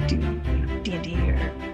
do D&D or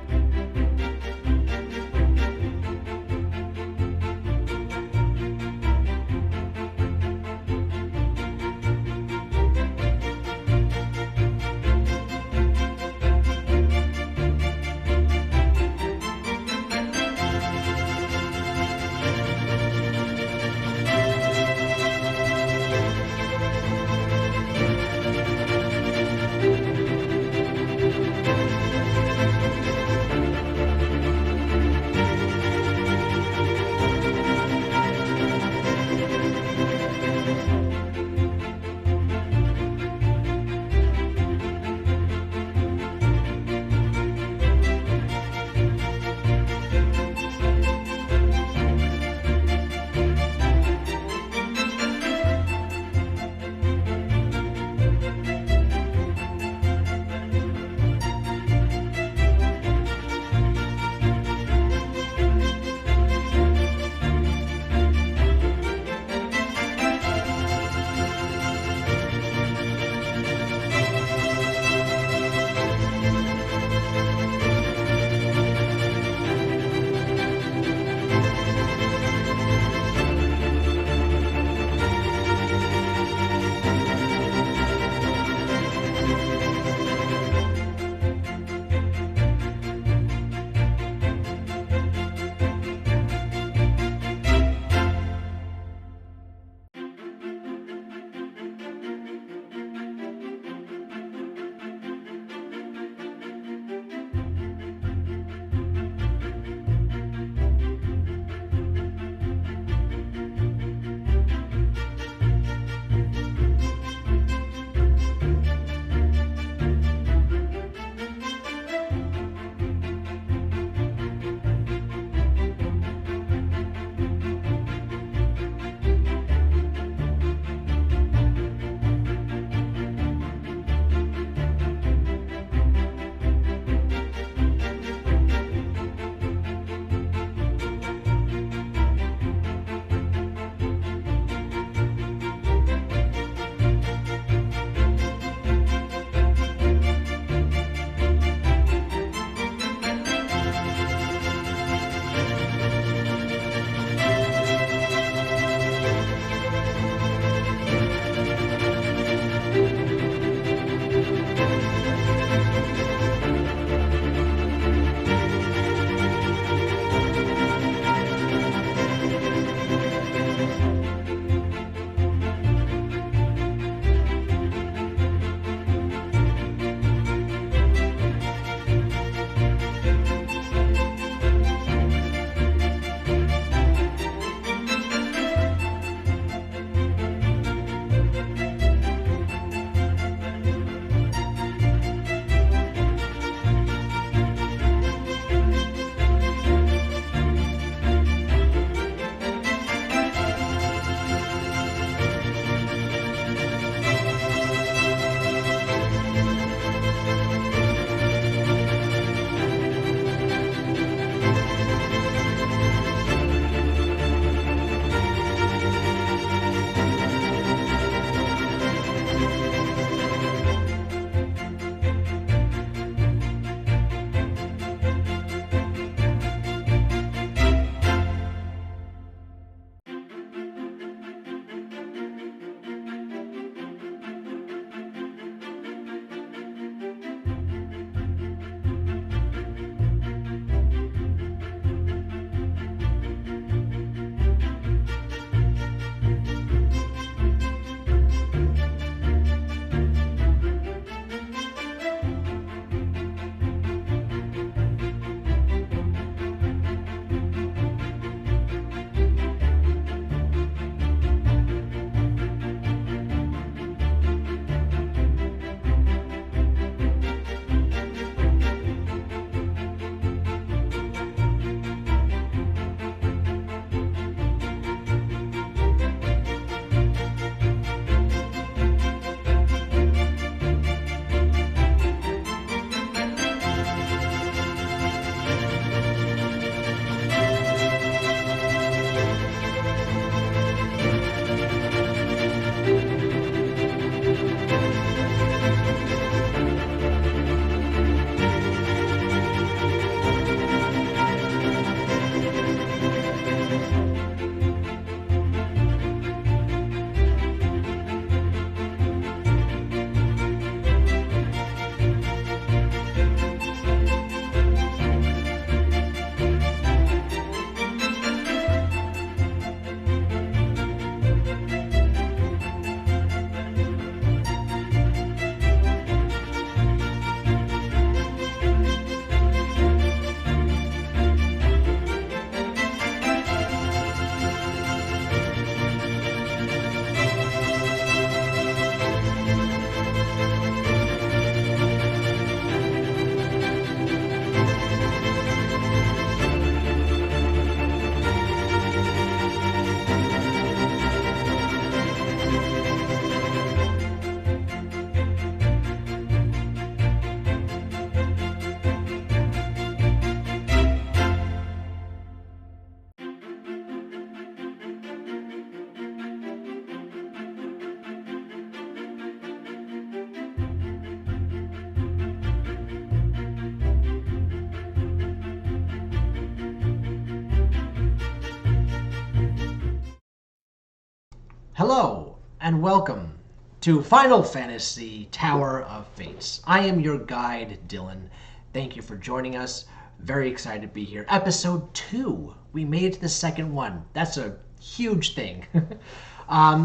Hello, and welcome to Final Fantasy Tower of Fates. I am your guide, Dylan. Thank you for joining us. Very excited to be here. Episode 2. We made it to the second one. That's a huge thing.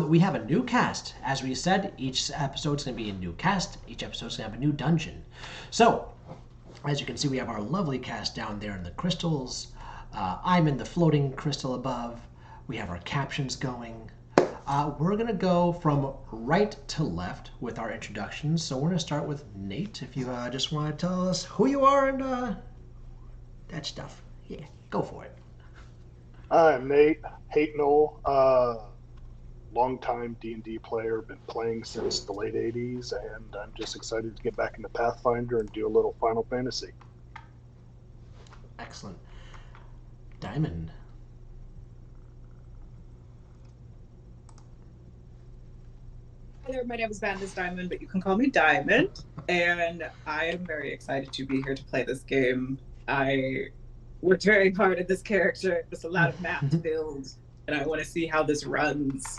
We have a new cast. As we said, each episode is going to be a new cast. Each episode is going to have a new dungeon. So, as you can see, we have our lovely cast down there in the crystals. I'm in the floating crystal above. We have our captions going. We're going to go from right to left with our introductions. So we're going to start with Nate. If you just want to tell us who you are and that stuff. Yeah, go for it. I'm Nate Haytnell, longtime D&D player, been playing since the late 80s, and I'm just excited to get back into Pathfinder and do a little Final Fantasy. Excellent. Diamond. Hi there, my name is Bandis Diamond, but you can call me Diamond, and I am very excited to be here to play this game. I worked very hard at this character. There's a lot of map to build, and I want to see how this runs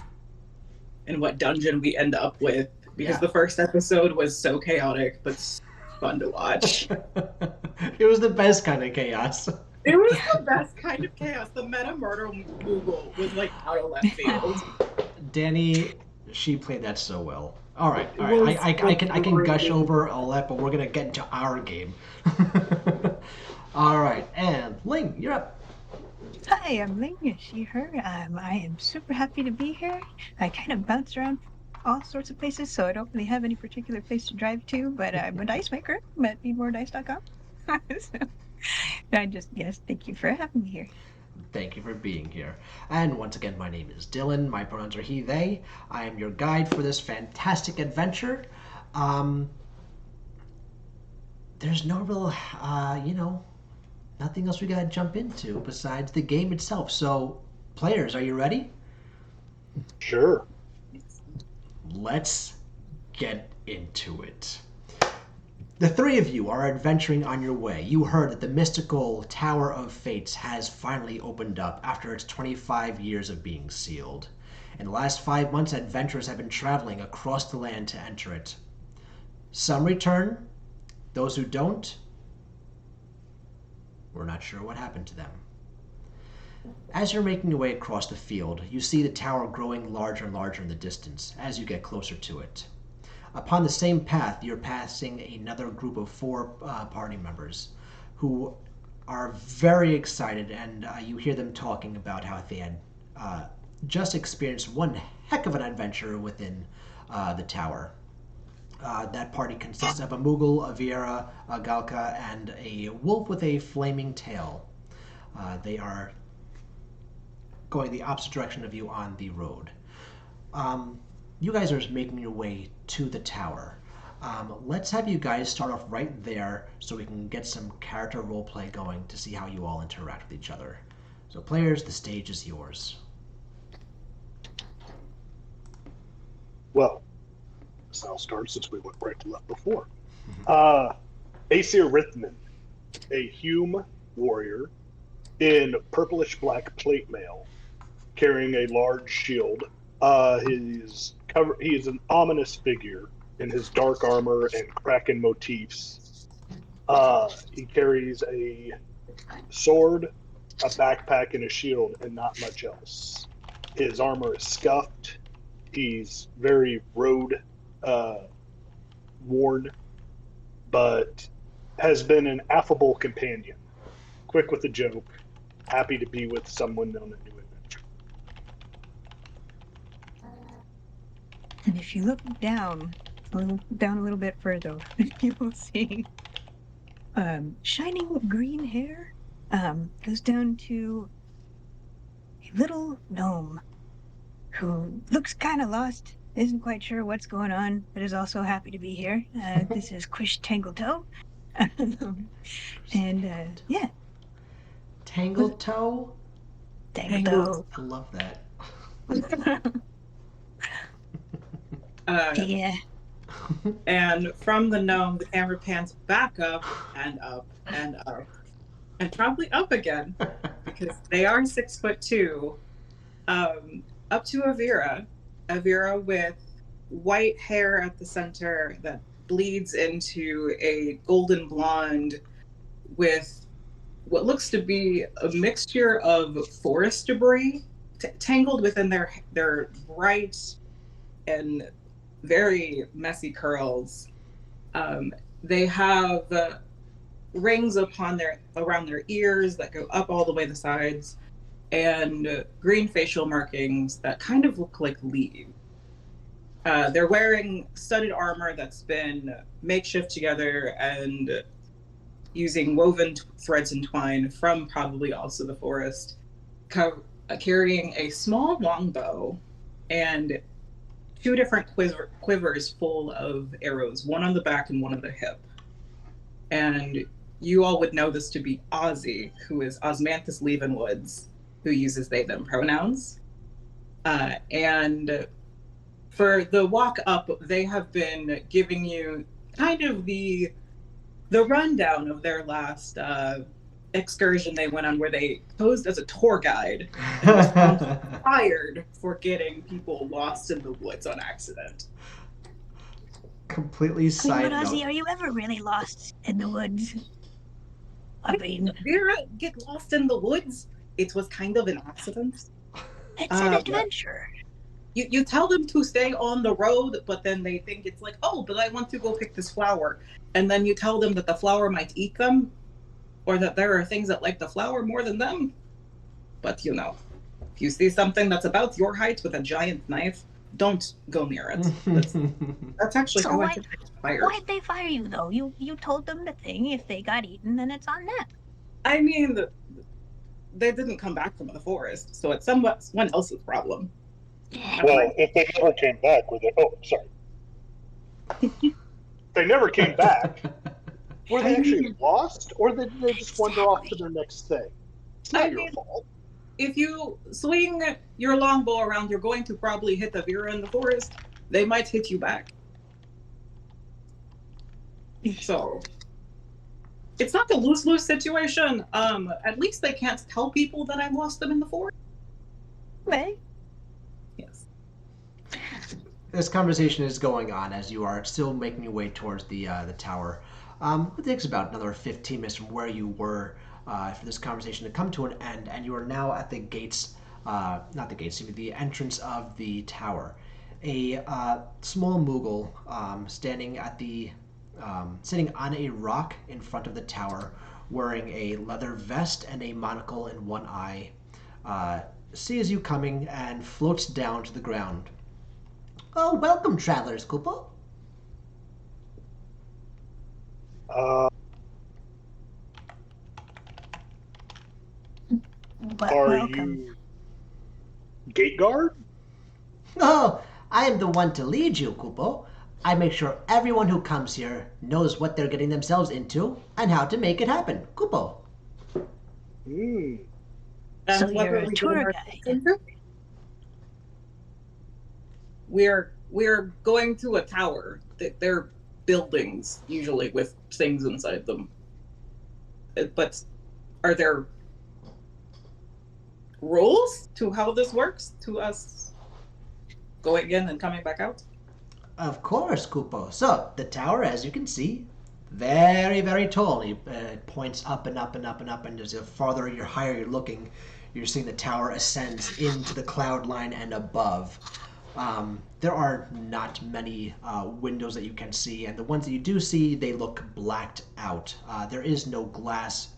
and what dungeon we end up with, because the first episode was so chaotic, but fun to watch. It was the best kind of chaos. It was the best kind of chaos. The meta murder Google was like out of left field. Danny, she played that so well. All right. I can gush over Olette, but we're gonna get into our game. All right, and Ling, you're up. Hi, I'm Ling, she, her. I am super happy to be here. I kind of bounce around all sorts of places, so I don't really have any particular place to drive to, but I'm a dice maker. I'm at needmoredice.com. So, thank you for having me here. Thank you for being here. And once again, my name is Dylan. My pronouns are he, they. I am your guide for this fantastic adventure. There's no real, nothing else we gotta jump into besides the game itself. So, players, are you ready? Sure. Let's get into it. The three of you are adventuring on your way. You heard that the mystical Tower of Fates has finally opened up after its 25 years of being sealed. In the last 5 months, adventurers have been traveling across the land to enter it. Some return. Those who don't, we're not sure what happened to them. As you're making your way across the field, you see the tower growing larger and larger in the distance as you get closer to it. Upon the same path, you're passing another group of 4 party members who are very excited, and you hear them talking about how they had just experienced one heck of an adventure within the tower. That party consists of a Moogle, a Viera, a Galka, and a wolf with a flaming tail. They are going the opposite direction of you on the road. You guys are making your way to the tower. Let's have you guys start off right there so we can get some character roleplay going to see how you all interact with each other. So players, the stage is yours. Well, I'll start since we went right to left before. Aesir Rithman, a Hume warrior in purplish black plate mail, carrying a large shield. He is an ominous figure in his dark armor and kraken motifs. He carries a sword, a backpack, and a shield, and not much else. His armor is scuffed. He's very road worn, but has been an affable companion. Quick with a joke, happy to be with someone on a new adventure. And if you look down a little bit further, you will see shining green hair goes down to a little gnome who looks kind of lost, isn't quite sure what's going on, but is also happy to be here. This is Quish Tangletoe. And yeah. Tangletoe? Tangletoe. I love that. Yeah. And from the gnome, the camera pans back up and up and up and probably up again because they are 6'2", up to Avira, Avira with white hair at the center that bleeds into a golden blonde with what looks to be a mixture of forest debris tangled within their bright and very messy curls. They have rings around their ears that go up all the way the sides, and green facial markings that kind of look like leaves. They're wearing studded armor that's been makeshift together and using woven threads and twine from probably also the forest, carrying a small longbow and two different quivers full of arrows, one on the back and one on the hip. And you all would know this to be Ozzy, who is Osmanthus Leavenwoods, who uses they, them pronouns. And for the walk up, they have been giving you kind of the rundown of their last excursion they went on, where they posed as a tour guide and was fired for getting people lost in the woods on accident. Completely side But Ozzy, note. are you ever really lost in the woods? I mean, Vera get lost in the woods. It was kind of an accident. it's an adventure. You tell them to stay on the road, but then they think it's like, oh, but I want to go pick this flower. And then you tell them that the flower might eat them, or that there are things that like the flower more than them. But if you see something that's about your height with a giant knife, don't go near it. That's actually So how I get fired. Why'd they fire you, though? You told them the thing. If they got eaten, then it's on them. I mean, they didn't come back from the forest, so it's someone else's problem. Well, if they never came back, were they? Oh, sorry. They never came back. Were they actually lost, or did they just wander off to their next thing? It's not your fault. If you swing your longbow around, you're going to probably hit the Vera in the forest. They might hit you back. So it's not a lose-lose situation. At least they can't tell people that I lost them in the forest. Right. Yes. This conversation is going on as you are still making your way towards the tower. It takes about another 15 minutes from where you were for this conversation to come to an end, and you are now at the gates, not the gates, the entrance of the tower. A small Moogle standing at the, sitting on a rock in front of the tower, wearing a leather vest and a monocle in one eye, sees you coming and floats down to the ground. Oh, welcome, travelers, Kupo. Are Welcome. you gate guard? Oh, I am the one to lead you, Kupo. I make sure everyone who comes here knows what they're getting themselves into and how to make it happen. Kupo. Hmm. So you're a tour guide. We're going to a tower. They're buildings, usually, with things inside them. But are there rules to how this works? To us going in and coming back out? Of course, Kupo. So, the tower, as you can see, very, very tall. It points up and up and up and up, and as the farther you're higher you're looking, you're seeing the tower ascends into the cloud line and above. There are not many windows that you can see, and the ones that you do see, they look blacked out. There is no glass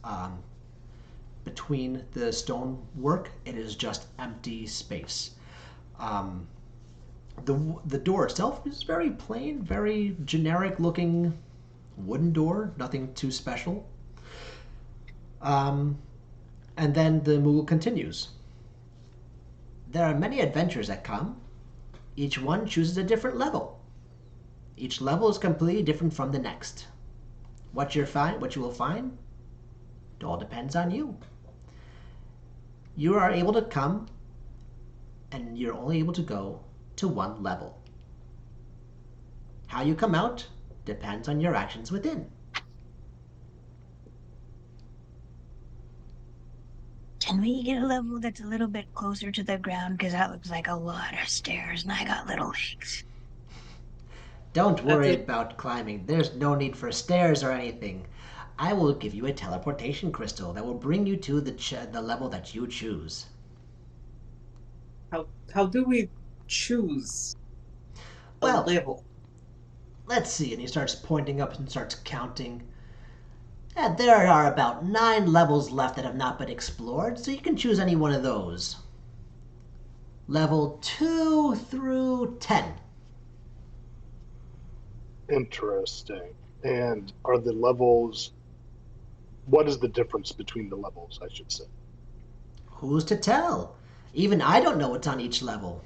between the stonework. It is just empty space. The door itself is very plain, very generic looking wooden door, nothing too special. And then the Moogle continues. There are many adventures that come. Each one chooses a different level. Each level is completely different from the next. What you will find, it all depends on you. You are able to come, and you're only able to go to one level. How you come out depends on your actions within. Can we get a level that's a little bit closer to the ground? Because that looks like a lot of stairs, and I got little legs. Don't That's worry it. about climbing. There's no need for stairs or anything. I will give you a teleportation crystal that will bring you to the level that you choose. How do we choose a Well, level? let's see. And he starts pointing up and starts counting. And there are about 9 levels left that have not been explored, so you can choose any one of those. Level 2 through 10. Interesting. And are the levels? What is the difference between the levels? I should say. Who's to tell? Even I don't know what's on each level.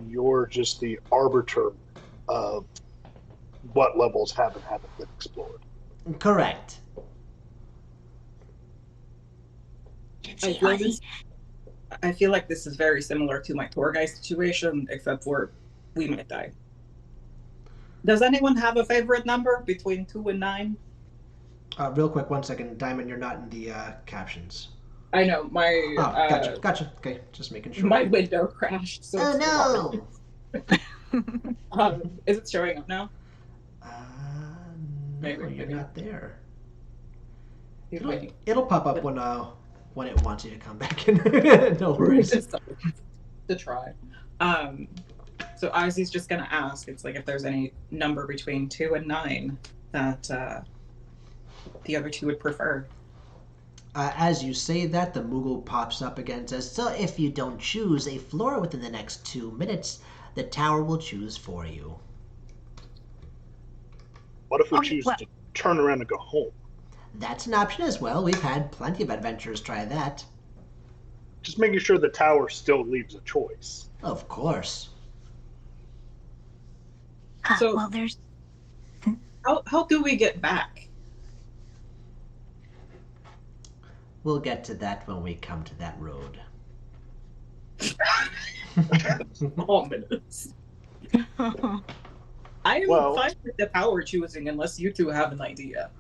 You're just the arbiter of what levels have and haven't been explored. Correct. I feel this. I feel like this is very similar to my tour guide situation, except for we might die. Does anyone have a favorite number between 2 and 9? Real quick, 1 second. Diamond, you're not in the captions. I know my Oh, gotcha. Okay, just making sure. my window crashed. So Oh no! Is it showing up now? Uh, Maybe, no, you're maybe. not there. Wait. It'll pop up when it wants you to come back in. No worries. Just to try. So Ozzy's just gonna ask. It's like if there's any number between 2 and 9 that the other two would prefer. As you say that, the Moogle pops up again and says, so if you don't choose a floor within the next 2 minutes, the tower will choose for you. What if we choose to turn around and go home? That's an option as well. We've had plenty of adventurers try that. Just making sure the tower still leaves a choice. Of course. So- well, there's How do we get back? We'll get to that when we come to that road. Ominous. I am fine with the power choosing unless you two have an idea.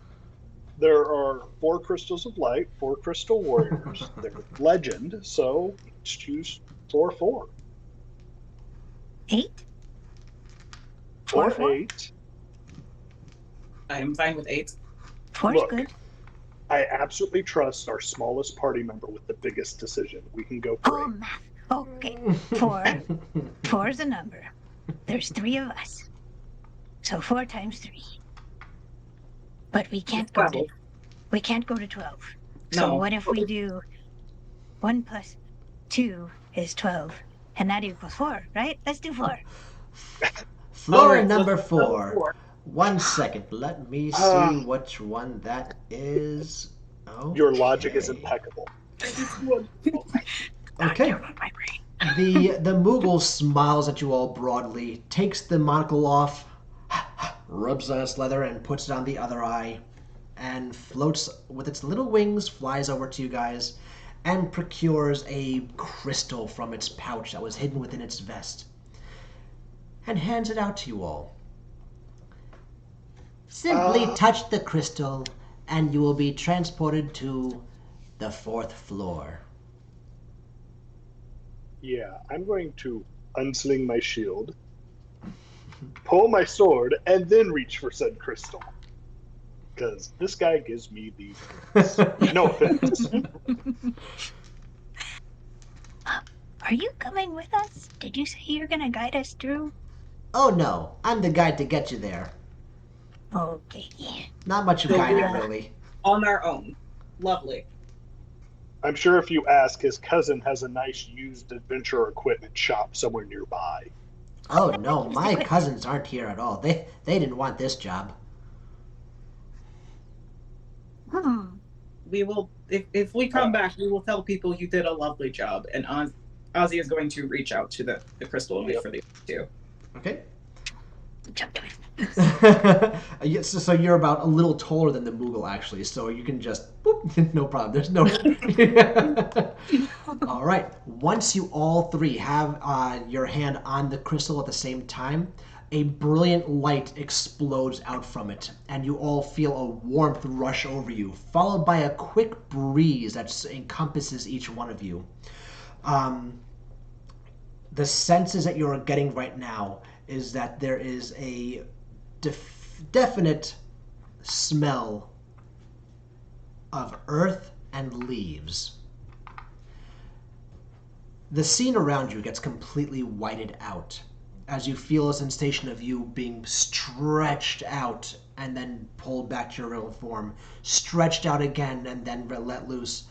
There are 4 crystals of light, 4 crystal warriors. They're legend, so let's choose 4. 8? Or 4? 8. I am fine with 8. 4's Look. good. I absolutely trust our smallest party member with the biggest decision. We can go for Oh, 8. math. Okay. 4. 4 is a number. There's 3 of us. So 4 times 3. But we can't go to 12. So No. what if we do 1 plus 2 is 12, and that equals 4, right? Let's do 4. Floor Alright, number let's 4. 1 second. Let me see which one that is. Okay. Your logic is impeccable. Okay. The Moogle smiles at you all broadly, takes the monocle off, rubs on its leather and puts it on the other eye, and floats with its little wings, flies over to you guys, and procures a crystal from its pouch that was hidden within its vest, and hands it out to you all. Simply touch the crystal, and you will be transported to the 4th floor. Yeah, I'm going to unsling my shield, pull my sword, and then reach for said crystal. Because this guy gives me these. No offense. Are you coming with us? Did you say you're going to guide us through? Oh no, I'm the guide to get you there. Okay. Not much of a guide, really. On our own. Lovely. I'm sure if you ask, his cousin has a nice used adventure equipment shop somewhere nearby. Oh no, my cousins aren't here at all. They didn't want this job. We will, if we come back, we will tell people you did a lovely job, and Ozzy is going to reach out to the crystal and wait for the two. Okay. Yes, so you're about a little taller than the Moogle, actually, so you can just, boop, no problem. There's no... All right. Once you all 3 have your hand on the crystal at the same time, a brilliant light explodes out from it, and you all feel a warmth rush over you, followed by a quick breeze that encompasses each one of you. The senses that you're getting right now is that there is a definite smell of earth and leaves. The scene around you gets completely whited out as you feel a sensation of you being stretched out and then pulled back to your real form, stretched out again and then let loose.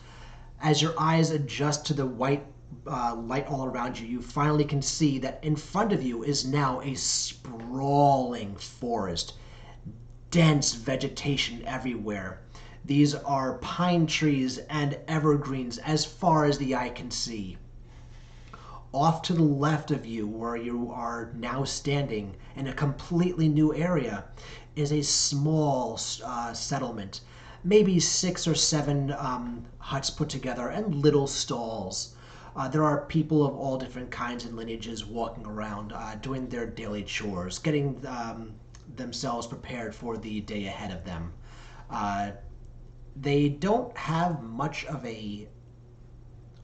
As your eyes adjust to the white light all around you, you finally can see that in front of you is now a sprawling forest. Dense vegetation everywhere. These are pine trees and evergreens as far as the eye can see. Off to the left of you, where you are now standing in a completely new area, is a small settlement. Maybe 6 or 7 huts put together and little stalls. There are people of all different kinds and lineages walking around, doing their daily chores, getting themselves prepared for the day ahead of them. They don't have much of a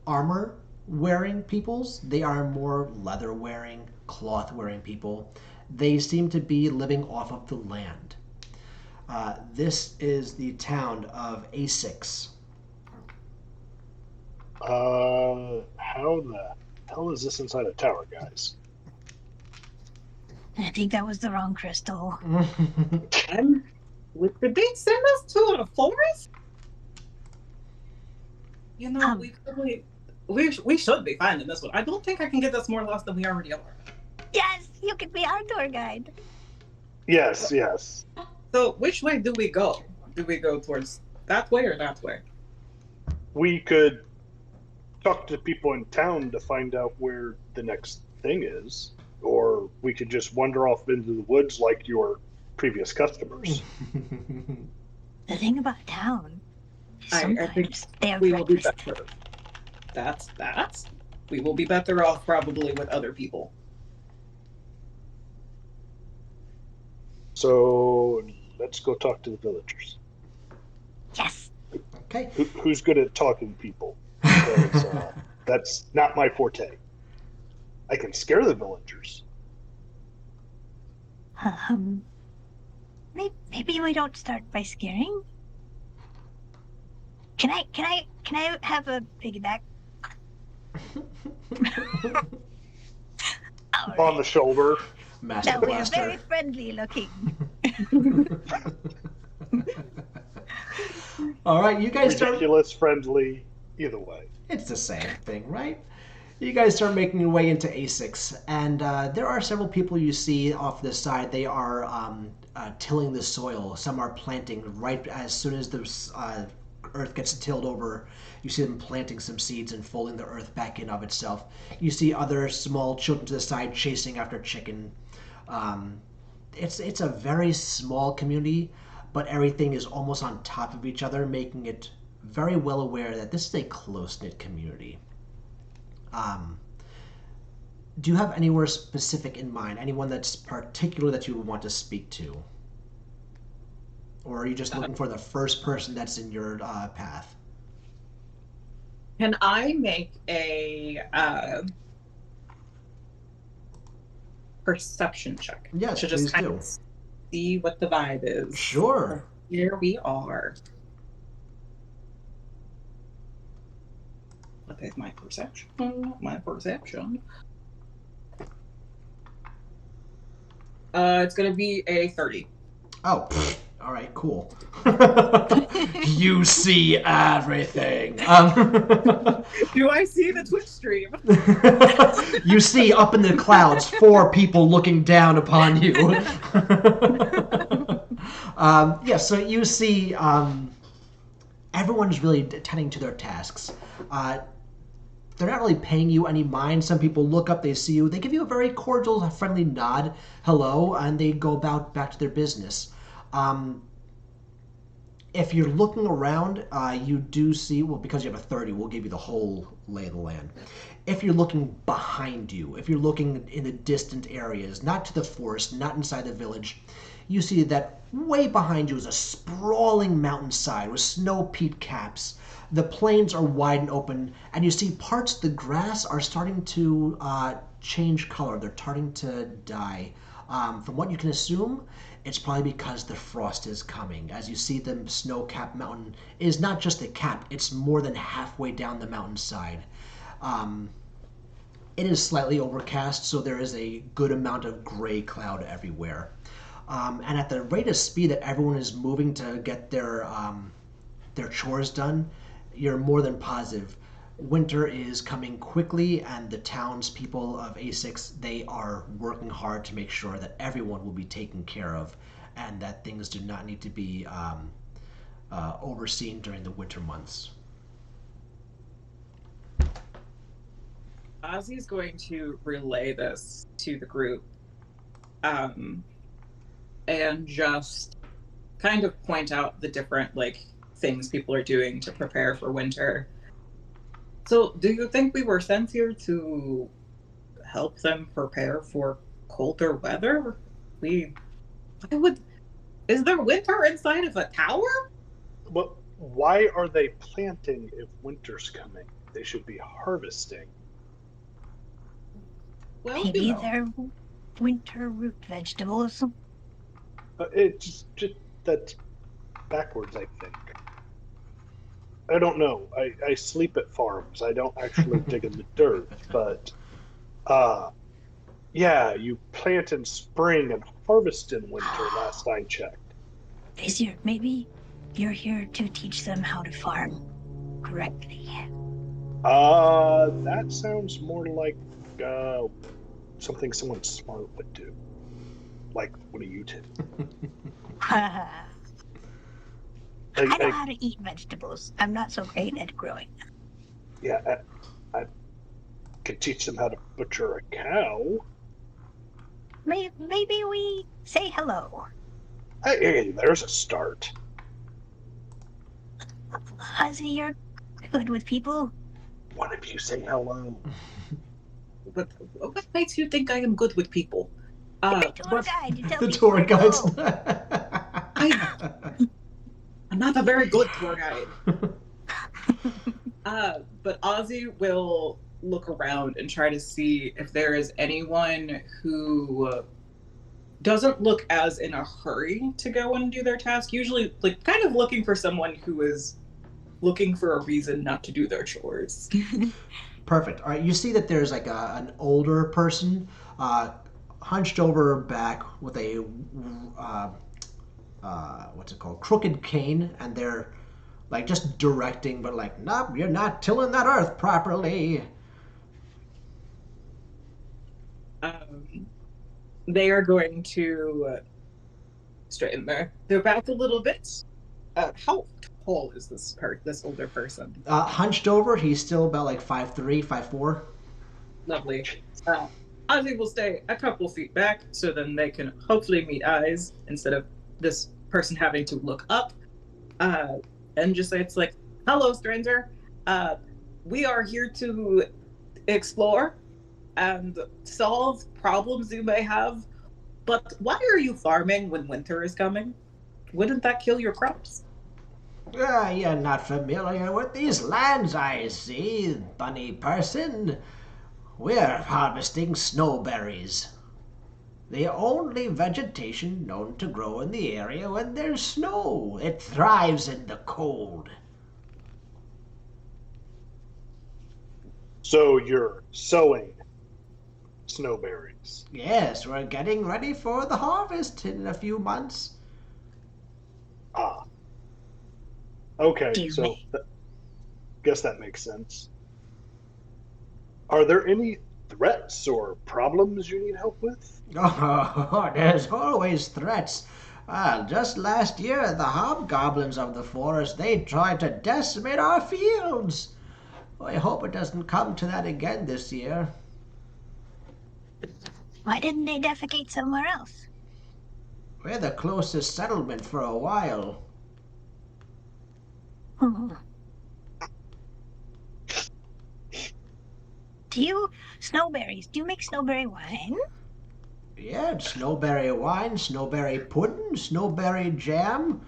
armor wearing peoples. They are more leather wearing, cloth wearing people. They seem to be living off of the land. This is the town of A6. How the hell is this inside a tower, guys? I think that was the wrong crystal. And did they send us to a forest? You know, we should be fine in this one. I don't think I can get us more lost than we already are. Yes, you could be our tour guide. Yes, yes. So which way do we go? Do we go towards that way or that way? We could talk to people in town to find out where the next thing is, or we could just wander off into the woods like your previous customers. The thing about town, I think sometimes they have we will be breakfast. better. That's. We will be better off probably with other people. So let's go talk to the villagers. Yes. Okay. Who's good at talking to people? Because that's not my forte. I can scare the villagers. Maybe we don't start by scaring. Can I have a piggyback? On the shoulder. Master Now we are Blaster. very friendly looking. All right, you guys start. Ridiculous, friendly, either way. It's the same thing, right? You guys start making your way into A6, and there are several people you see off the side. They are tilling the soil. Some are planting right as soon as the earth gets tilled over. You see them planting some seeds and folding the earth back in of itself. You see other small children to the side chasing after chicken. It's a very small community, but everything is almost on top of each other, making it very well aware that this is a close-knit community. Do you have anywhere specific in mind? Anyone that's particular that you would want to speak to? Or are you just looking for the first person that's in your path? Can I make a perception check? Yes, to just please kind do. of see what the vibe is. Sure. Here we are. What is my perception? It's gonna be a 30. Oh, all right, cool. You see everything. Do I see the Twitch stream? You see up in the clouds 4 people looking down upon you. So you see everyone's really tending to their tasks. They're not really paying you any mind. Some people look up, they see you, they give you a very cordial, friendly nod, hello, and they go about back to their business. If you're looking around, you do see, well, because you have a 30, we'll give you the whole lay of the land. If you're looking behind you, if you're looking in the distant areas, not to the forest, not inside the village, you see that way behind you is a sprawling mountainside with snow-peaked caps. The plains are wide and open, and you see parts of the grass are starting to change color. They're starting to die. From what you can assume, it's probably because the frost is coming. As you see, the snow-capped mountain is not just the cap, it's more than halfway down the mountainside. It is slightly overcast, so there is a good amount of gray cloud everywhere. And at the rate of speed that everyone is moving to get their chores done, you're more than positive winter is coming quickly, and the townspeople of A6, they are working hard to make sure that everyone will be taken care of and that things do not need to be overseen during the winter months. Ozzy's going to relay this to the group, and just kind of point out the different things people are doing to prepare for winter. So, do you think we were sent here to help them prepare for colder weather? Is there winter inside of a tower? Well, why are they planting if winter's coming? They should be harvesting. Well, Maybe they're winter root vegetables. It's just that's backwards, I think. I don't know. I sleep at farms. I don't actually dig in the dirt, but yeah, you plant in spring and harvest in winter, last I checked. Vizier, maybe you're here to teach them how to farm correctly. That sounds more like something someone smart would do. Like one of you two. I know how to eat vegetables. I'm not so great at growing them. Yeah, I could teach them how to butcher a cow. Maybe we say hello. Hey, there's a start. Ozzy, you're good with people. One of you say hello. But what makes you think I am good with people? The tour guide, you tell The people tour where to guides. go. I'm not a very good tour guide. But Ozzy will look around and try to see if there is anyone who doesn't look as in a hurry to go and do their task. Usually, kind of looking for someone who is looking for a reason not to do their chores. Perfect. All right, you see that there's an older person hunched over back with a what's it called, crooked cane, and they're just directing, but nope, you're not tilling that earth properly. They are going to straighten their back a little bit. How tall is this older person? Hunched over, he's still about 5'3", 5'4". Lovely. Ozzy will stay a couple feet back, so then they can hopefully meet eyes instead of this person having to look up. And just say, it's hello, stranger. We are here to explore and solve problems you may have. But why are you farming when winter is coming? Wouldn't that kill your crops? You're not familiar with these lands, I see, bunny person. We're harvesting snowberries. The only vegetation known to grow in the area when there's snow. It thrives in the cold. So you're sowing snowberries. Yes, we're getting ready for the harvest in a few months. Ah. Okay, Excuse so me. guess that makes sense. Are there any threats or problems you need help with? Oh, there's always threats. Just last year, the hobgoblins of the forest, they tried to decimate our fields. I hope it doesn't come to that again this year. Why didn't they defecate somewhere else? We're the closest settlement for a while. Hmm. Do you snowberries? Do you make snowberry wine? Yeah, snowberry wine, snowberry pudding, snowberry jam.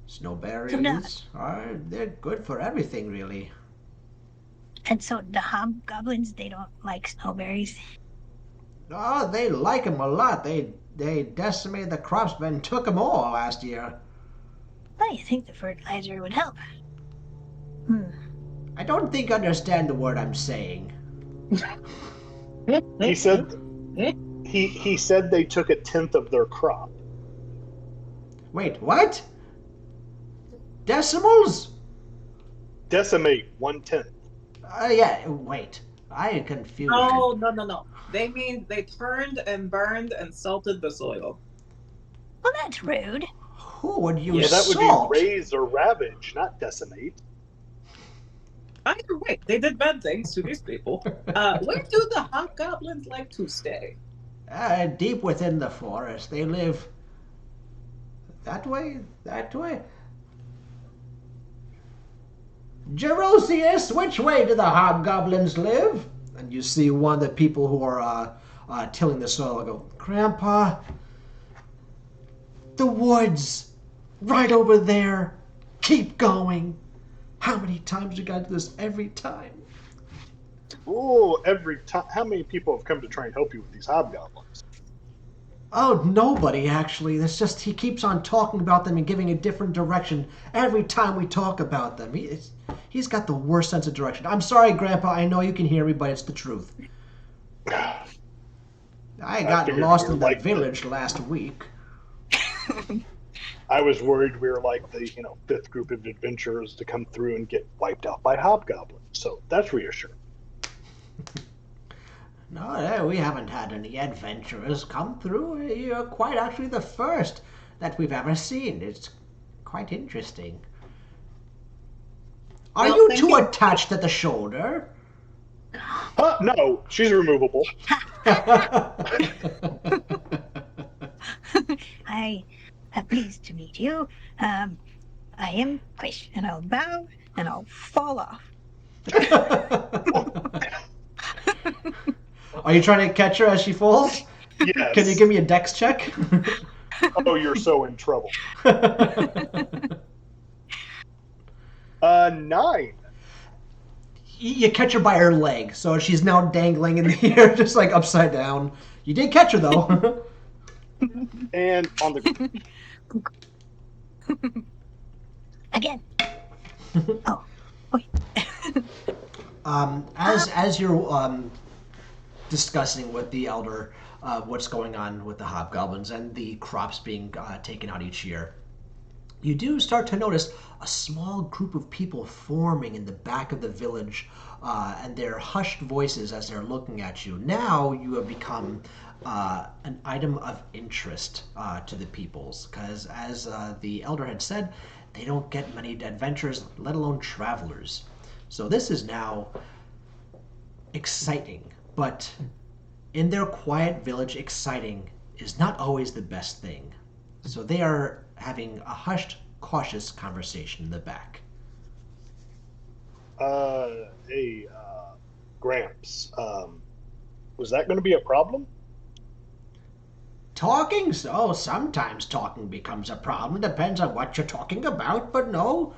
So the Snowberries they're good for everything really. and so the hobgoblins they don't like snowberries. Oh, they like 'em a lot. They decimated the crops and took 'em all last year. I think the fertilizer would help. Hmm. I don't think you understand the word I'm saying. He said he said they took 1/10 of their crop. Wait, what? Decimals? Decimate 1/10. Yeah, wait. I am confused. Oh, no. They mean they turned and burned and salted the soil. Well, that's rude. Who would use Well, that would salt? be raise or ravage, not decimate. Either way, they did bad things to these people. Where do the hobgoblins like to stay? Deep within the forest. They live that way, that way. Jerosius, which way do the hobgoblins live? And you see one of the people who are tilling the soil go, Grandpa, the woods, right over there. Keep going. How many times you got to do this every time? Oh, every time. How many people have come to try and help you with these hobgoblins? Oh, nobody actually. It's just he keeps on talking about them and giving a different direction every time we talk about them. He's got the worst sense of direction. I'm sorry, Grandpa. I know you can hear me, but it's the truth. I got figured lost you were in the like village last week. I was worried we were like the fifth group of adventurers to come through and get wiped out by hobgoblins. So that's reassuring. No, we haven't had any adventurers come through. You're quite actually the first that we've ever seen. It's quite interesting. Are Well, you thank too you. attached at the shoulder? No, she's removable. I am pleased to meet you. I am Quish, and I'll bow and I'll fall off. Are you trying to catch her as she falls? Yes. Can you give me a dex check? Oh, you're so in trouble. 9. You catch her by her leg, so she's now dangling in the air, just like upside down. You did catch her though. And on the Again. Oh, wait. As you're discussing with the elder what's going on with the hobgoblins and the crops being taken out each year, you do start to notice a small group of people forming in the back of the village, and their hushed voices as they're looking at you. Now you have become an item of interest to the peoples, because as the elder had said, they don't get many adventurers, let alone travelers. So this is now exciting, but in their quiet village, exciting is not always the best thing. So they are having a hushed, cautious conversation in the back. hey, Gramps, was that going to be a problem? Talking? So sometimes talking becomes a problem. Depends on what you're talking about, but no,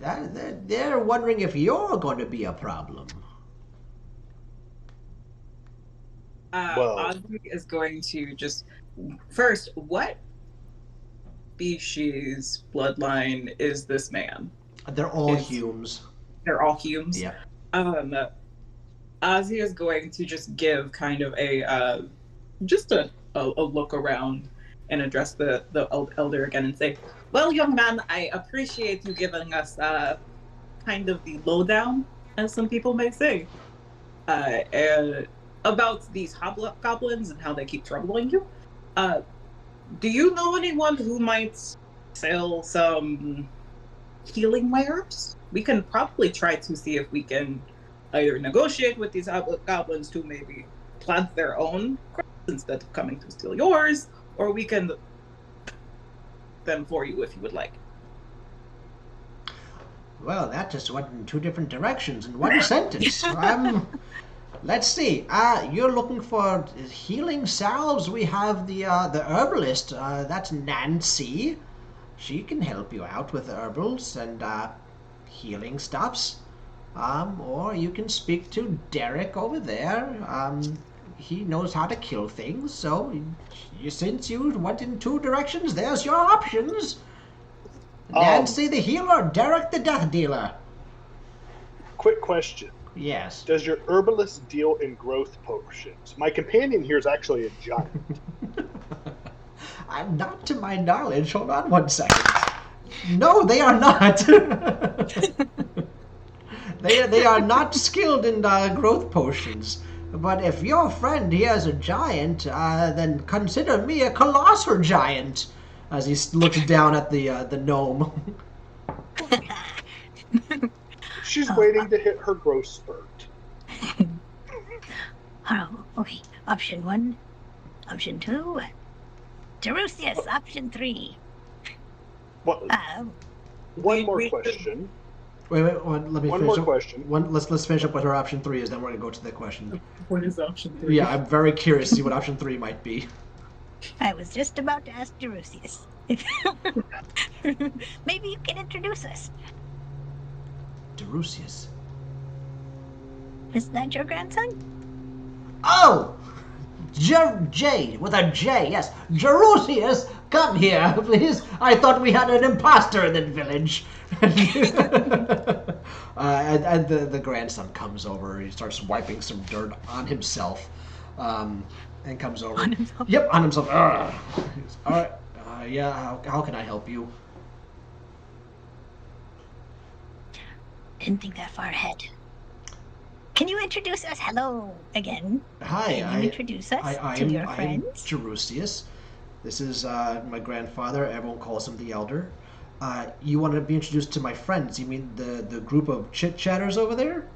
they're wondering if you're going to be a problem. Well- Audrey is going to just first, what species bloodline is this man? They're all It's- Humes. They're all Humes. Yeah. Ozzy is going to just give kind of a look around and address the elder again and say, "Well, young man, I appreciate you giving us kind of the lowdown, as some people may say, and about these hobgoblins and how they keep troubling you. Do you know anyone who might sell some healing wares? We can probably try to see if we can either negotiate with these goblins to maybe plant their own crops instead of coming to steal yours, or we can them for you if you would like." Well, that just went in two different directions in one sentence. Let's see. You're looking for healing salves. We have the herbalist. That's Nancy. She can help you out with herbals and healing stuffs. Or you can speak to Derek over there. He knows how to kill things. So, since you went in two directions, there's your options. Nancy the healer, Derek the death dealer. Quick question. Yes. Does your herbalist deal in growth potions? My companion here is actually a giant. Not to my knowledge. Hold on one second. No, they are not. they are not skilled in growth potions. But if your friend here is a giant, then consider me a colossal giant. As he looks down at the gnome. She's waiting to hit her growth spurt. Oh, okay. Option 1. Option 2. Jerusius, option 3. What? One more question. Wait, let me One finish more up. question. Let's finish up what her option 3 is, then we're gonna go to the question. What is option 3? Yeah, I'm very curious to see what option 3 might be. I was just about to ask Jerusius. Maybe you can introduce us. Derusius. Is that your grandson? Oh! J with a J, yes. Jerusius, come here, please. I thought we had an imposter in the village. And the grandson comes over. He starts wiping some dirt on himself, and comes over. On himself? Yep, on himself. All right. Yeah. How can I help you? Didn't think that far ahead. Can you introduce us? Hello again. Hi. Can you introduce us to your friends? I am Jerusius. This is my grandfather. Everyone calls him the Elder. You want to be introduced to my friends? You mean the group of chit-chatters over there?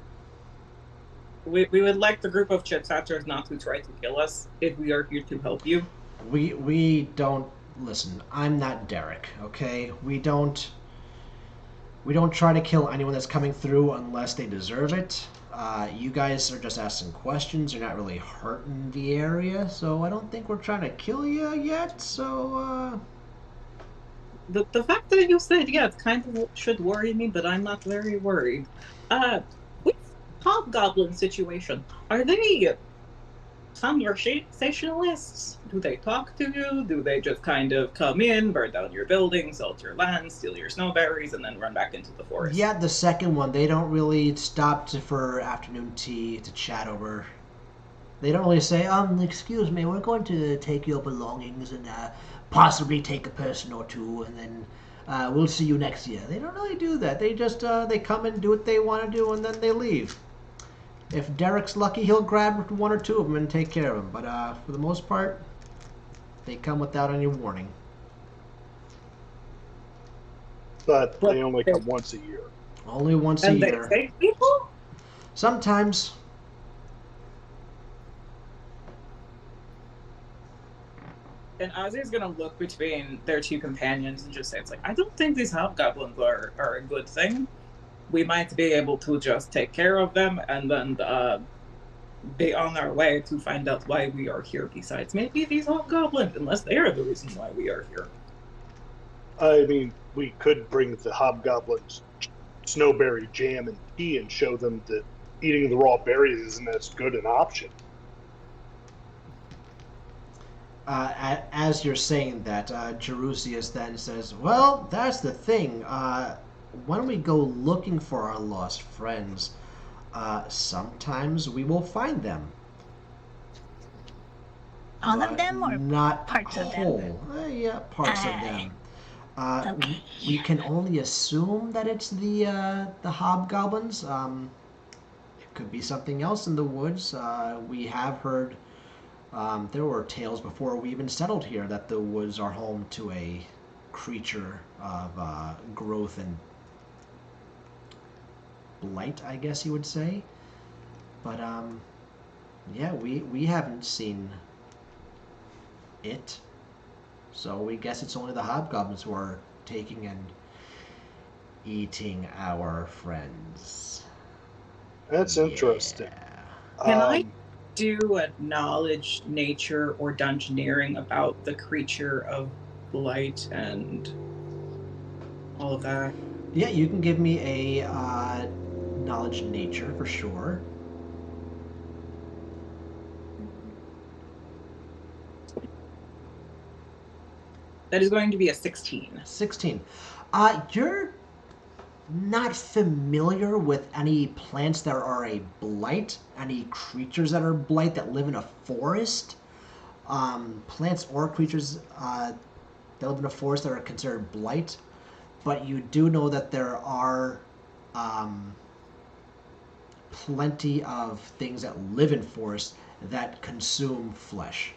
We would like the group of chit-chatters not to try to kill us if we are here to help you. We don't listen. I'm not Derek, okay? We don't try to kill anyone that's coming through unless they deserve it. You guys are just asking questions. You're not really hurting the area, so I don't think we're trying to kill you yet. So The fact that you said yes kind of should worry me, but I'm not very worried. With hobgoblin situation, are they conversationalists? Do they talk to you? Do they just kind of come in, burn down your building, salt your land, steal your snowberries, and then run back into the forest? yeah, the second one, they don't really stop for afternoon tea to chat over. They don't really say, excuse me, we're going to take your belongings and possibly take a person or two, and then we'll see you next year. They don't really do that. They just they come and do what they want to do, and then they leave. If Derek's lucky, he'll grab one or two of them and take care of them. But for the most part, they come without any warning. But they only come once a year. Only once a And year. they take people? Sometimes. And Ozzy's gonna look between their two companions and just say, it's like, I don't think these hobgoblins are a good thing. We might be able to just take care of them and then be on our way to find out why we are here, besides maybe these hobgoblins, unless they are the reason why we are here. I mean, we could bring the hobgoblins snowberry jam and tea and show them that eating the raw berries isn't as good an option. As you're saying that, Jerusius then says, well, that's the thing. When we go looking for our lost friends, sometimes we will find them. All of them or not parts of them? whole. Yeah, parts of them. Okay. We can only assume that it's the hobgoblins. It could be something else in the woods. We have heard there were tales before we even settled here that the woods are home to a creature of growth and blight, I guess you would say. But yeah, we haven't seen it, so we guess it's only the hobgoblins who are taking and eating our friends. That's interesting. Yeah. Can I do a knowledge, nature, or dungeoneering about the creature of blight and all of that? Yeah, you can give me a knowledge nature for sure. That is going to be a 16. 16. You're not familiar with any plants that are a blight, any creatures that are blight that live in a forest. Plants or creatures that live in a forest that are considered blight. But you do know that there are plenty of things that live in forests that consume flesh.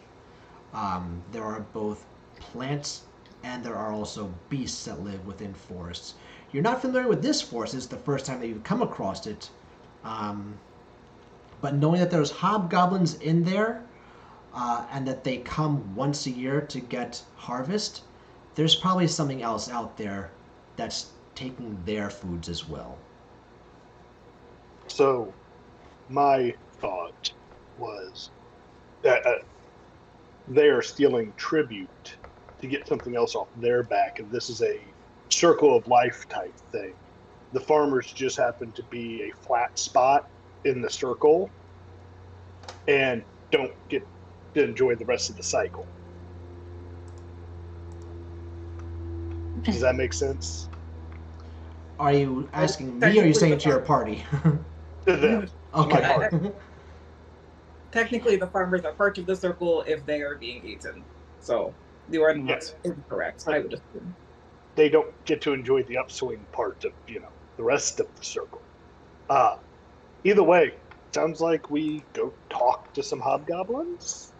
There are both plants and there are also beasts that live within forests. You're not familiar with this forest. This is the first time that you've come across it. But knowing that there's hobgoblins in there and that they come once a year to get harvest, there's probably something else out there that's taking their foods as well. So, my thought was that they are stealing tribute to get something else off their back, and this is a circle of life type thing. The farmers just happen to be a flat spot in the circle and don't get to enjoy the rest of the cycle. Does that make sense? Are you asking me or are you saying it to your party? To them. Okay. My part. Technically, the farmers are part of the circle if they are being eaten. So the ordinance is correct, I would assume. They don't get to enjoy the upswing part of, the rest of the circle. Either way, sounds like we go talk to some hobgoblins.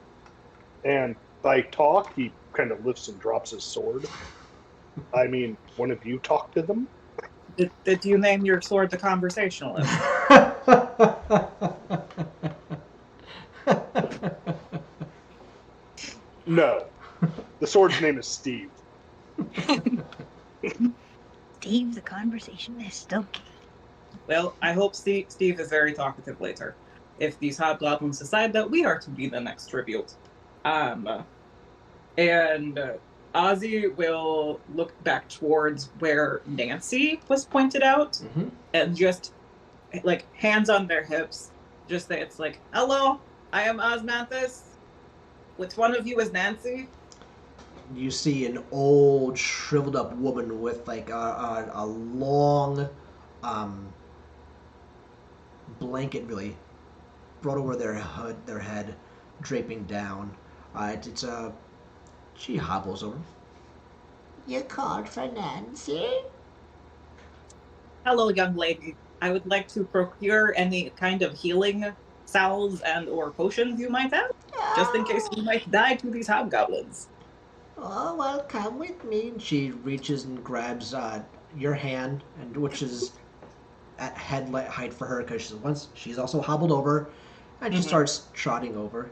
And by talk, he kind of lifts and drops his sword. I mean, one of you talk to them? Did you name your sword the Conversationalist? No. The sword's name is Steve. Steve the conversationalist. Okay. Well, I hope Steve is very talkative later. If these hobgoblins decide that we are to be the next tribute. And Ozzy will look back towards where Nancy was pointed out and just, like, hands on their hips, just say it's like, hello, I am Osmanthus. Which one of you is Nancy? You see an old, shriveled up woman with like a long blanket, really, brought over their head, draping down. She hobbles over. You called for Nancy? Hello, young lady. I would like to procure any kind of healing salves and or potions you might have, just in case you might die to these hobgoblins. Oh, well, come with me. And she reaches and grabs your hand, and which is at head height for her because she's also hobbled over, and she starts trotting over.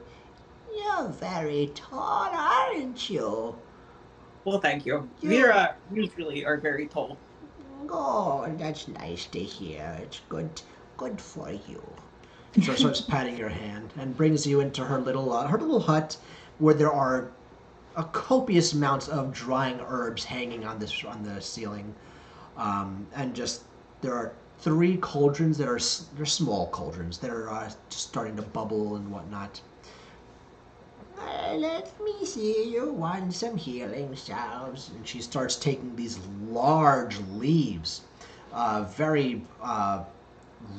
You're very tall, aren't you? Well, thank you. Vera usually are very tall. Oh, that's nice to hear. It's good for you. So starts patting your hand and brings you into her little hut, where there are a copious amount of drying herbs hanging on the ceiling, and just there are 3 cauldrons that they're small cauldrons that are just starting to bubble and whatnot. Let me see, you want some healing salves? And she starts taking these large leaves, very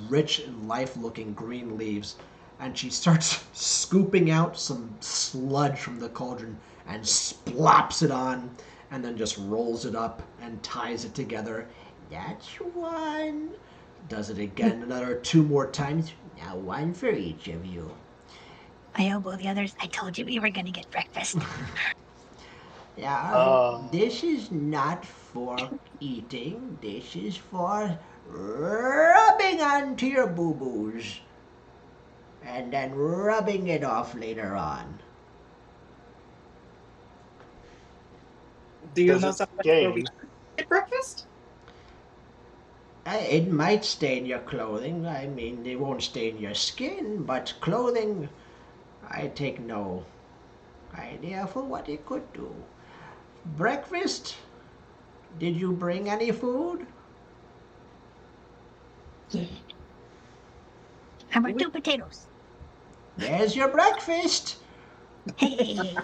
rich and life-looking green leaves, and she starts scooping out some sludge from the cauldron and splops it on, and then just rolls it up and ties it together. That's one. Does it again another 2 more times. Now 1 for each of you. I elbow the others. I told you we were going to get breakfast. Yeah, this is not for eating. This is for rubbing onto your boo-boos. And then rubbing it off later on. Do you Does know it something where we gain? get breakfast? It might stain your clothing. I mean, it won't stain your skin, but clothing, I take no idea for what it could do. Breakfast? Did you bring any food? Yeah. How about 2 potatoes? There's your breakfast. Hey.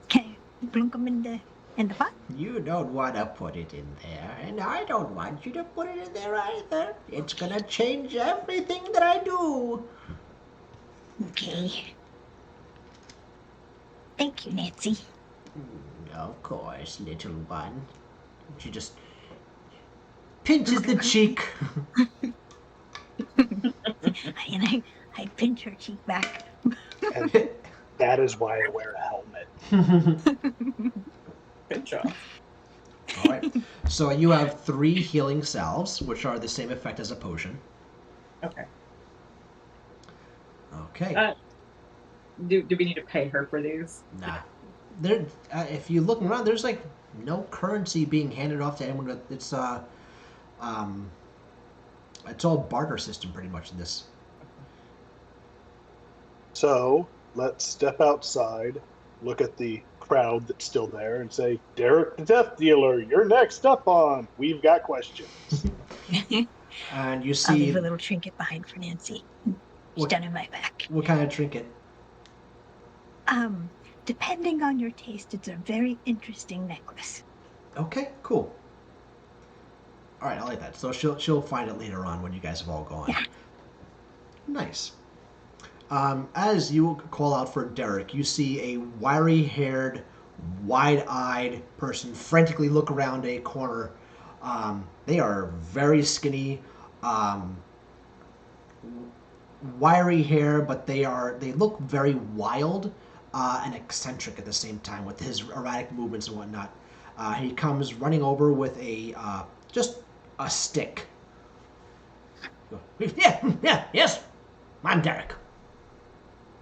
Can I plunk them in the pot? You don't want to put it in there, and I don't want you to put it in there either. It's gonna change everything that I do. Okay. Thank you, Nancy. Of course, little one. She just pinches the cheek. And I pinch her cheek back. And that is why I wear a helmet. Good job. All right. So you have 3 healing salves, which are the same effect as a potion. Okay. Okay. Do we need to pay her for these? Nah. There. If you look around, there's like no currency being handed off to anyone. It's all barter system pretty much in this. So let's step outside, look at the crowd that's still there, and say, Derek the Death Dealer, you're next up on. We've got questions. And you I'll see leave a little trinket behind for Nancy. She's What- done in my back. what kind of trinket? Depending on your taste, it's a very interesting necklace. Okay, cool. All right, I like that. So she'll find it later on when you guys have all gone. Yeah. Nice. As you call out for Derek, you see a wiry-haired, wide-eyed person frantically look around a corner. They are very skinny, wiry hair, but they look very wild and eccentric at the same time with his erratic movements and whatnot. He comes running over with just a stick. Yeah, yes, I'm Derek.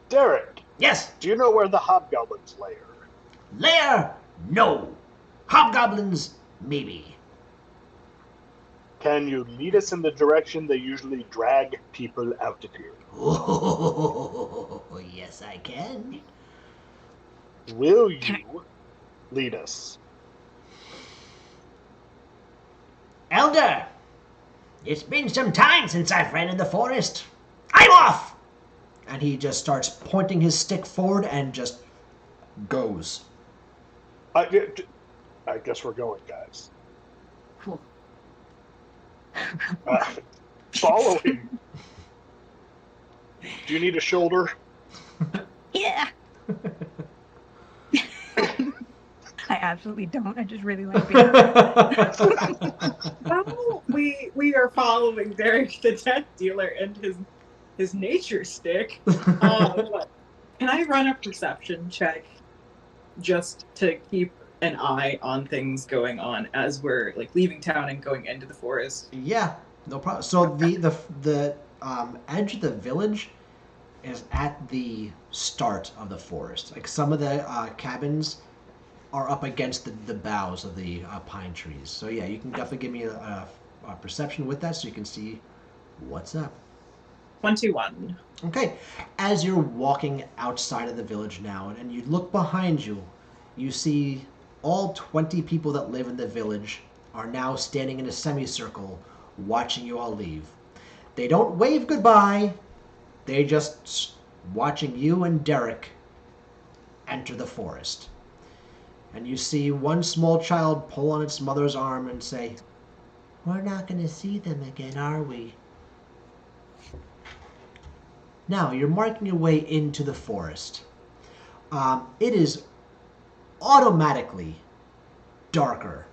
Derek, Yes, do you know where the hobgoblins lair? lair, no. Hobgoblins, maybe. Can you lead us in the direction they usually drag people out of here? Oh, yes, I can. Will you lead us? Elder, it's been some time since I've ran in the forest. I'm off! And he just starts pointing his stick forward and just goes. I guess we're going, guys. Cool. Follow him. Do you need a shoulder? Yeah. I absolutely don't. I just really like being. Oh, we are following Derek the Death Dealer and his nature stick. Can I run a perception check just to keep an eye on things going on as we're like leaving town and going into the forest? Yeah, no problem. So the edge of the village is at the start of the forest. Like some of the cabins are up against the boughs of the pine trees. So yeah, you can definitely give me a perception with that so you can see what's up. 21. Okay, as you're walking outside of the village now, and you look behind you, you see all 20 people that live in the village are now standing in a semicircle watching you all leave. They don't wave goodbye, they just watching you and Derek enter the forest. And you see one small child pull on its mother's arm and say, "We're not going to see them again, are we?" Now, you're marking your way into the forest. It is automatically darker,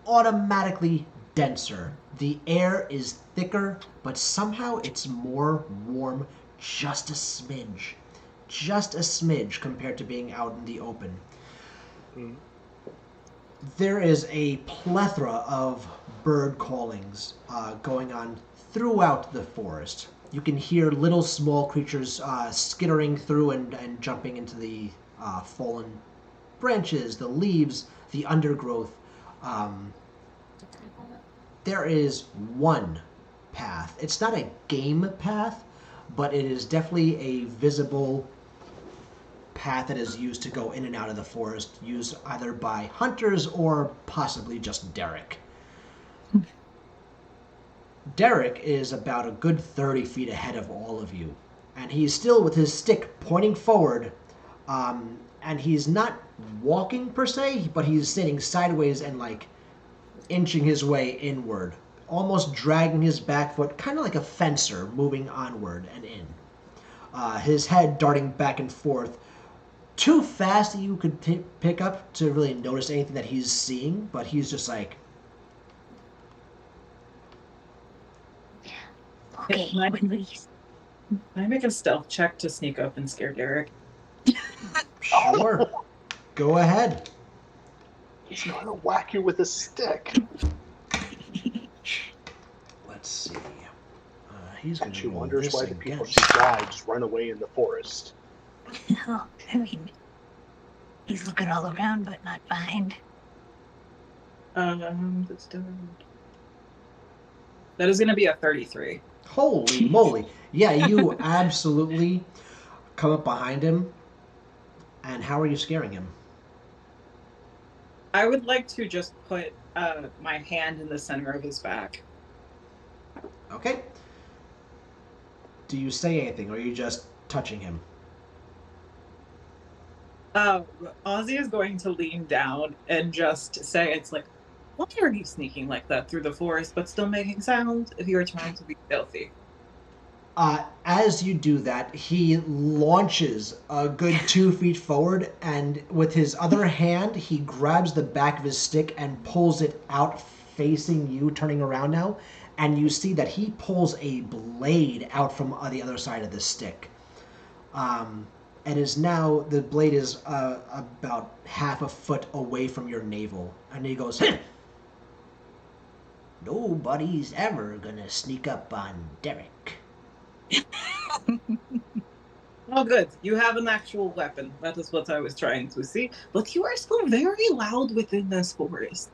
automatically denser. The air is thicker, but somehow it's more warm, just a smidge compared to being out in the open. There is a plethora of bird callings going on throughout the forest. You can hear little small creatures skittering through and jumping into the fallen branches, the leaves, the undergrowth. there is one path. It's not a game path, but it is definitely a visible path that is used to go in and out of the forest, used either by hunters or possibly just Derek. Derek is about a good 30 feet ahead of all of you, and he's still with his stick pointing forward, and he's not walking per se, but he's sitting sideways and like inching his way inward, almost dragging his back foot, kind of like a fencer moving onward and in. His head darting back and forth, too fast that you could pick up to really notice anything that he's seeing, but he's just like, Okay, Can I- release. Can I make a stealth check to sneak up and scare Derek? sure, go ahead. He's going to whack you with a stick. Let's see. He's going And to she roll wonders this why the people against. she guides run away in the forest. Oh, I mean, he's looking all around but not find. That's done. That is going to be a 33. Holy moly. Yeah, you absolutely come up behind him. And how are you scaring him? I would like to just put my hand in the center of his back. Okay. Do you say anything, or are you just touching him? Ozzy is going to lean down and just say, it's like, why are you sneaking like that through the forest but still making sound if you're trying to be stealthy? As you do that, he launches a good 2 feet forward, and with his other hand, he grabs the back of his stick and pulls it out facing you, turning around now, and you see that he pulls a blade out from the other side of the stick. And is now, the blade is about half a foot away from your navel, and he goes, nobody's ever gonna sneak up on Derek. Oh, good. You have an actual weapon. That is what I was trying to see. But you are still very loud within this forest.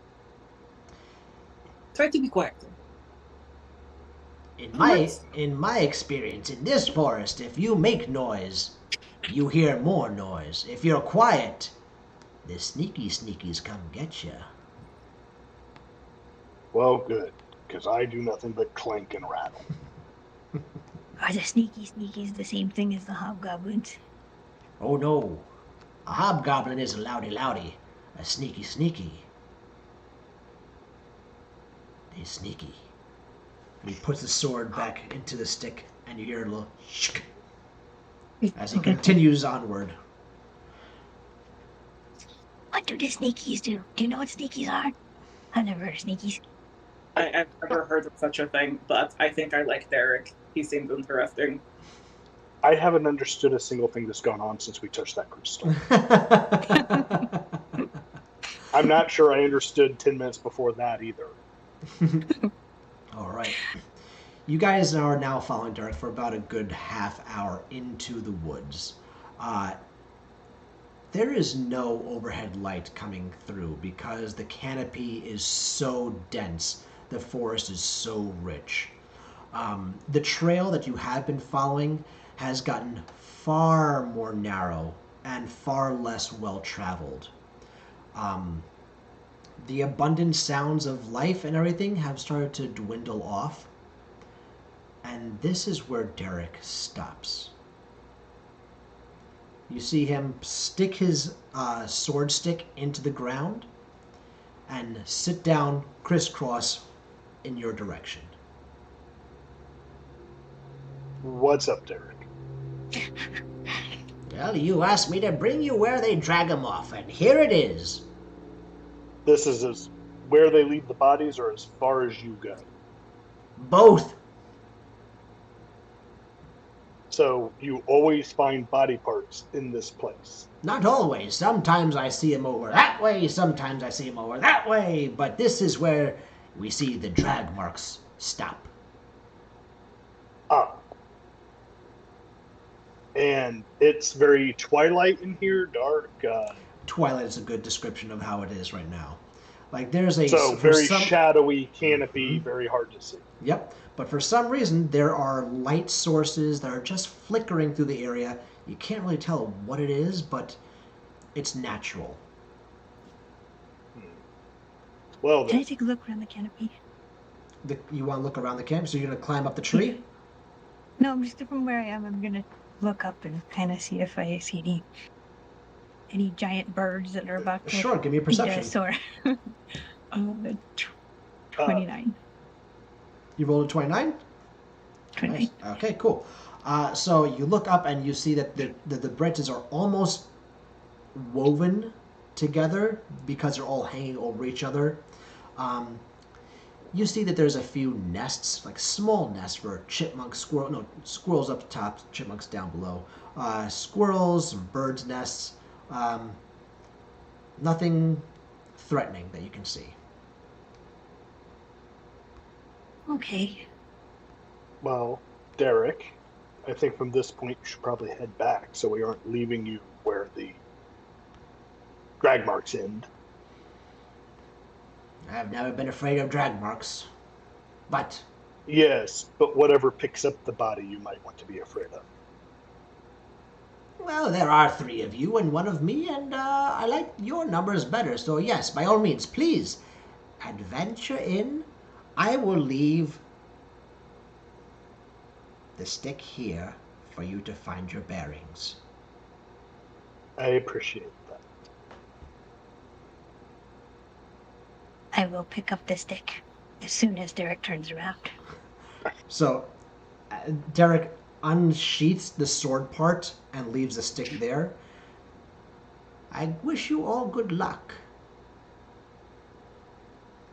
Try to be quiet. In my experience in this forest, if you make noise, you hear more noise. If you're quiet, the sneakies come get you. Well, good, because I do nothing but clank and rattle. Are the sneakies the same thing as the hobgoblins? Oh no, a hobgoblin is a loudy, a sneaky is sneaky. And he puts the sword back into the stick, and you hear a little shk as he continues onward. What do the sneakies do? Do you know what sneakies are? I've never heard of sneakies. I've never heard of such a thing, but I think I like Derek. He seems interesting. I haven't understood a single thing that's gone on since we touched that crystal. I'm not sure I understood 10 minutes before that either. All right. You guys are now following Derek for about a good half hour into the woods. There is no overhead light coming through because the canopy is so dense. The forest is so rich. The trail that you have been following has gotten far more narrow and far less well-traveled. The abundant sounds of life and everything have started to dwindle off. And this is where Derek stops. You see him stick his sword stick into the ground and sit down crisscross in your direction. What's up, Derek? Well, you asked me to bring you where they drag them off, and here it is. This is as where they leave the bodies or as far as you go? Both. So you always find body parts in this place. Not always. Sometimes I see them over that way, sometimes I see them over that way, but this is where we see the drag marks stop. Ah. And it's very twilight in here, dark. Twilight is a good description of how it is right now. Like there's a So for very some, shadowy canopy, very hard to see. Yep. But for some reason, there are light sources that are just flickering through the area. You can't really tell what it is, but it's natural. Well Can I then, take a look around the canopy? You want to look around the camp, so you're going to climb up the tree? No, I'm just from where I am. I'm gonna look up and kind of see if I see any giant birds that are about to Sure, give me a eat perception. us or uh, 29. You rolled a 29? 29. Nice. Okay, cool. So you look up and you see that the branches are almost woven together because they're all hanging over each other. You see that there's a few nests, like small nests for chipmunks, squirrels up top, chipmunks down below. Squirrels, some birds' nests. Nothing threatening that you can see. Okay. well, Derek, I think from this point you should probably head back so we aren't leaving you where the drag marks end. I've never been afraid of drag marks, but Yes, but whatever picks up the body you might want to be afraid of. well, there are 3 of you and 1 of me, and I like your numbers better. So yes, by all means, please adventure in. I will leave the stick here for you to find your bearings. I appreciate that. I will pick up the stick as soon as Derek turns around. So Derek unsheaths the sword part and leaves the stick there. I wish you all good luck.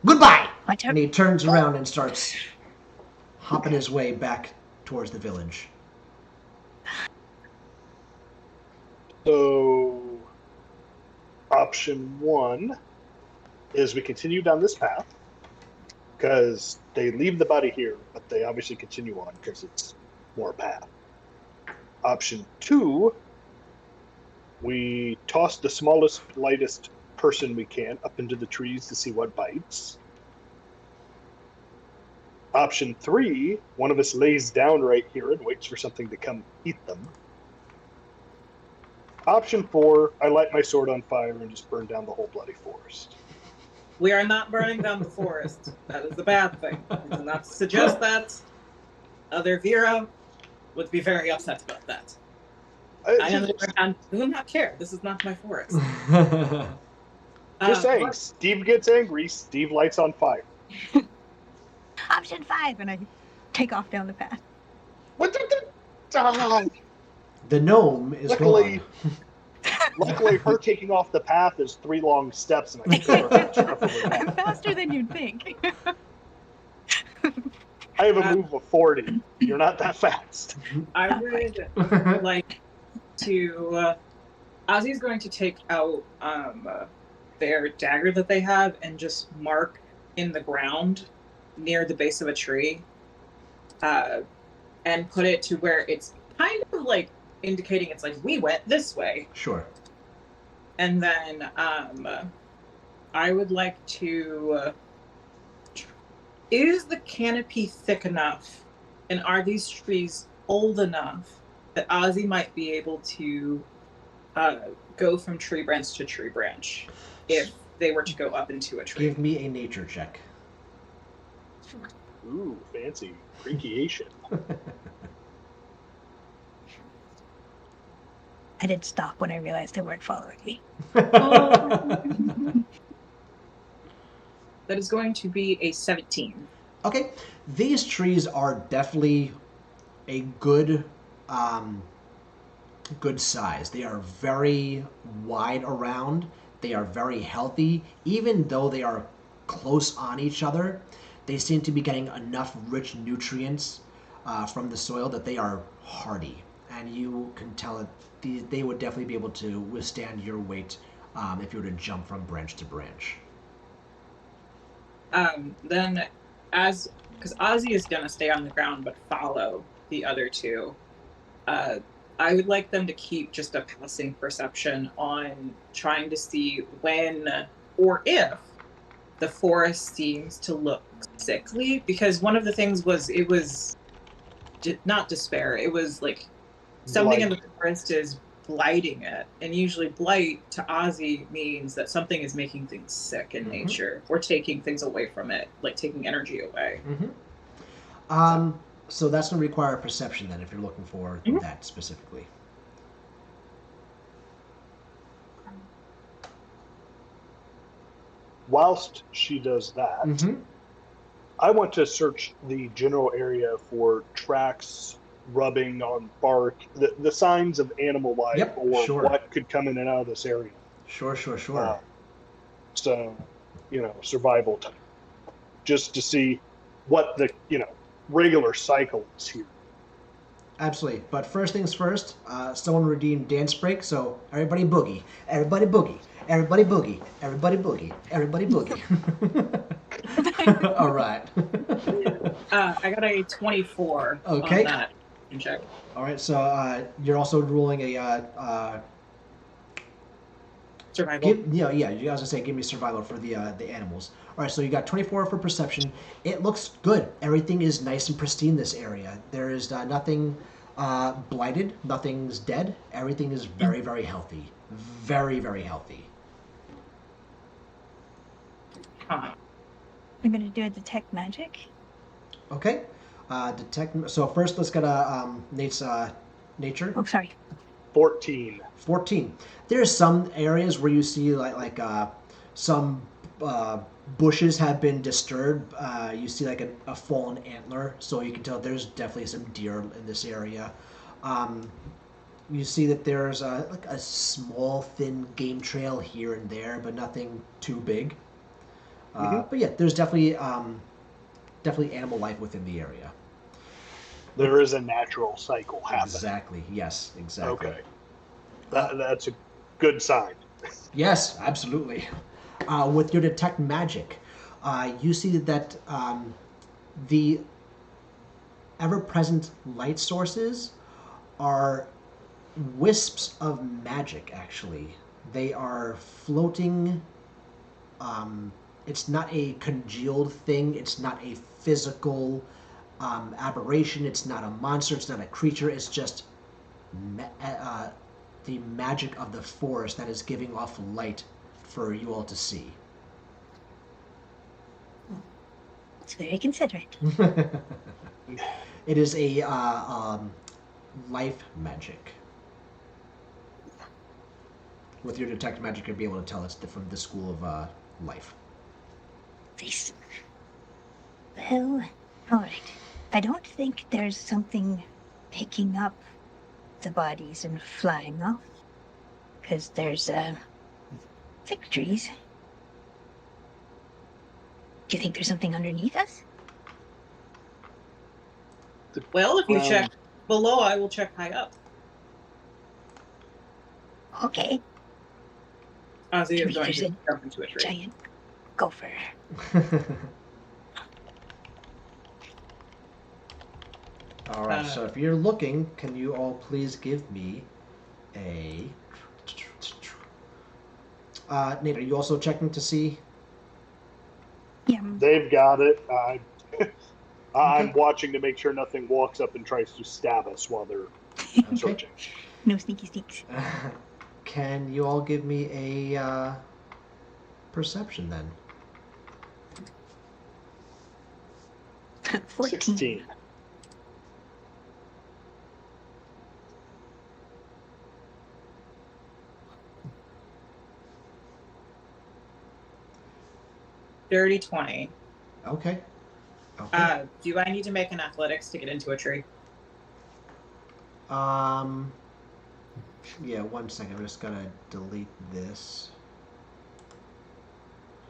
Goodbye! Watch out. And he turns around and starts hopping his way back towards the village. So, option 1 is we continue down this path because they leave the body here, but they obviously continue on because it's more path. Option 2, we toss the smallest, lightest person we can up into the trees to see what bites. Option 3, one of us lays down right here and waits for something to come eat them. Option 4, I light my sword on fire and just burn down the whole bloody forest. We are not burning down the forest. That is the bad thing. I do not suggest that. Other Vera would be very upset about that. I, on the other hand, do not care. This is not my forest. Just saying, But Steve gets angry, Steve lights on fire. Option 5, and I take off down the path. What the? The gnome is Luckily- gone. Luckily, her taking off the path is 3 long steps, and I can never catch up with I'm that. faster than you'd think. I have a move of 40. You're not that fast. I would like to. Ozzy's going to take out their dagger that they have and just mark in the ground near the base of a tree, and put it to where it's kind of like indicating it's like we went this way. Sure. And then I would like to. Is the canopy thick enough, and are these trees old enough that Ozzy might be able to go from tree branch to tree branch if they were to go up into a tree? Give me a nature check. Ooh, fancy. Recreation. I did stop when I realized they weren't following me. That is going to be a 17. Okay, these trees are definitely a good size. They are very wide around. They are very healthy. Even though they are close on each other, they seem to be getting enough rich nutrients from the soil that they are hardy. And you can tell that they would definitely be able to withstand your weight if you were to jump from branch to branch. Then, because Ozzy is going to stay on the ground but follow the other two, I would like them to keep just a passing perception on trying to see when or if the forest seems to look sickly, because one of the things was it was not despair. It was like something in the forest is blighting it, and usually blight to Ozzy means that something is making things sick in nature or taking things away from it, like taking energy away. So that's going to require perception then, if you're looking for that specifically. Whilst she does that, I want to search the general area for tracks, rubbing on bark, the signs of animal life, or what could come in and out of this area. Sure. So, survival time. Just to see what the, regular cycle is here. Absolutely. But first things first, someone redeemed dance break, so everybody boogie. Everybody boogie. Everybody boogie. Everybody boogie. Everybody boogie. All right. I got a 24 on that check. All right, so you're also rolling a survival. You guys gonna say give me survival for the animals. All right, so you got 24 for perception. It looks good. Everything is nice and pristine in this area. There is nothing blighted. Nothing's dead. Everything is very, very healthy. Very, very healthy. I'm gonna do a detect magic. Okay. Detect. So first, let's get Nate's nature. Oh, sorry. 14. 14. There's some areas where you see like some bushes have been disturbed. You see like a fallen antler, so you can tell there's definitely some deer in this area. You see that there's like a small, thin game trail here and there, but nothing too big. But yeah, there's definitely animal life within the area. There is a natural cycle happening. Exactly. Yes. Exactly. Okay. That's a good sign. Yes, absolutely. With your detect magic, you see that the ever-present light sources are wisps of magic, actually. They are floating. It's not a congealed thing. It's not a physical aberration. It's not a monster. It's not a creature. It's just the magic of the forest that is giving off light for you all to see. It's very considerate. It is a life magic. With your detect magic, you'll be able to tell it's from the school of life. Nice. Well, all right. I don't think there's something picking up the bodies and flying off, because there's thick trees. Do you think there's something underneath us? Well, if you check below, I will check high up. Okay. Ozzy is going to jump into a tree. Giant gopher. All right, so if you're looking, can you all please give me a... Nate, are you also checking to see? Yeah. They've got it. I'm watching to make sure nothing walks up and tries to stab us while they're searching. No sneaky sneaks. Can you all give me a perception then? 14. 16. Dirty 20. Okay. Do I need to make an athletics to get into a tree? Yeah, 1 second. I'm just gonna delete this.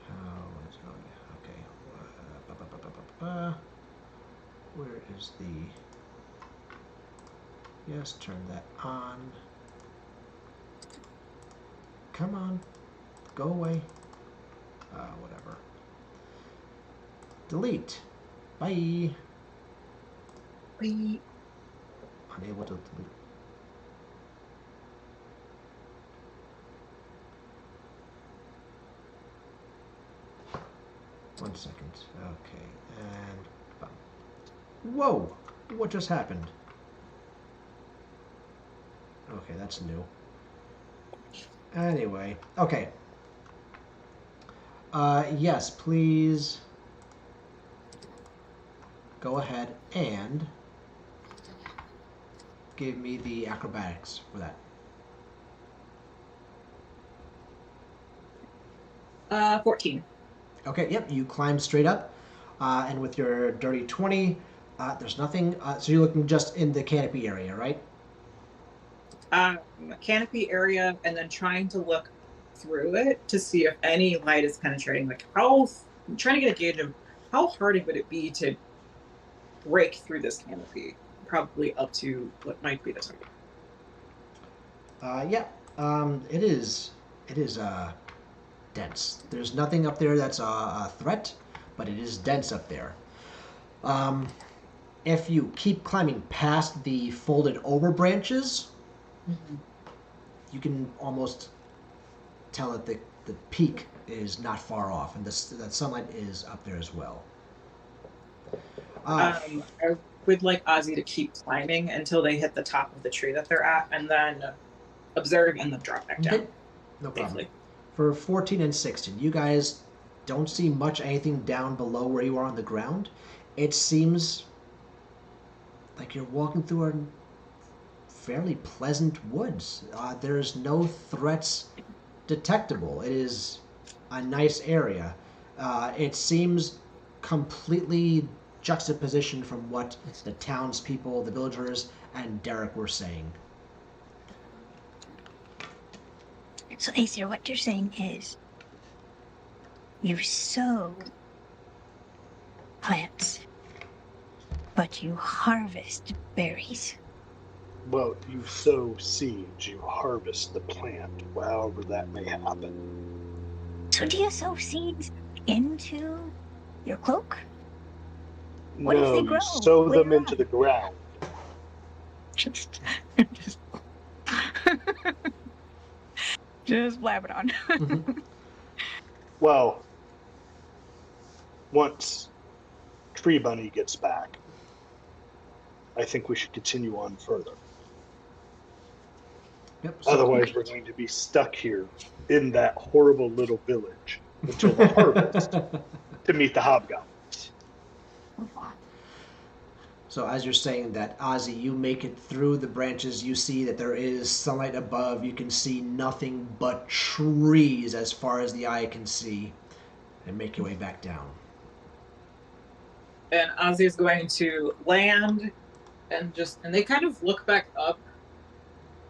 How is it going? Okay. Where is the... Yes, turn that on. Come on. Go away. Whatever. Delete. Bye. Bye. Unable to delete. 1 second. Okay, and... Whoa! What just happened? Okay, that's new. Anyway, okay. Yes, please go ahead and give me the acrobatics for that. 14. Okay, yep, you climb straight up, and with your dirty 20, there's nothing. So you're looking just in the canopy area, right? Canopy area, and then trying to look through it to see if any light is penetrating. Like I'm trying to get a gauge of how hard would it be to break through this canopy. Probably up to what might be the target. Yeah. It is. Dense. There's nothing up there that's a threat, but it is dense up there. If you keep climbing past the folded over branches, you can almost tell that the peak is not far off, and that sunlight is up there as well. I would like Ozzy to keep climbing until they hit the top of the tree that they're at, and then observe and then drop back down. Okay. No problem. Safely. For 14 and 16, you guys don't see much anything down below where you are on the ground. It seems like you're walking through a fairly pleasant woods. There's no threats detectable. It is a nice area. It seems completely juxtaposition from what the townspeople, the villagers, and Derek were saying. So, Aesir, what you're saying is you sow plants, but you harvest berries. Well, you sow seeds, you harvest the plant, however that may happen. So do you sow seeds into your cloak? What No, if they you grow sow them later into on? the ground. Just blab it on. Well, once Tree Bunny gets back, I think we should continue on further. Yep. So Otherwise, we're going to be stuck here in that horrible little village until the harvest to meet the hobgoblins. So as you're saying that, Ozzy, you make it through the branches. You see that there is sunlight above. You can see nothing but trees as far as the eye can see, and make your way back down. And Ozzy is going to land and they kind of look back up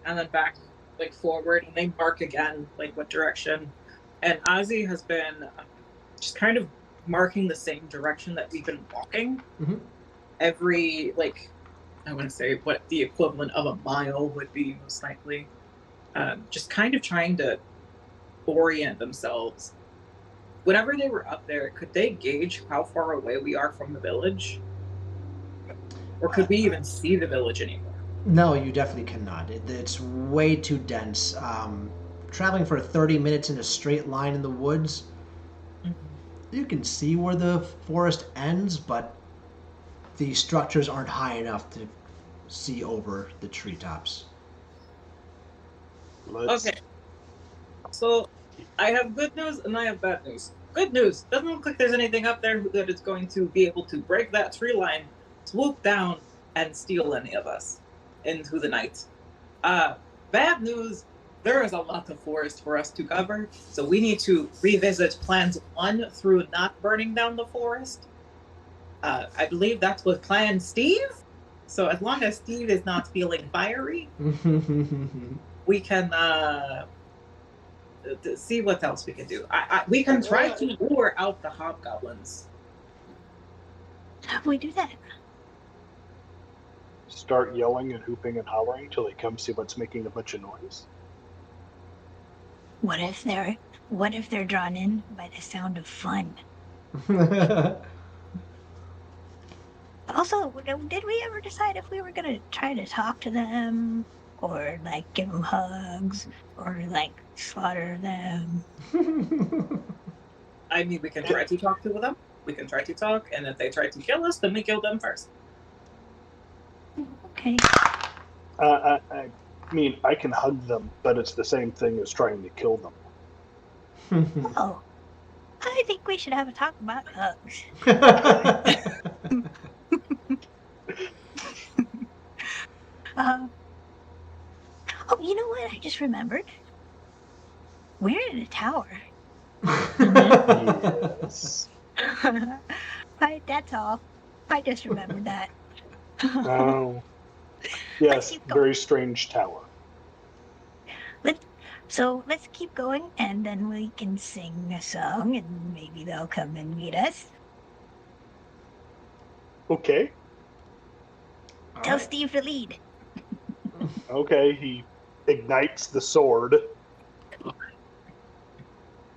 and then back like forward, and they mark again like what direction. And Ozzy has been just kind of marking the same direction that we've been walking. Mm-hmm. Every, like, I want to say what the equivalent of a mile would be most likely. Just kind of trying to orient themselves. Whenever they were up there, could they gauge how far away we are from the village? Or could we even see the village anymore? No, you definitely cannot. It's way too dense. Traveling for 30 minutes in a straight line in the woods, you can see where the forest ends, but the structures aren't high enough to see over the treetops. Okay. So I have good news and I have bad news. Good news. Doesn't look like there's anything up there that is going to be able to break that tree line, swoop down, and steal any of us into the night. Bad news, there is a lot of forest for us to cover, so we need to revisit plans 1 through not burning down the forest. I believe that's with Plan Steve. So as long as Steve is not feeling fiery, we can see what else we can do. We can try to lure out the hobgoblins. How do we do that? Start yelling and hooping and hollering till they come see what's making a bunch of noise. What if they're drawn in by the sound of fun? Also, did we ever decide if we were gonna try to talk to them, or like give them hugs, or like slaughter them? I mean, we can try to talk to them. We can try to talk, and if they try to kill us, then we kill them first. Okay. I mean, I can hug them, but it's the same thing as trying to kill them. Oh, I think we should have a talk about hugs. Uh, oh, you know what? I just remembered. We're in a tower. Yes. That's all. I just remembered that. Oh, Let's yes, keep going. very strange tower. Let's keep going, and then we can sing a song, and maybe they'll come and meet us. Okay, All Tell right. Steve to lead. okay, he ignites the sword.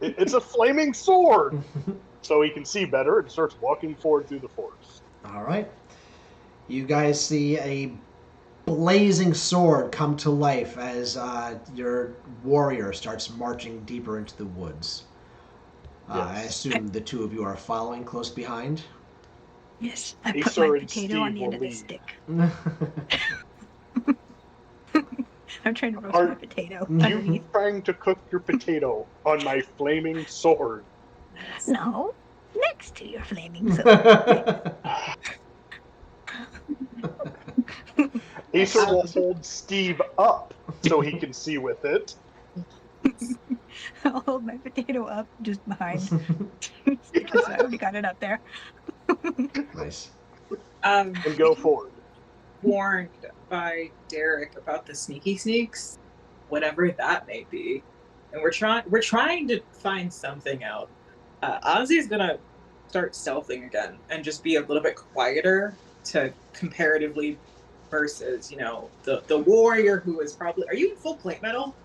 It's a flaming sword! So he can see better and starts walking forward through the forest. All right. You guys see a blazing sword come to life as your warrior starts marching deeper into the woods. I Yes. assume the two of you are following close behind. Yes, I put my Acer and potato on Steve the will end of the lead. stick. I'm trying to roast my Are potato you underneath. trying to cook your potato on my flaming sword? No, next to your flaming sword. Acer will Um, hold Steve up so he can see with it. I'll hold my potato up just behind because I already got it up there. Nice. And go forward. warned by Derek about the sneaky sneaks, whatever that may be, and we're trying to find something out. Ozzy's gonna start stealthing again and just be a little bit quieter to comparatively versus the warrior who is probably. Are you in full plate metal?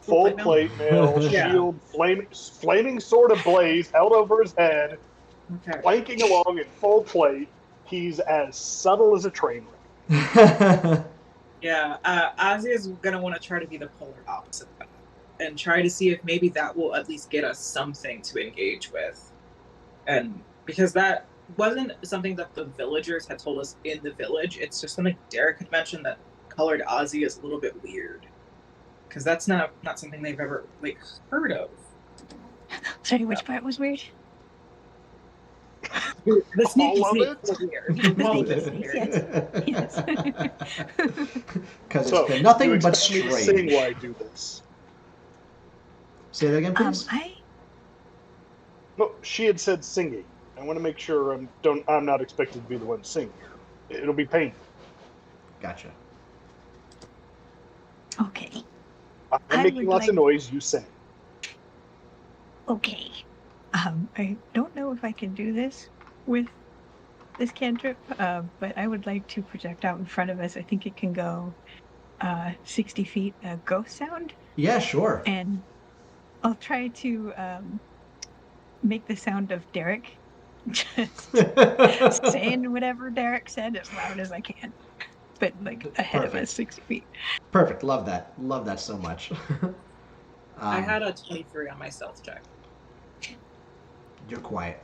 Full plate mail, Yeah. shield, flaming sword ablaze, held over his head, Okay. flanking along in full plate. He's as subtle as a train wreck. Yeah, Ozzy is gonna want to try to be the polar opposite of that, and try to see if maybe that will at least get us something to engage with, and because that wasn't something that the villagers had told us in the village. It's just something Derek had mentioned that colored Ozzy is a little bit weird, because that's not something they've ever heard of. Sorry, which part was weird? The sneaky All of sneak it? was weird. The All of sneaky it. sneaks, yes. Yes. Because it's So, been you nothing but expect me to sing strange. while I do this? Say that again, please. No, she had said singing. I want to make sure I'm not expected to be the one to sing here. It'll be painful. Gotcha. Okay. I'm I making would lots of like. noise. You sing. Okay. I don't know if I can do this with this cantrip, but I would like to project out in front of us. I think it can go 60 feet, a ghost sound, Yeah, sure. and I'll try to make the sound of Derek, just saying whatever Derek said as loud as I can, but like ahead of us, Perfect. 60 feet. Perfect. Love that. Love that so much. I had a 23 on my stealth check. You're quiet.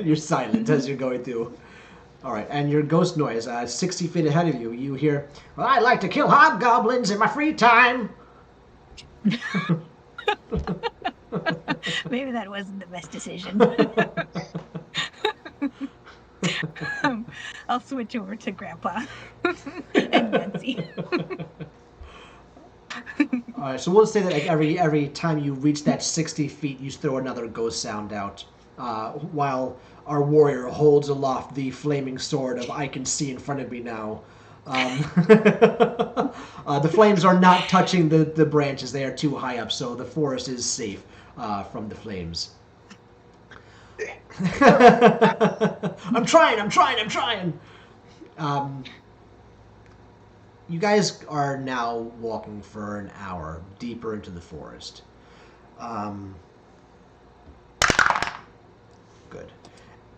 You're silent as you're going through. All right, and your ghost noise, 60 feet ahead of you, you hear, well, I like to kill hobgoblins in my free time. Maybe that wasn't the best decision. I'll switch over to Grandpa and Nancy. All right, so we'll say that like every time you reach that 60 feet, you throw another ghost sound out, while our warrior holds aloft the flaming sword of I can see in front of me now. The flames are not touching the branches; they are too high up, so the forest is safe from the flames. I'm trying. You guys are now walking for an hour deeper into the forest. Um, good.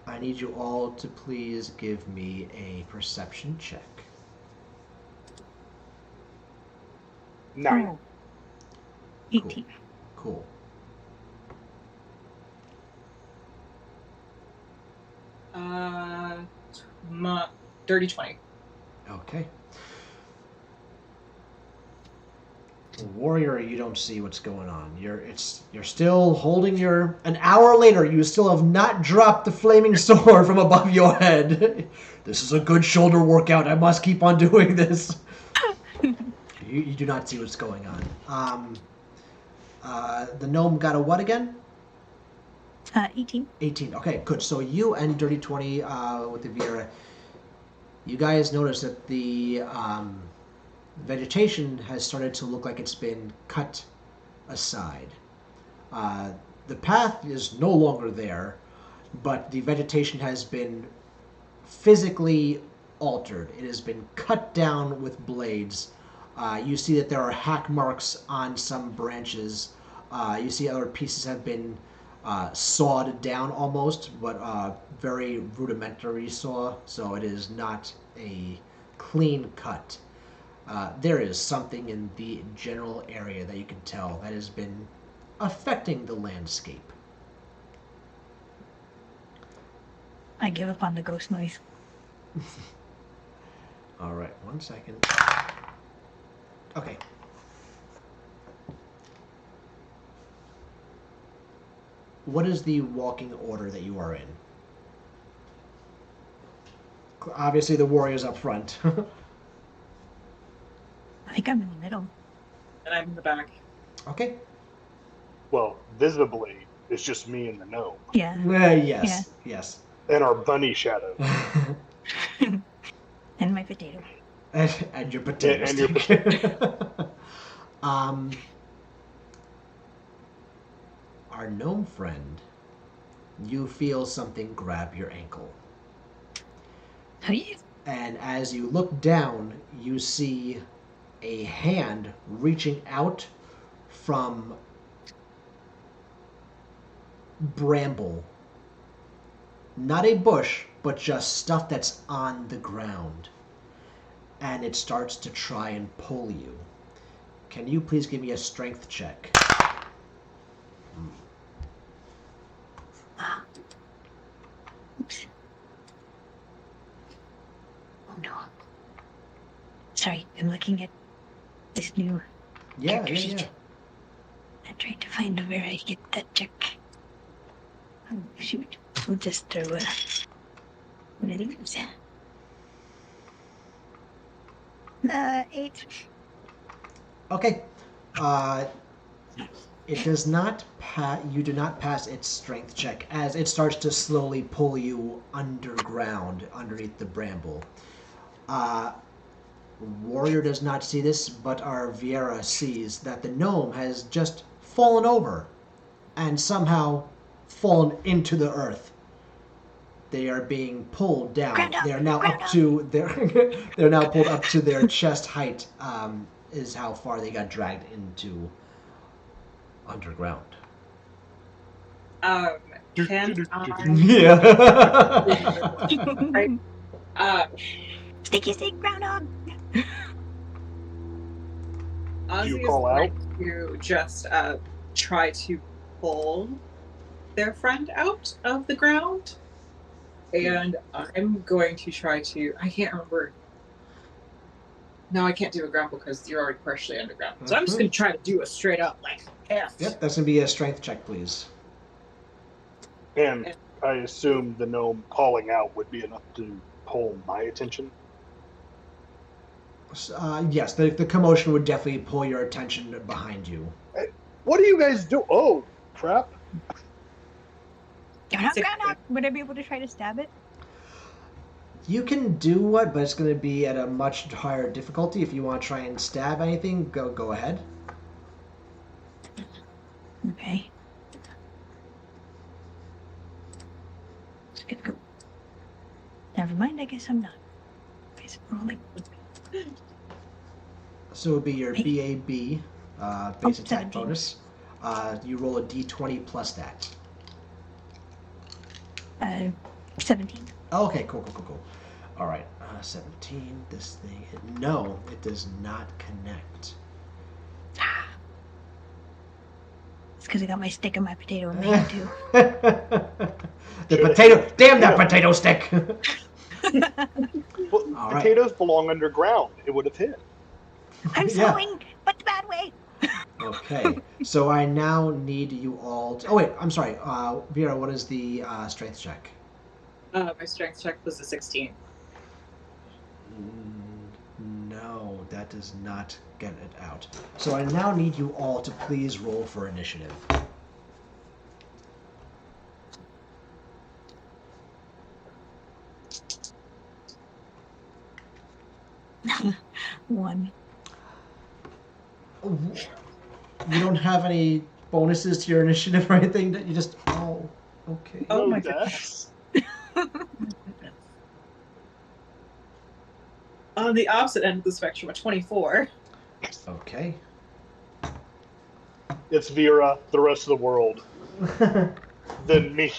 I need you all to please give me a perception check. 9. Oh, Cool. 18. Cool. Dirty 20. Okay. Warrior, you don't see what's going on. You're still holding your. An hour later, you still have not dropped the flaming sword from above your head. This is a good shoulder workout. I must keep on doing this. You do not see what's going on. The gnome got a what again? 18. 18. Okay, good. So you and Dirty 20 with the Viera, you guys notice that the vegetation has started to look like it's been cut aside. The path is no longer there, but the vegetation has been physically altered. It has been cut down with blades. You see that there are hack marks on some branches. You see other pieces have been sawed down almost, but very rudimentary saw, so it is not a clean cut. There is something in the general area that you can tell that has been affecting the landscape. I give up on the ghost noise. All right, 1 second. Okay. What is the walking order that you are in? Obviously, the warrior's up front. I think I'm in the middle. And I'm in the back. Okay. Well, visibly, it's just me and the gnome. Yeah. Yes, yes. And our bunny shadow. And my potato. And your potato And your stick. Our gnome friend, you feel something grab your ankle. And as you look down, you see a hand reaching out from bramble. Not a bush, but just stuff that's on the ground. And it starts to try and pull you. Can you please give me a strength check? Oops. Oh no. Sorry, I'm looking at this new character sheet. I'm trying to find where I get that check. Oh shoot. We'll just throw one of these. 8. Okay. It does not you do not pass its strength check as it starts to slowly pull you underground underneath the bramble. Warrior does not see this, but our Viera sees that the gnome has just fallen over and somehow fallen into the earth. They are being pulled down. They are now up to their they're now pulled up to their chest height, is how far they got dragged into underground. Can Yeah. Sticky stick groundhog. Ozzy is call out? going to just try to pull their friend out of the ground. And I'm going to try to... I can't remember. No, I can't do a grapple because you're already partially underground. So I'm just going to try to do a straight up, like, F. Yep, that's going to be a strength check, please. And I assume the gnome calling out would be enough to pull my attention. Yes, the commotion would definitely pull your attention behind you. What do you guys do? Oh, crap. Groundhog. Would I be able to try to stab it? You can do what, but it's going to be at a much higher difficulty. If you want to try and stab anything, go ahead. Okay. Let's go. Never mind, I guess I'm not. Basic rolling. So it would be your BAB, base attack 17. bonus. You roll a d20 plus that. 17. Okay, cool. All right, 17, this thing. No, it does not connect. because I got my stick and my potato in my hand too. The potato. Damn that potato stick! Well, All right. potatoes belong underground. It would have hit. I'm Yeah. sewing, but the bad way. Okay. So I now need you all. Oh wait, I'm sorry. Vera, what is the strength check? My strength check was a 16. No, that does not get it out. So I now need you all to please roll for initiative. One. You don't have any bonuses to your initiative or anything that you just. Oh, okay. Oh No my deaths. On the opposite end of the spectrum, a 24. Okay. It's Vera, the rest of the world, then me.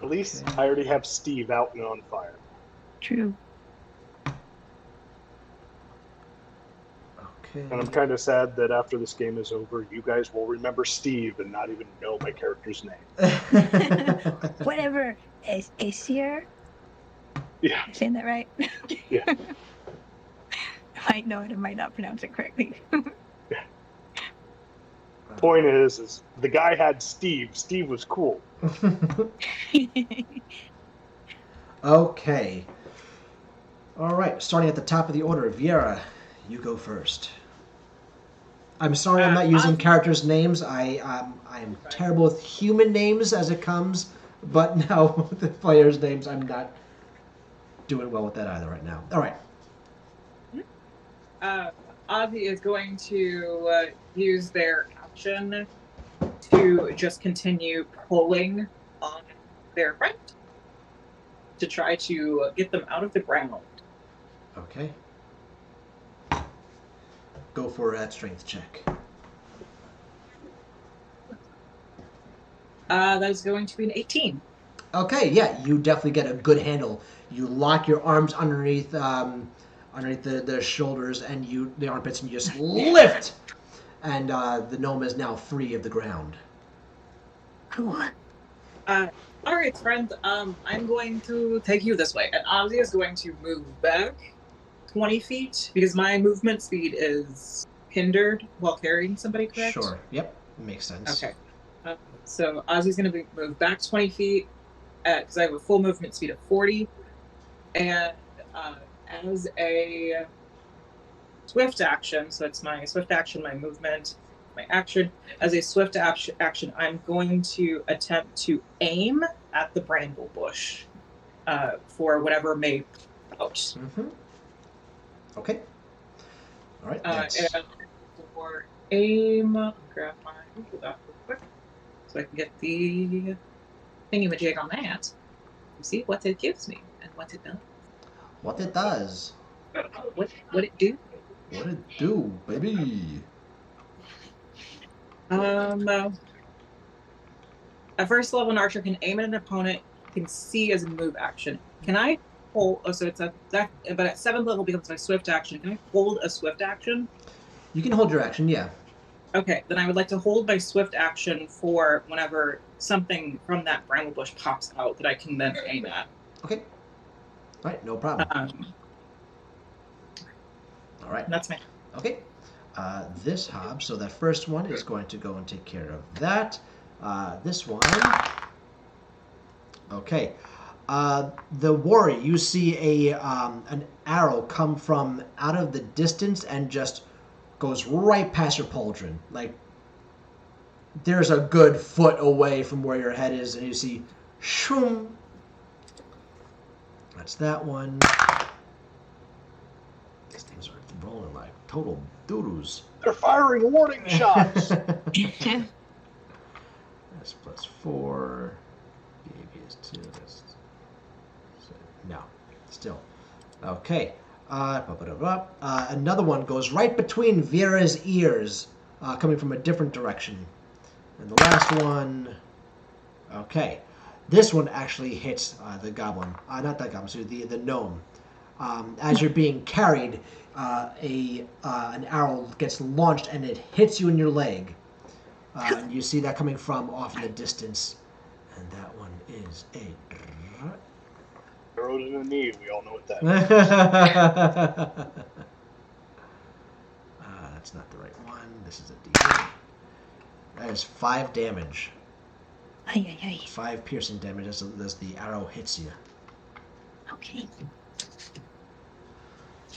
At least I already have Steve out and on fire. True. Okay. And I'm kind of sad that after this game is over, you guys will remember Steve and not even know my character's name. Whatever. Aesir? Yeah, I'm saying that right? yeah. I might know it, I might not pronounce it correctly. Point is the guy had Steve. Steve was cool. Okay. All right. Starting at the top of the order, Viera, you go first. I'm sorry, I'm not using characters' names. I'm terrible with human names as it comes, but now with the players' names, I'm not doing well with that either right now. All right. Ozzy is going to use their action to just continue pulling on their friend to try to get them out of the ground. Okay. Go for that strength check. That is going to be an 18. Okay, yeah, you definitely get a good handle. You lock your arms underneath the shoulders and the armpits, and you just lift, and the gnome is now free of the ground. Cool. All right, friend. I'm going to take you this way, and Ozzy is going to move back 20 feet because my movement speed is hindered while carrying somebody. Correct? Sure. Yep. Makes sense. Okay. So Ozzy's going to move back 20 feet because I have a full movement speed of 40, and as a swift action, so it's my swift action, my movement, my action. As a swift action, I'm going to attempt to aim at the bramble bush for whatever may out. Mm-hmm. Okay. All right. And for aim, I'll grab my real quick so I can get the thingy-majig on that. You see what it gives me and what it does. What it does. What it do? What it do, baby? At first level, an archer can aim at an opponent, can see as a move action. Can I hold? Oh, so it's but at 7th level becomes my swift action. Can I hold a swift action? You can hold your action, yeah. Okay, then I would like to hold my swift action for whenever something from that bramble bush pops out that I can then aim at. Okay. All right, no problem. All right. That's me. Okay. This hob, so that first one is going to go and take care of that. This one. Okay. The warrior, you see an arrow come from out of the distance and just goes right past your pauldron. Like, there's a good foot away from where your head is, and you see, shoom. That's that one. These things are rolling like total doodles. They're firing warning shots. That's +4. BAB is 2. That's no. Still. Okay. Another one goes right between Vera's ears, coming from a different direction. And the last one. Okay. This one actually hits the goblin. Not that goblin, sorry, the gnome. As you're being carried, an arrow gets launched and it hits you in your leg. And you see that coming from off in the distance. And that one is a... Arrow to the knee. We all know what that is. That's not the right one. This is a D8. That is 5 damage. Ay, ay, ay. 5 piercing damage as the arrow hits you. Okay.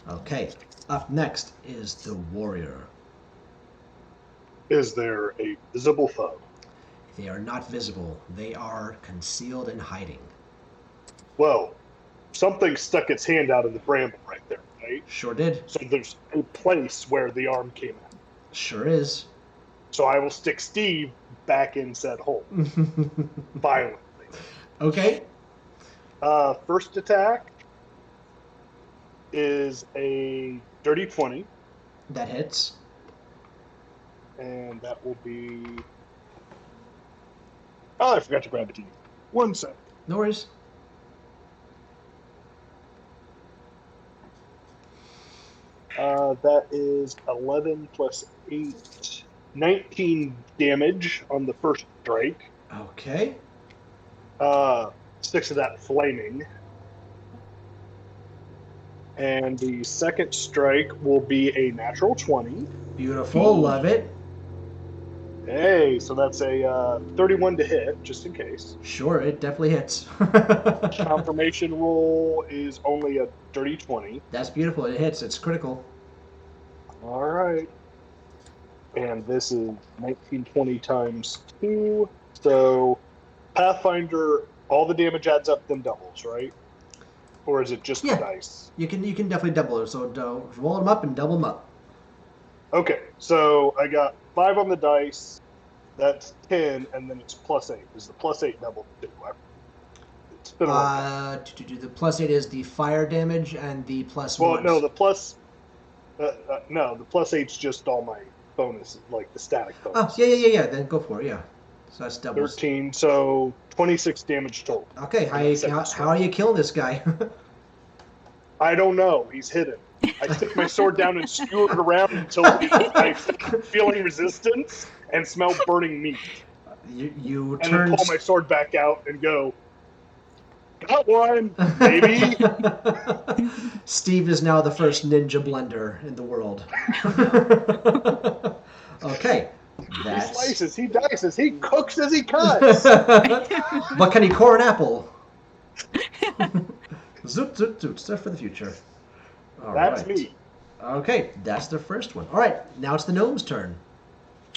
Okay. Up next is the warrior. Is there a visible foe? They are not visible. They are concealed and hiding. Well, something stuck its hand out of the bramble right there, right? Sure did. So there's a place where the arm came out. Sure is. So I will stick Steve back in said hole violently. Okay. First attack is a dirty 20, That hits. and that will be... Oh, I forgot to grab it to you. 1 sec. No worries. That is 11 plus 8, 19 damage on the first strike. Okay. 6 of that flaming. And the second strike will be a natural 20. Beautiful. Love it. Hey, so that's a 31 to hit, just in case. Sure, it definitely hits. Confirmation roll is only a dirty 20. That's beautiful. It hits. It's critical. All right. And this is 1920 times 2. So Pathfinder, all the damage adds up, then doubles, right? Or is it just Yeah. the dice? You can definitely double it. So roll them up and double them up. Okay, so I got 5 on the dice. That's 10, and then it's plus 8. Is the plus 8 double too? It's been a long time. The plus 8 is the fire damage, and the plus Well, 1. no, the plus... no, the plus 8's just all my bonuses, like the static bonus. Oh, yeah. Then go for it, yeah. So that's doubles. 13, so 26 damage total. Okay, how are you killing this guy? I don't know. He's hidden. I stick my sword down and skewer it around until I start feeling resistance and smell burning meat. You And turn... then pull my sword back out and go, got one, baby. Steve is now the first ninja blender in the world. Okay. He slices, he dices, he cooks as he cuts. But can he core an apple? Zoot, zoot, zoot. Stuff for the future. All That's right. me. Okay, that's the first one. All right, now it's the gnome's turn.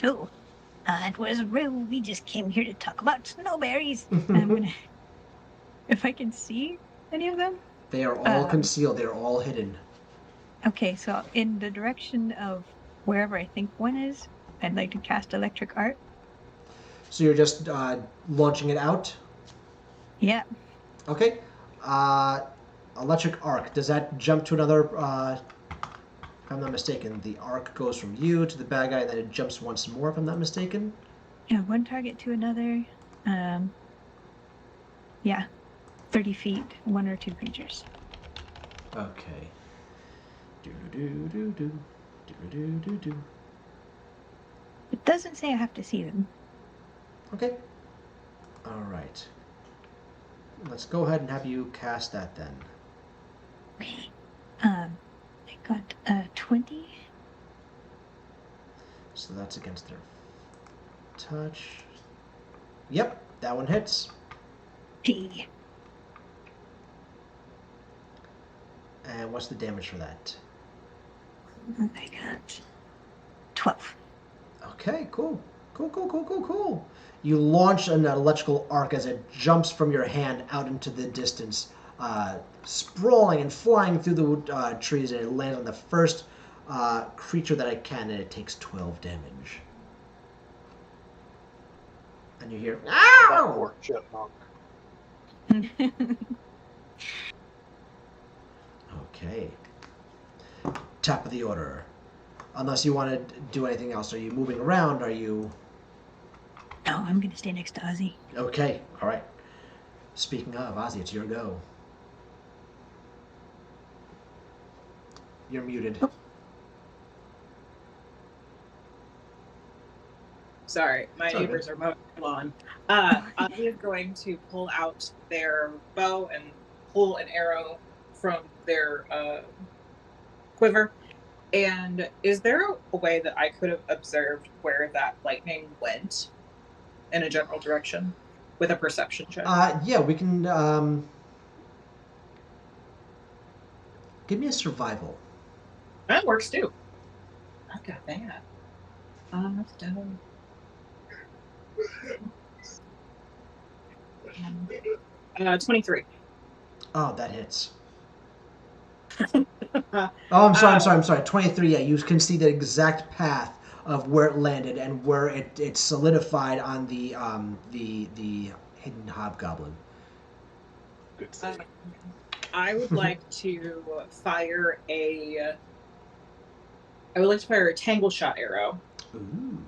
Oh, it was rude. We just came here to talk about snowberries. I'm gonna... If I can see any of them? They are all concealed. They're all hidden. Okay, so in the direction of wherever I think one is, I'd like to cast Electric Art. So you're just launching it out? Yeah. Okay. Electric arc. Does that jump to another... if I'm not mistaken, the arc goes from you to the bad guy, and then it jumps once more, if I'm not mistaken? Yeah, one target to another. Yeah. 30 feet, 1 or 2 creatures. Okay. Do-do-do-do-do. Do-do-do-do-do. It doesn't say I have to see them. Okay. All right. Let's go ahead and have you cast that then. Okay. I got 20. So that's against their touch. Yep, that one hits. Hey. And what's the damage for that? I got 12. Okay, cool. Cool. You launch an electrical arc as it jumps from your hand out into the distance, sprawling and flying through the trees, and it lands on the first creature that it can, and it takes 12 damage. And you hear, That ow! poor chipmunk. Okay. Top of the order. Unless you want to do anything else. Are you moving around? Are you... No, I'm going to stay next to Ozzy. Okay, alright. Speaking of, Ozzy, it's your go. You're muted. Sorry, my It's all neighbors good. are mowing the lawn. Ozzy is going to pull out their bow and pull an arrow from their quiver. And is there a way that I could have observed where that lightning went in a general direction with a perception check? Yeah, we can. Give me a survival. That works too. I've got that. That's done. 23. Oh, that hits. Oh, I'm sorry. 23, yeah, you can see the exact path of where it landed and where it solidified on the hidden hobgoblin. Good save. I would like to fire a tangle shot arrow. Ooh.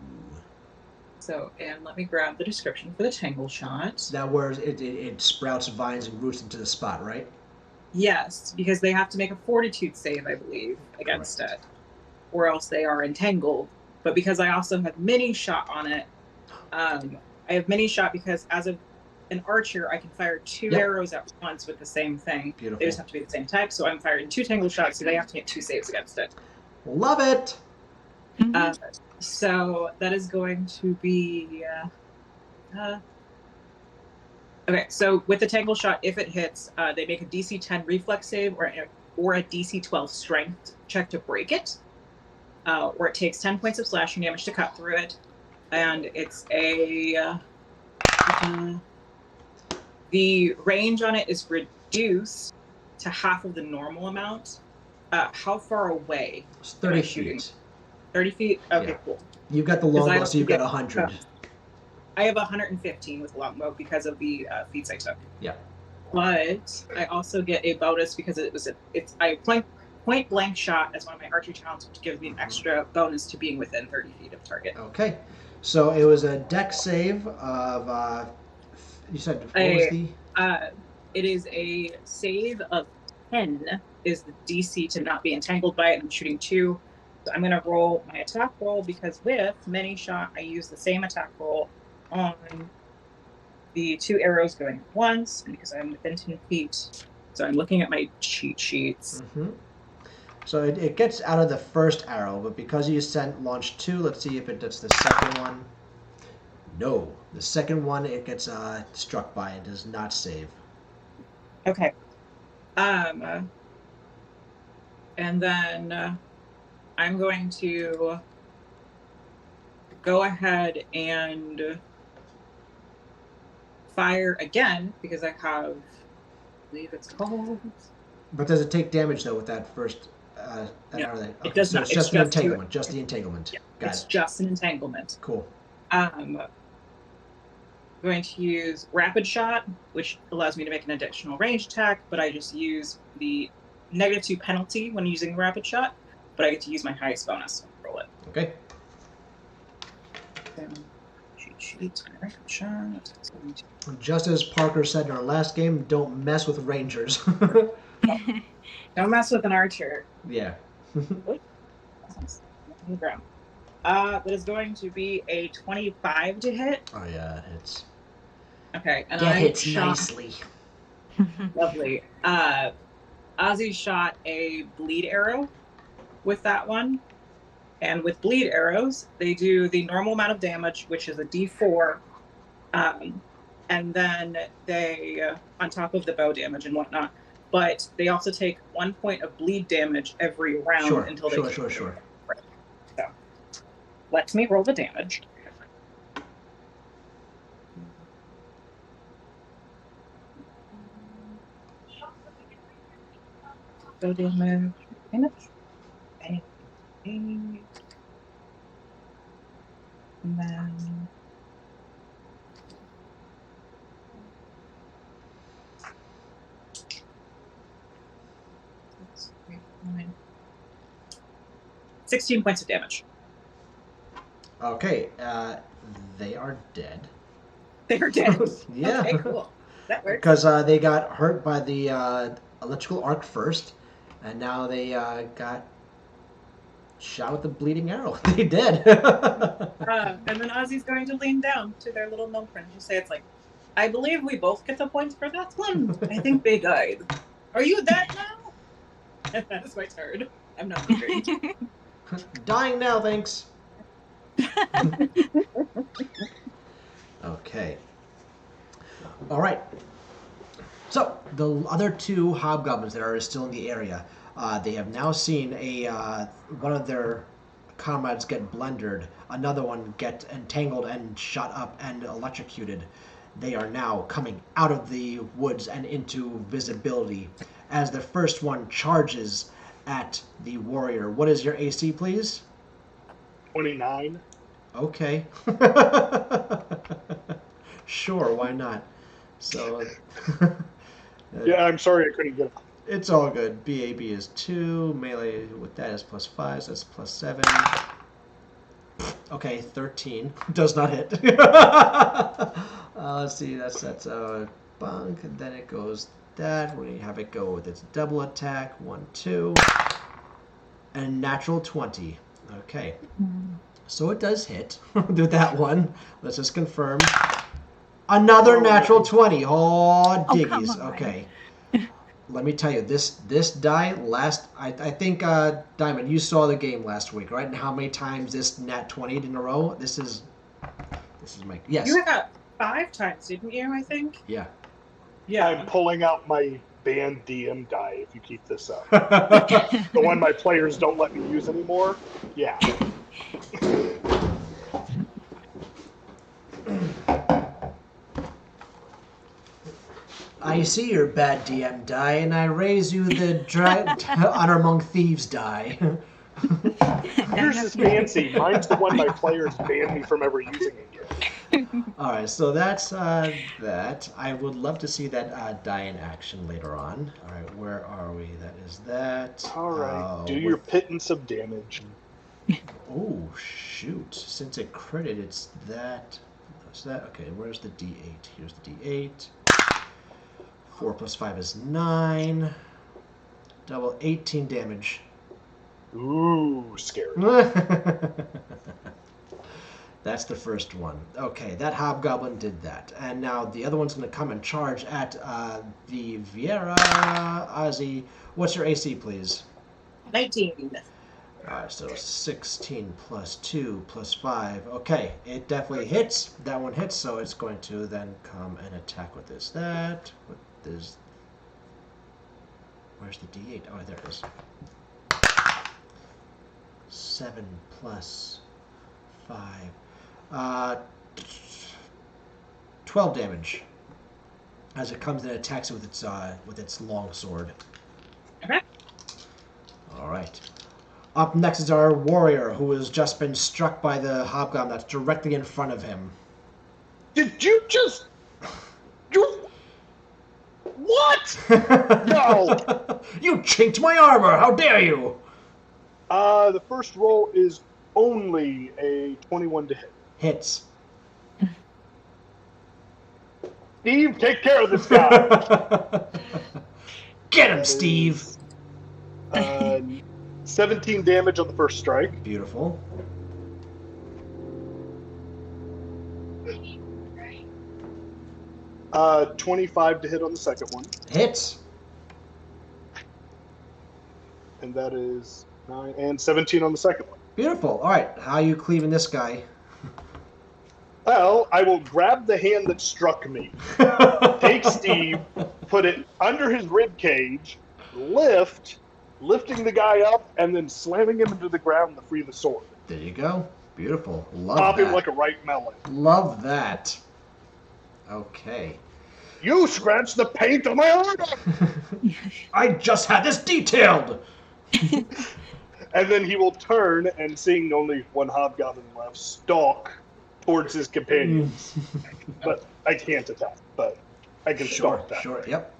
So, and let me grab the description for the tangle shot. That where it sprouts vines and roots into the spot, right? Yes, because they have to make a fortitude save, I believe, against it, or else they are entangled. But because I also have mini shot on it, I have mini shot because as an archer, I can fire 2 arrows at once with the same thing. Beautiful. They just have to be the same type, so I'm firing 2 tangle shots, so they have to make 2 saves against it. Love it! So that is going to be... okay, so with the tangle shot, if it hits, they make a DC 10 reflex save or a DC 12 strength check to break it, or it takes 10 points of slashing damage to cut through it, and it's the range on it is reduced to half of the normal amount. How far away? It's 30 feet. 30 feet? Okay, Yeah. cool. You've got the longbow, so you've got 100. I have 115 with longbow because of the feats I took. Yeah. But I also get a bonus because I point blank shot as one of my archery talents, which gives me an extra bonus to being within 30 feet of target. Okay. So it was a dex save of, you said, what was the? It is a save of 10 is the DC to not be entangled by it. I'm shooting 2. So I'm going to roll my attack roll because with many shot, I use the same attack roll on the 2 arrows going at once, and because I'm within 10 feet. So I'm looking at my cheat sheets. Mm-hmm. So it gets out of the first arrow, but because you launched 2, let's see if it does the second one. No. The second one, it gets struck by and does not save. Okay. And then I'm going to go ahead and fire again because I have, I believe it's called. But does it take damage though with that first arrow? Okay, it does not. It's just an entanglement. Just the entanglement. Yeah, Got it's it. just an entanglement. Cool. Going to use rapid shot, which allows me to make an additional range attack, but I just use the -2 penalty when using rapid shot, but I get to use my highest bonus when I roll it. Okay. Cheat, rapid shot. Just as Parker said in our last game, don't mess with rangers. Don't mess with an archer. Yeah. That is going to be a 25 to hit. Oh yeah, it hits. Okay, and That I hits shot nicely. lovely. Ozzy shot a bleed arrow with that one. And with bleed arrows, they do the normal amount of damage, which is a D4. And then they, on top of the bow damage and whatnot, but they also take 1 point of bleed damage every round until they Sure. So, let me roll the damage. Bow damage. And then 16 points of damage. Okay, they are dead. They're dead. Yeah. Okay, cool. That works. Because they got hurt by the electrical arc first, And now they got shot with a bleeding arrow. They did. And then Ozzy's going to lean down to their little gnome friend. You say it's like, I believe we both get the points for that one. I think they died. Are you that now? And that is my turn. I'm not moving. Dying now, thanks. Okay. All right. So the other two hobgoblins that are still in the area, they have now seen one of their comrades get blundered, another one get entangled and shot up and electrocuted. They are now coming out of the woods and into visibility as the first one charges at the warrior. What is your AC, please? 29. Okay. Sure, why not? So, Yeah, I'm sorry I couldn't get it. it's all good. BAB is 2. Melee with that is +5, so that's +7. Okay, 13. Does not hit. Let's see, that's bunk, and then it goes that. We're going to have it go with its double attack. 1, 2. And natural 20. Okay. So it does hit. Do that one. Let's just confirm. Another natural 20. Oh, diggies. Okay. Let me tell you, this die I think, Diamond, you saw the game last week, right? And how many times this nat 20'd in a row? This is my, yes. You got 5 times, didn't you, I think? Yeah. Yeah. I'm pulling out my banned DM die if you keep this up. The one my players don't let me use anymore? Yeah. I see your bad DM die, and I raise you the Honor Among Thieves die. Yours is fancy. Mine's the one my players banned me from ever using again. All right, so that's that. I would love to see that die in action later on. All right, where are we? That is that. All right, do your pittance of damage. Oh, shoot. Since it critted, it's that. That's that. Okay, where's the D8? Here's the D8. 4 plus 5 is 9. Double 18 damage. Ooh, scary. That's the first one. Okay, that hobgoblin did that. And now the other one's going to come and charge at the Viera. Ozzy, what's your AC, please? 19. Alright, so 16 plus 2 plus 5. Okay, it definitely hits. That one hits, so it's going to then come and attack with this. That. With this. Where's the D8? Oh, there it is. 7 plus 5. 12 damage. As it comes and attacks it with its long sword. Okay. Alright. Up next is our warrior, who has just been struck by the hobgoblin that's directly in front of him. Did you just... What? No! You chinked my armor! How dare you! The first roll is only a 21 to hit. Hits. Steve, take care of this guy! Get him, Steve! 17 damage on the first strike. Beautiful. Uh, 25 to hit on the second one. Hits. And that is 9 and 17 on the second one. Beautiful. Alright, how are you cleaving this guy? Well, I will grab the hand that struck me, take Steve, put it under his rib cage, lifting the guy up, and then slamming him into the ground to free the sword. There you go. Beautiful. Love Pop that. him like a ripe melon. Love that. Okay. You scratched the paint on my armor! I just had this detailed! And then he will turn and, seeing only one hobgoblin left, stalk towards his companions. But I can't attack, but I can stalk that. Sure, yep.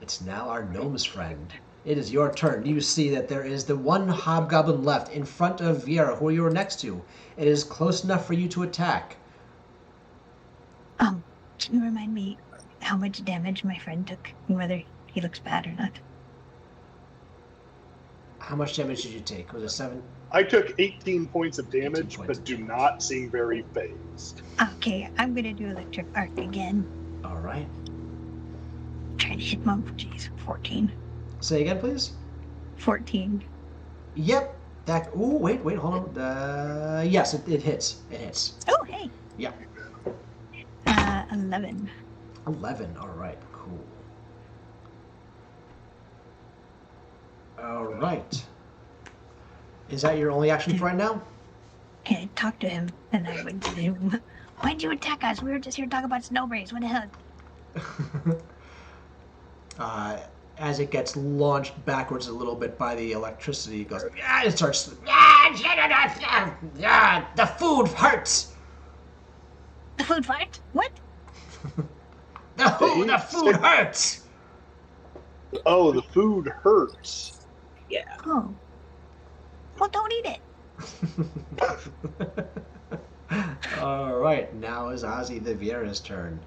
It's now our gnome's friend. It is your turn. You see that there is the one hobgoblin left in front of Viera, who you are next to. It is close enough for you to attack. Can you remind me how much damage my friend took and whether he looks bad or not? How much damage did you take? Was it 7? I took 18 points of damage, points but of do damage. not seem very phased. Okay, I'm gonna do electric arc again. All right. Trying to hit mom. Jeez, 14. Say again, please. 14. Yep. That. Oh, wait, hold on. Yes, it hits. It hits. Oh, hey. Yeah. 11. 11. All right. Cool. All right. Is that your only action for right now? And I talked to him, and I would say, why'd you attack us? We were just here to talk about snowberries. What the hell? As it gets launched backwards a little bit by the electricity, it goes. Yeah, it starts. The food hurts. The food fight? What? The food hurts. Oh, the food hurts. Yeah. Oh. Well, don't eat it. All right, now is Ozzy the Viera's turn.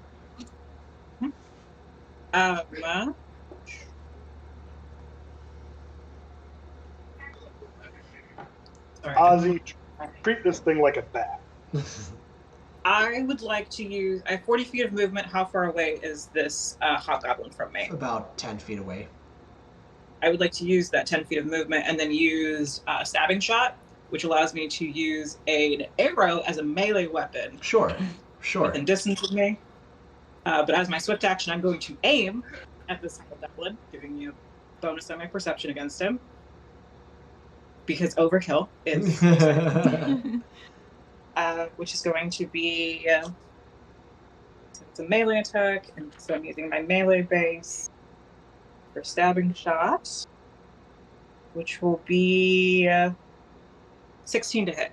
Sorry. Ozzy, treat this thing like a bat. I would like to use. I have 40 feet of movement. How far away is this hobgoblin from me? About 10 feet away. I would like to use that 10 feet of movement and then use stabbing shot, which allows me to use an arrow as a melee weapon. Sure. Within distance of me. But as my swift action, I'm going to aim at this hobgoblin, giving you a bonus on my perception against him. Because overkill is, which is going to be, it's a melee attack, and so I'm using my melee base for stabbing shot, which will be 16 to hit.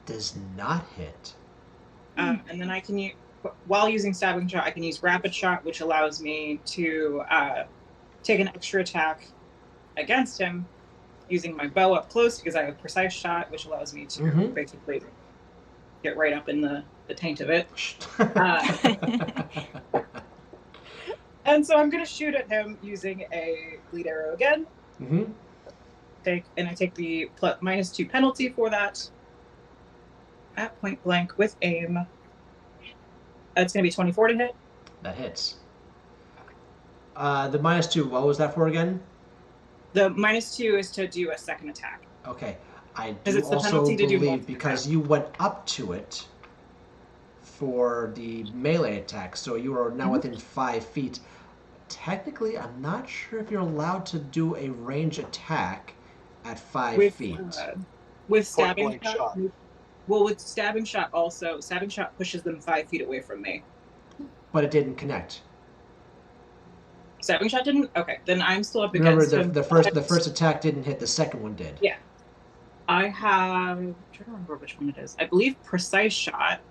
Does not hit. And then I can use, while using stabbing shot, I can use rapid shot, which allows me to take an extra attack against him using my bow up close because I have precise shot, which allows me to basically get right up in the taint of it. And so I'm going to shoot at him using a bleed arrow again. I take the -2 penalty for that at point blank with aim. It's going to be 24 to hit. That hits. The -2, what was that for again? The -2 is to do a second attack. Okay. I Because do it's the also penalty to do believe both because you went up to it for the melee attack, so you are now within 5 feet. Technically, I'm not sure if you're allowed to do a range attack at 5 feet. With stabbing Point-blank shot. Well, with stabbing shot also, stabbing shot pushes them 5 feet away from me. But it didn't connect. Stabbing shot didn't? Okay, then I'm still up Remember, against him. the first attack didn't hit, the second one did. Yeah. I have, I'm trying to remember which one it is. I believe precise shot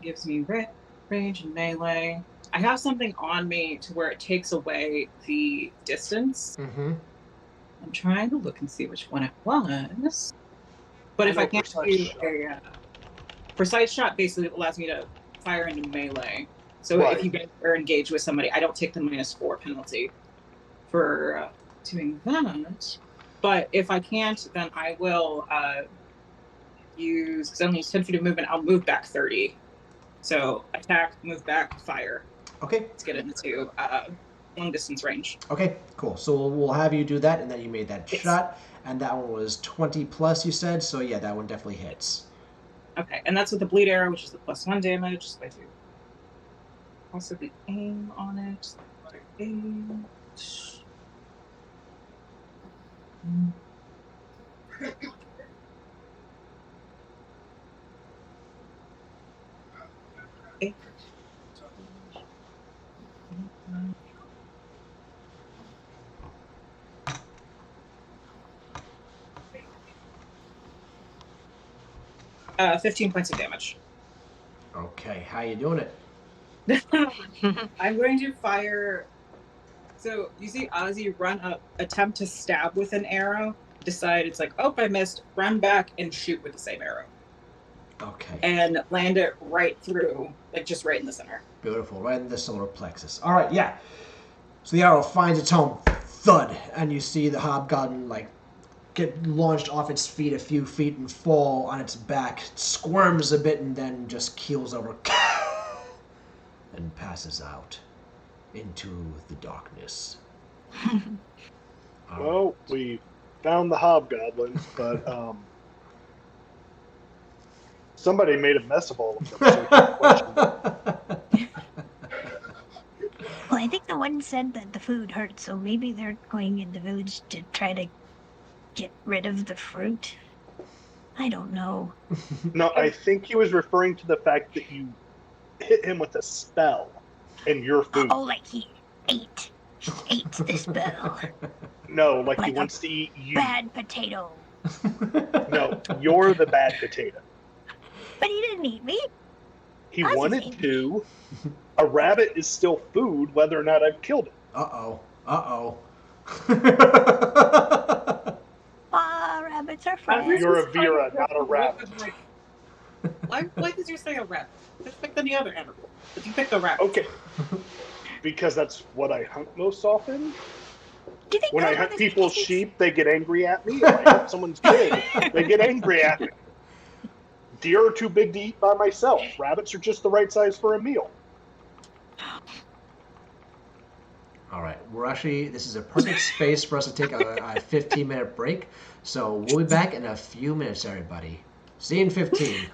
gives me range and melee. I have something on me to where it takes away the distance. I'm trying to look and see which one it was. But if I can't do a precise shot, basically allows me to fire into melee. So if you are engaged with somebody, I don't take the -4 penalty for doing that. But if I can't, then I will use, because I only use 10 feet of movement, I'll move back 30. So attack, move back, fire. Okay. Let's get into long distance range. Okay, cool. So we'll have you do that, and then you made that shot, and that one was 20 plus, you said. So yeah, that one definitely hits. Okay, and that's with the bleed arrow, which is the +1 damage. So I do also the aim on it. Aim. 15 points of damage. Okay, how you doing it? I'm going to fire. So you see Ozzy run up, attempt to stab with an arrow, decide it's like, oh, I missed, run back and shoot with the same arrow. Okay. And land it right through, like just right in the center. Beautiful, right in the solar plexus. All right, yeah. So the arrow finds its home thud, and you see the hobgoblin like get launched off its feet a few feet and fall on its back, squirms a bit, and then just keels over and passes out into the darkness. Well, we found the hobgoblins, but somebody made a mess of all of them. So we can't question them. Well, I think the one said that the food hurt, so maybe they're going in the village to try to get rid of the fruit. I don't know. No, I think he was referring to the fact that you hit him with a spell and your food. Oh, like he ate the spell. No, like he Like wants to eat you. Bad potato. No, you're the bad potato. But he didn't eat me. He I was wanted eating. to. A rabbit is still food, whether or not I've killed it. Uh-oh. Uh-oh. Rabbits are fine. You're a Vera, not a rabbit. Why did you say a rabbit? Just pick any other animal. But you picked a rabbit. Okay. Because that's what I hunt most often. Do you think When I those hunt are the people's species? sheep, they get angry at me. If I hunt someone's kid, they get angry at me. Deer are too big to eat by myself. Rabbits are just the right size for a meal. All right, this is a perfect space for us to take a 15-minute break. So we'll be back in a few minutes, everybody. See you in 15.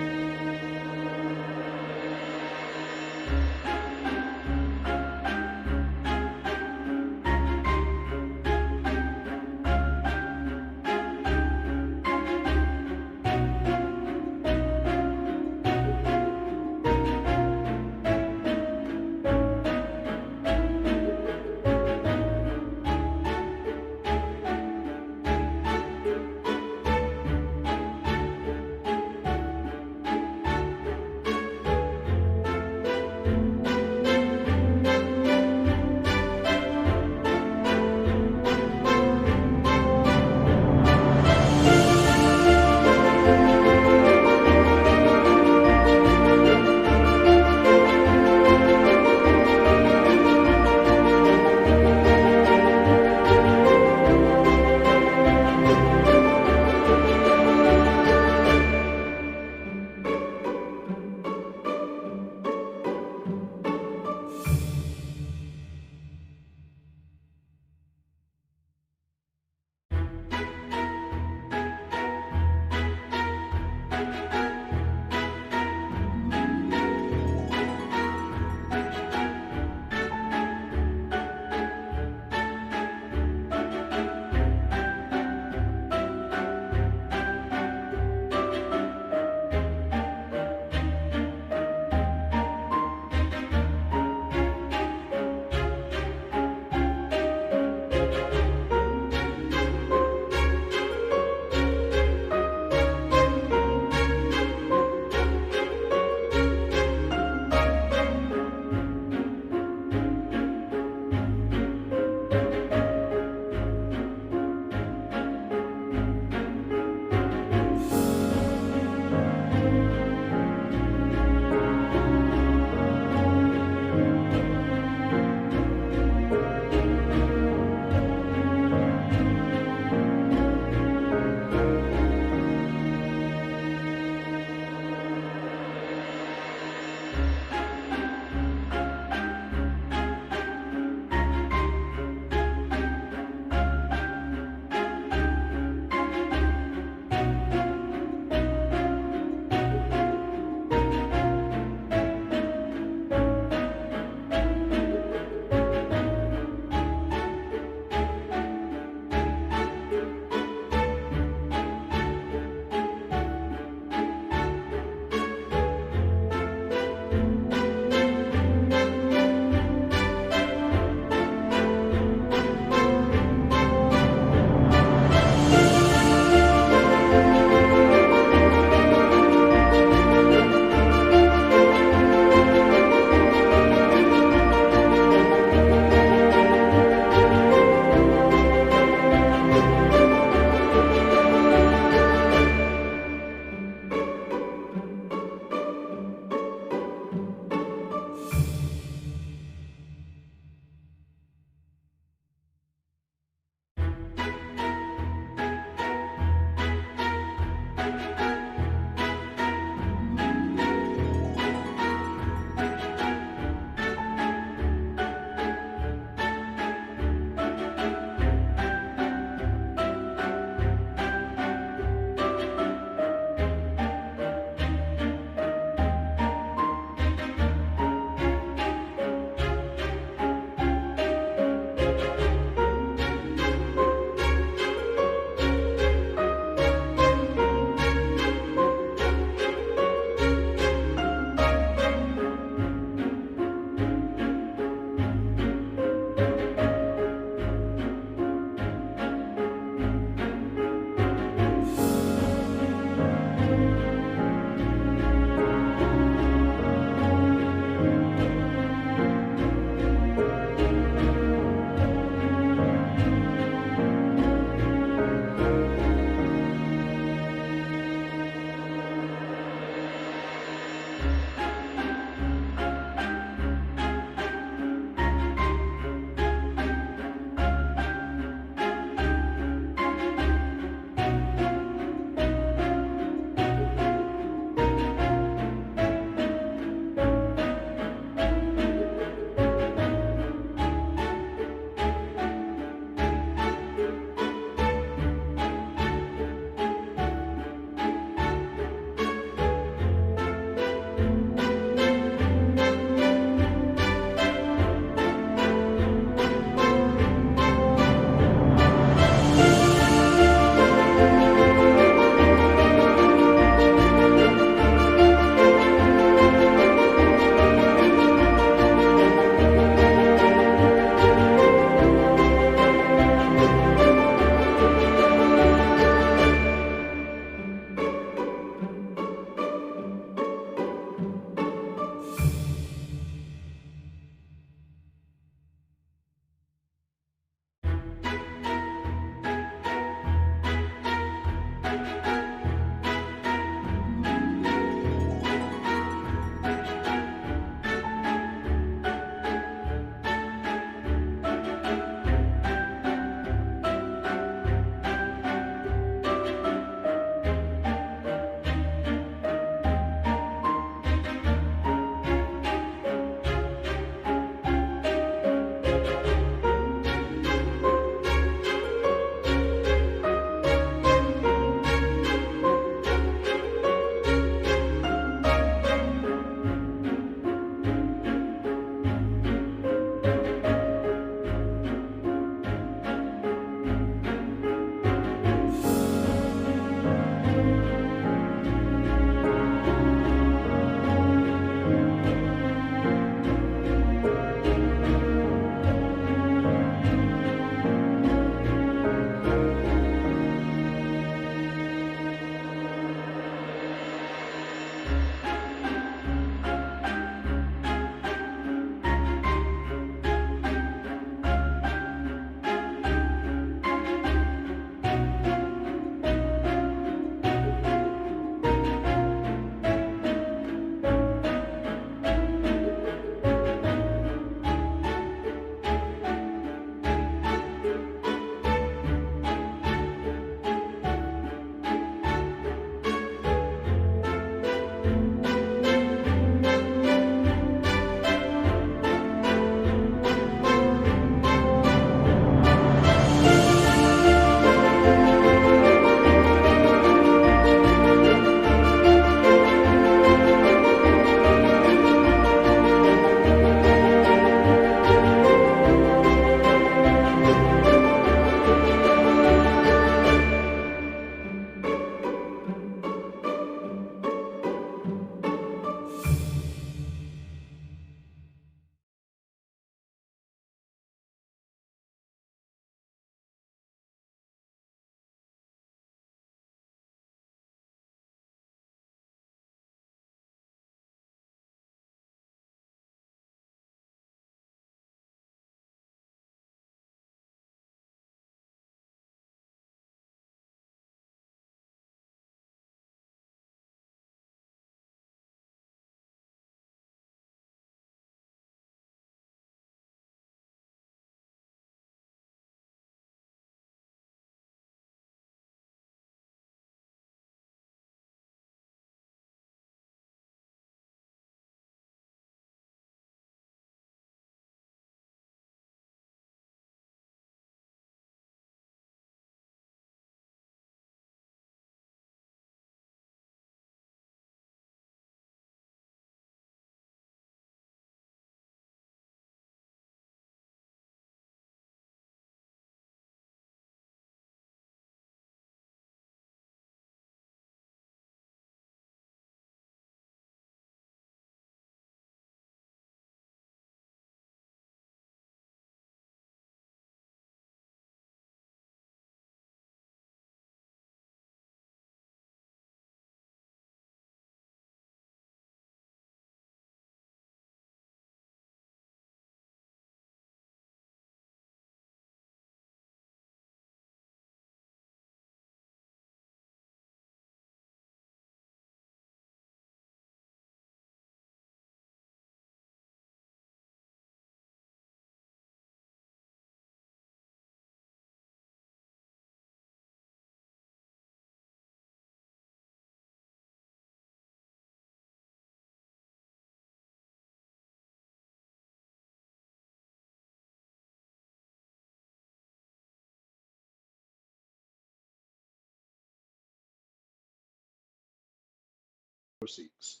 seeks.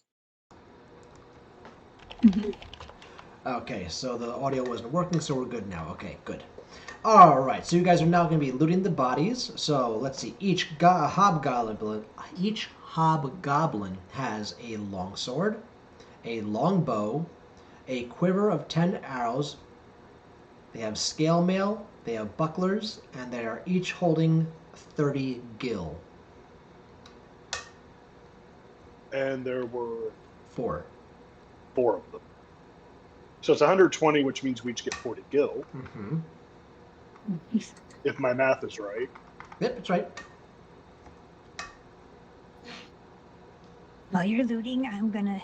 Okay, so the audio wasn't working, so we're good now. Okay, good. All right, so you guys are now going to be looting the bodies. So let's see. Each hobgoblin has a longsword, a long bow, a quiver of 10 arrows. They have scale mail, they have bucklers, and they are each holding 30 gil. And there were 4. 4 of them. So it's 120, which means we each get 40 gil, Mm-hmm. if my math is right. Yep, that's right. While you're looting, I'm gonna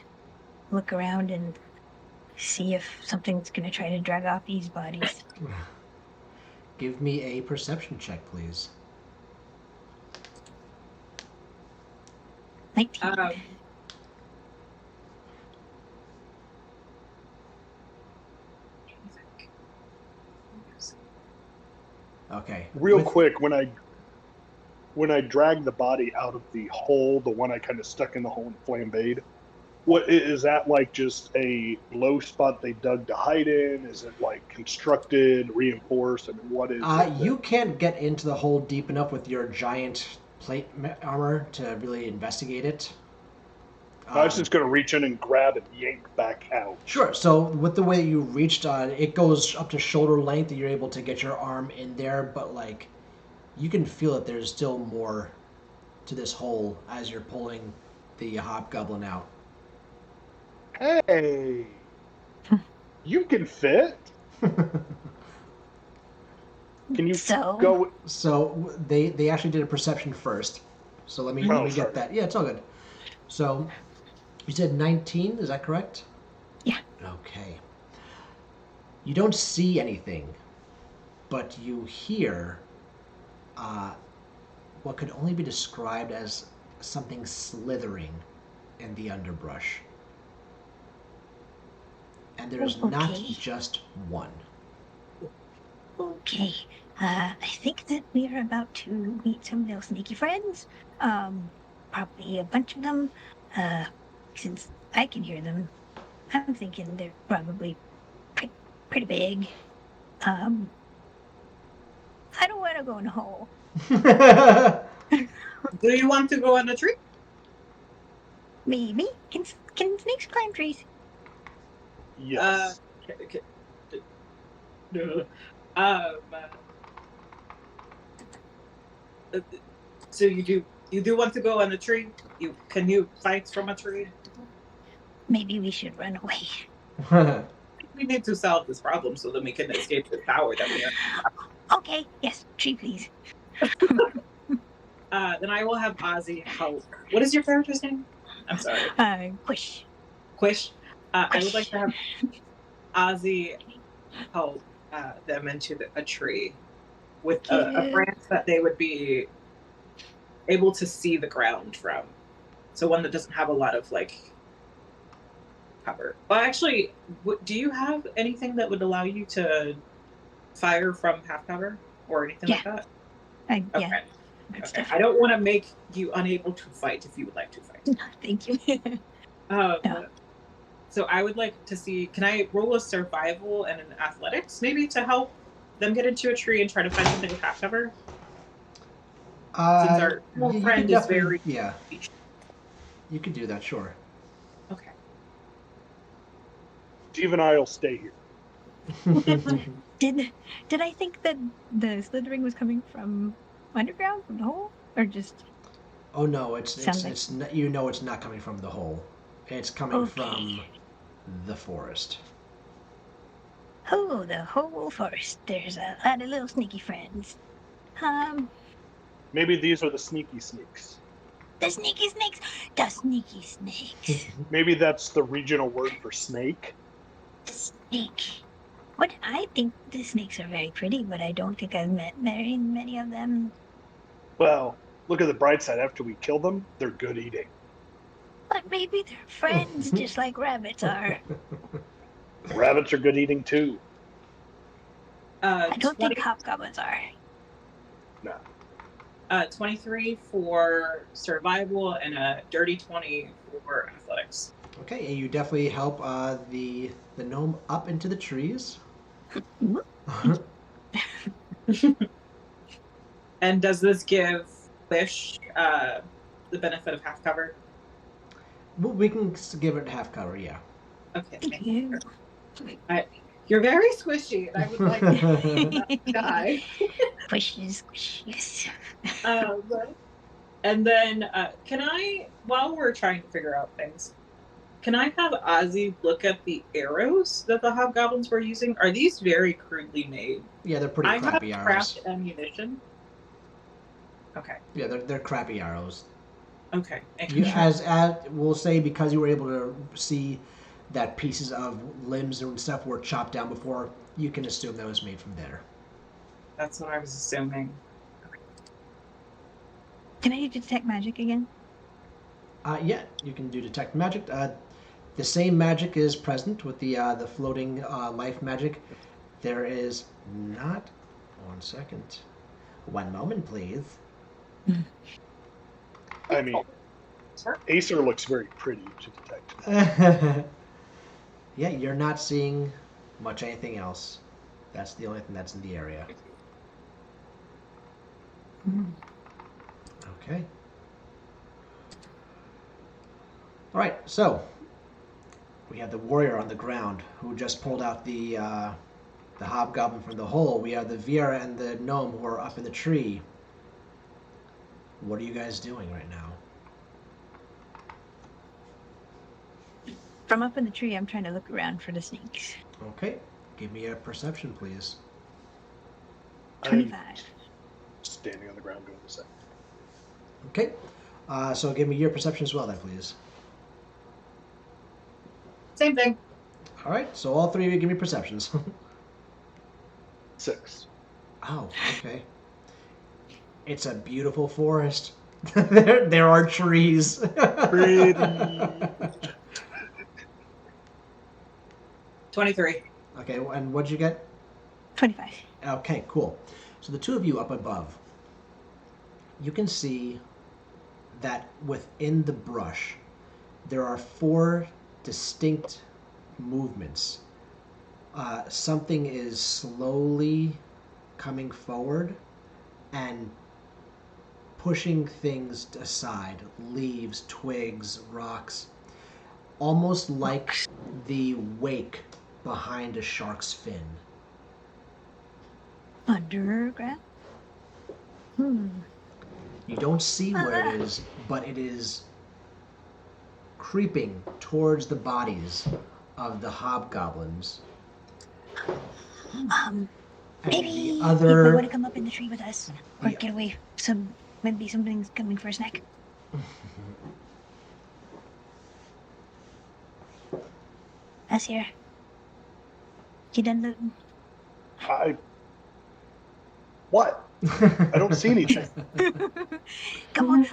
look around and see if something's gonna try to drag off these bodies. Give me a perception check, please. 19. Okay. Real quick, when I dragged the body out of the hole, the one I kind of stuck in the hole and flambéed, what is that, like just a low spot they dug to hide in? Is it like constructed, reinforced? I mean, what is it? You can't get into the hole deep enough with your giant plate armor to really investigate it. I was just going to reach in and grab and yank back out. Sure. So with the way you reached, it goes up to shoulder length, and you're able to get your arm in there. But like, you can feel that there's still more to this hole as you're pulling the hobgoblin out. Hey, you can fit. Can you go? So they actually did a perception first. So let me get that. Yeah, it's all good. So you said 19, is that correct? Yeah. Okay. You don't see anything, but you hear what could only be described as something slithering in the underbrush. And there's not just one. Okay. I think that we are about to meet some of those sneaky friends. Probably a bunch of them. Since I can hear them, I'm thinking they're probably pretty big. I don't want to go in a hole. Do you want to go on a tree? Maybe. Can snakes climb trees? Yes. So you do want to go on a tree? Can you fight from a tree? Maybe we should run away. We need to solve this problem so that we can escape the tower that we are. Okay, yes, tree, please. Then I will have Ozzy help. What is your character's name? I'm sorry. Quish. Quish. I would like to have Ozzy help them into a tree with a branch that they would be able to see the ground from. So one that doesn't have a lot of like cover. Well, actually, do you have anything that would allow you to fire from half cover or anything like that? Yeah. Okay. I don't want to make you unable to fight if you would like to fight. Thank you. So I would like to see, can I roll a survival and an athletics maybe to help them get into a tree and try to find something with half cover? Since our friend is very... Yeah. You could do that, sure. Okay. Steve and I will stay here. Did I think that the slithering was coming from underground, from the hole, or just? Oh no, it's you know it's not coming from the hole. It's coming from the forest. Oh, the whole forest. There's a lot of little sneaky friends. Maybe these are the sneaky snakes. The sneaky snakes. The sneaky snakes. Maybe that's the regional word for snake. The snake. What? I think the snakes are very pretty, but I don't think I've met very many of them. Well, look at the bright side. After we kill them, they're good eating. But maybe they're friends, just like rabbits are. Rabbits are good eating too. I don't think hobgoblins are. No. 23 for survival and a dirty 20 for athletics. Okay, and you definitely help the gnome up into the trees. And does this give Wish the benefit of half cover? Well, we can give it half cover, yeah. Okay. Thank you. You're very squishy, and I would like to not die. Squishy, squishy. And then, can I, while we're trying to figure out things, can I have Ozzy look at the arrows that the hobgoblins were using? Are these very crudely made? Yeah, they're pretty crappy I have arrows. craft ammunition. Okay. Yeah, they're crappy arrows. Okay. As we'll say, because you were able to see that pieces of limbs and stuff were chopped down before, you can assume that was made from there. That's what I was assuming. Can I detect magic again? Yeah, you can do detect magic. The same magic is present with the floating life magic. There is not. 1 second. 1 moment, please. I mean, Acer looks very pretty to detect. Yeah, you're not seeing much anything else. That's the only thing that's in the area. Okay. All right, so we have the warrior on the ground who just pulled out the hobgoblin from the hole. We have the Viera and the gnome who are up in the tree. What are you guys doing right now? From up in the tree, I'm trying to look around for the snakes. Okay, give me a perception, please. 25. Standing on the ground doing the same. Okay, so give me your perception as well then, please. Same thing. All right, so all three of you give me perceptions. 6. Oh, okay. It's a beautiful forest. there are trees. Pretty. 23. Okay, and what'd you get? 25. Okay, cool. So the two of you up above, you can see that within the brush, there are 4 distinct movements. Something is slowly coming forward and pushing things aside, leaves, twigs, rocks, almost like the wake behind a shark's fin. Underground? You don't see where it is, but it is creeping towards the bodies of the hobgoblins. And Maybe the people other... want to come up in the tree with us or get away. Maybe something's coming for a snack. Us here. You done looting? What? I don't see anything. Come on,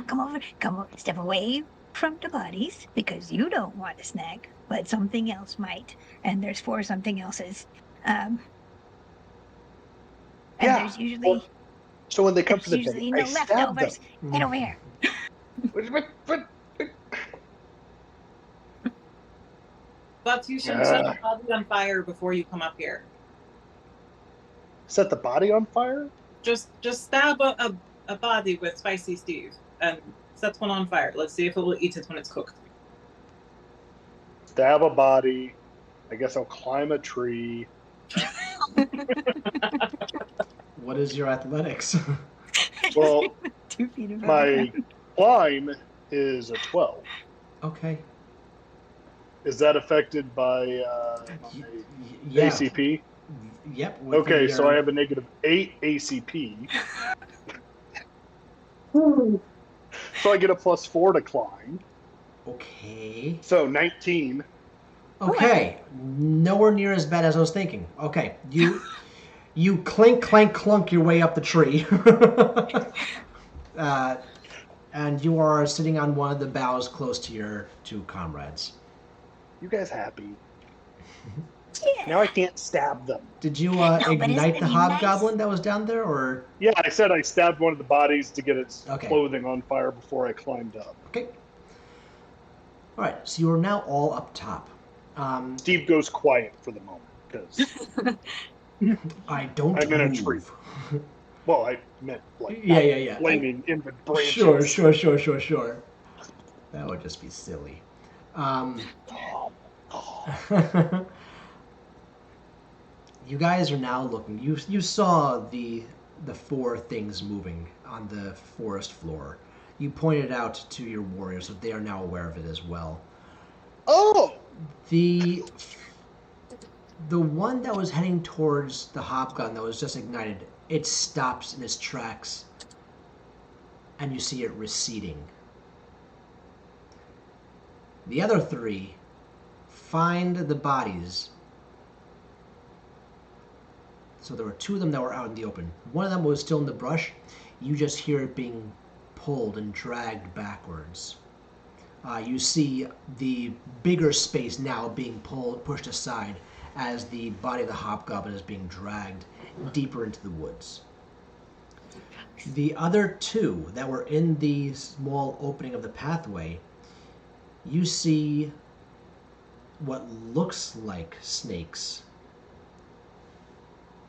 step away from the bodies because you don't want a snack, but something else might. And there's 4 something else's. And Yeah, there's usually So when they come for the usually thing, no I stab them. leftovers. Get over here. But you should set the body on fire before you come up here. Set the body on fire? Just stab a body with spicy Steve and set one on fire. Let's see if it will eat it when it's cooked. Stab a body. I guess I'll climb a tree. What is your athletics? Well, 2 feet above the my ground. climb is a 12. Okay. Is that affected by my Yeah. ACP? Yep. with Okay, your- so I have a negative 8 ACP. So I get a plus 4 to climb. Okay. So 19. Okay. Nowhere near as bad as I was thinking. Okay. You clink, clank, clunk your way up the tree. And you are sitting on one of the boughs close to your 2 comrades. You guys happy? Now I can't stab them. Did you No, but isn't ignite it the be nice? hobgoblin that was down there, or? Yeah, I said I stabbed one of the bodies to get its Okay. clothing on fire before I climbed up. Okay. All right, so you are now all up top. Steve goes quiet for the moment because I don't I'm in a tree. move. Well, I meant like Yeah. flaming in the branches. Sure. That would just be silly. You guys are now looking. You saw the four things moving on the forest floor. You pointed out to your warriors, so they are now aware of it as well. Oh, The one that was heading towards the hobgoblin that was just ignited, it stops in its tracks, and you see it receding. The other three find the bodies. So there were two of them that were out in the open. One of them was still in the brush. You just hear it being pulled and dragged backwards. You see the bigger space now being pushed aside as the body of the hobgoblin is being dragged deeper into the woods. The other two that were in the small opening of the pathway, you see what looks like snakes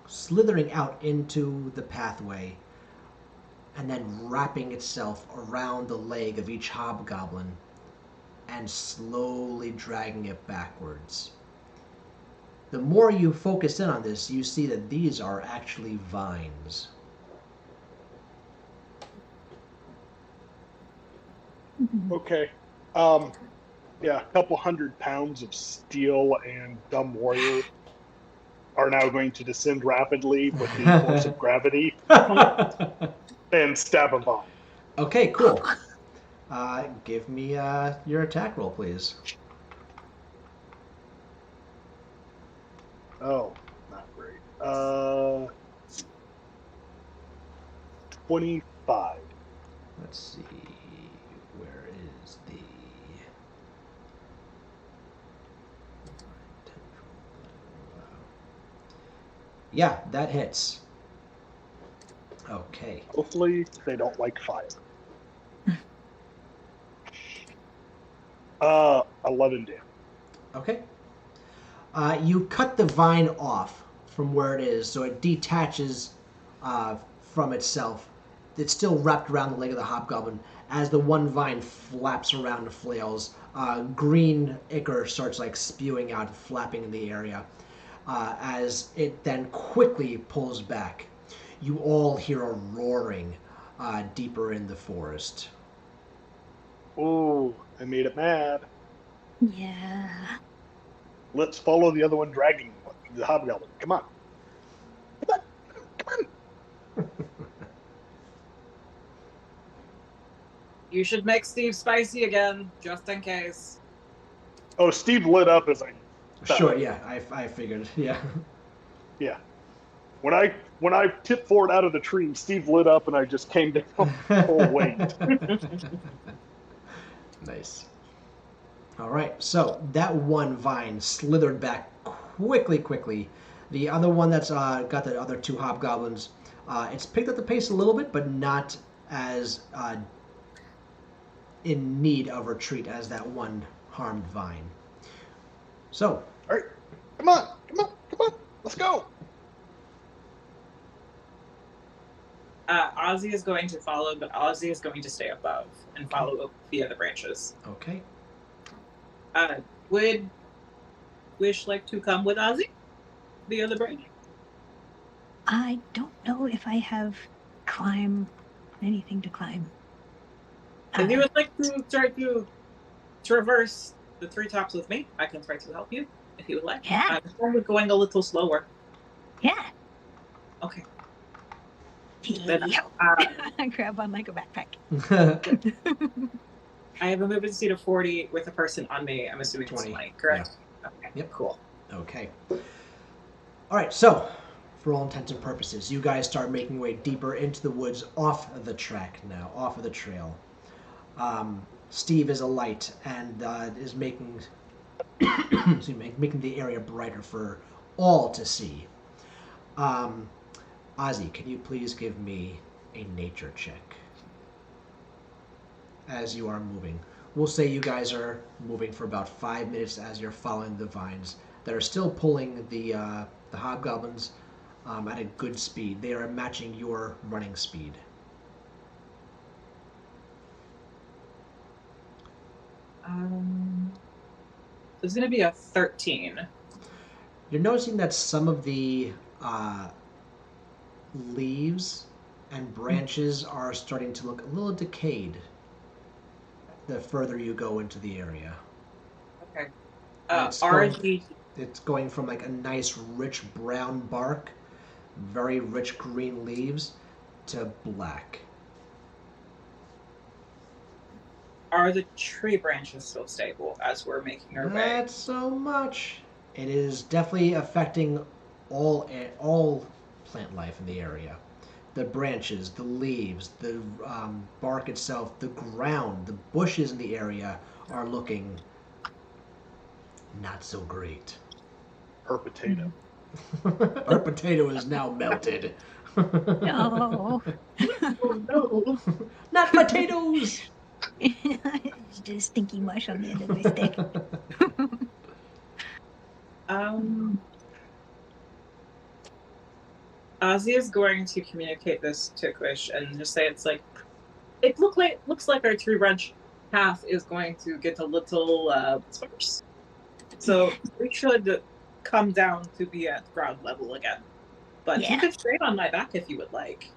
slithering out into the pathway and then wrapping itself around the leg of each hobgoblin and slowly dragging it backwards. The more you focus in on this, you see that these are actually vines. okay. Yeah, a couple 100 pounds of steel and dumb warrior are now going to descend rapidly with the force of gravity and stab a vine. Okay, cool. Give me your attack roll, please. Oh, not great. 25. Let's see. Where is the... Yeah, that hits. Okay. Hopefully they don't like fire. 11 damage. Okay. You cut the vine off from where it is, so it detaches from itself. It's still wrapped around the leg of the hobgoblin. As the one vine flaps around and flails, green ichor starts like spewing out, flapping in the area. As it then quickly pulls back, you all hear a roaring deeper in the forest. Ooh, I made it mad. Yeah. Let's follow the other one dragging the hobgoblin. Come on. Come on. You should make Steve spicy again, just in case. Oh, Steve lit up as I... Sure, yeah, I figured, yeah. Yeah. When I tipped forward out of the tree, Steve lit up and I just came down full weight. Nice. All right, so that one vine slithered back quickly. The other one that's got the other two hobgoblins, it's picked up the pace a little bit, but not as in need of retreat as that one harmed vine. So, All right. Come on. Let's go. Ozzy is going to follow, but Ozzy is going to stay above and follow via the branches. okay. Would Wish like to come with Ozzy via the branch? I don't know if I have anything to climb. If you would like to try to traverse the treetops with me, I can try to help you if you would like. Yeah. I'm going a little slower. Yeah. Okay. Then, Then, I grab on like a backpack. I have a movement speed of 40 with a person on me. I'm assuming 20, 20, correct? yeah. Okay, Yep. cool. Okay. All right, so for all intents and purposes, you guys start making your way deeper into the woods off of the track now, off of the trail. Steve is a light and is making excuse me, making the area brighter for all to see. Ozzy, can you please give me a nature check as you are moving? We'll say you guys are moving for about 5 minutes as you're following the vines that are still pulling the hobgoblins at a good speed. They are matching your running speed. It's going to be a 13. You're noticing that some of the leaves and branches are starting to look a little decayed the further you go into the area. Okay. It's Are going- the It's going from like a nice rich brown bark, very rich green leaves, to black. tree branches still stable as we're making our way? Not so much. It is definitely affecting all plant life in the area. The branches, the leaves, the bark itself, the ground, the bushes in the area are looking not so great. Her potato. Our potato is now melted. No. Oh no! Not potatoes! It's just stinky mush on the end of my stick. Ozzy is going to communicate this to Quish and just say it's like looks like our tree branch path is going to get a little sparse. So we should come down to be at ground level again. But you Yeah. can stay on my back if you would like.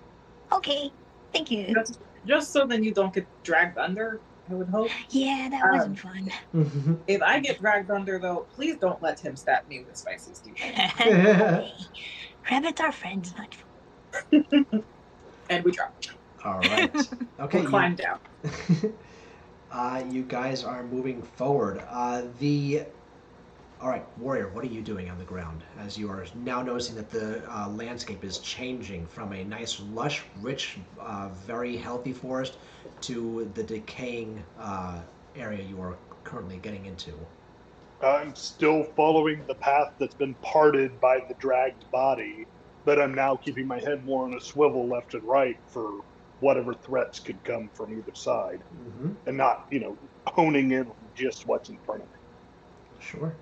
Okay, thank you. Just so then you don't get dragged under, I would hope. Yeah, that wasn't fun. If I get dragged under though, please don't let him stab me with spicy stew. Hey, rabbits are friends, not And we drop. All right. Okay. We'll climb down. You guys are moving forward. All right, warrior. What are you doing on the ground as you are now noticing that the landscape is changing from a nice, lush, rich, very healthy forest to the decaying area you are currently getting into? I'm still following the path that's been parted by the dragged body, but I'm now keeping my head more on a swivel left and right for whatever threats could come from either side, Mm-hmm. and not, honing in on just what's in front of me. Sure.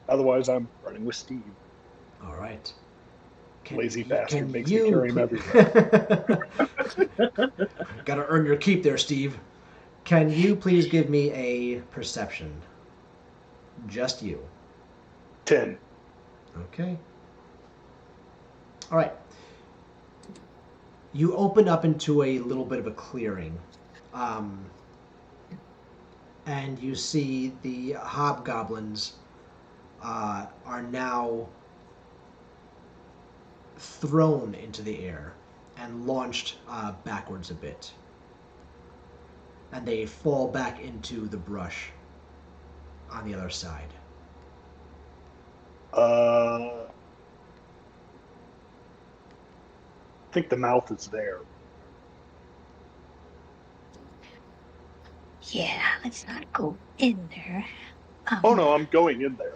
Otherwise, I'm running with Steve. All right. Lazy bastard makes me carry him everywhere. Got to earn your keep there, Steve. Can you please give me a perception? Just you. 10. Okay. All right. You open up into a little bit of a clearing. And you see the hobgoblins are now thrown into the air and launched backwards a bit. And they fall back into the brush on the other side. I think the mouth is there. Yeah, let's not go in there. Oh no, I'm going in there.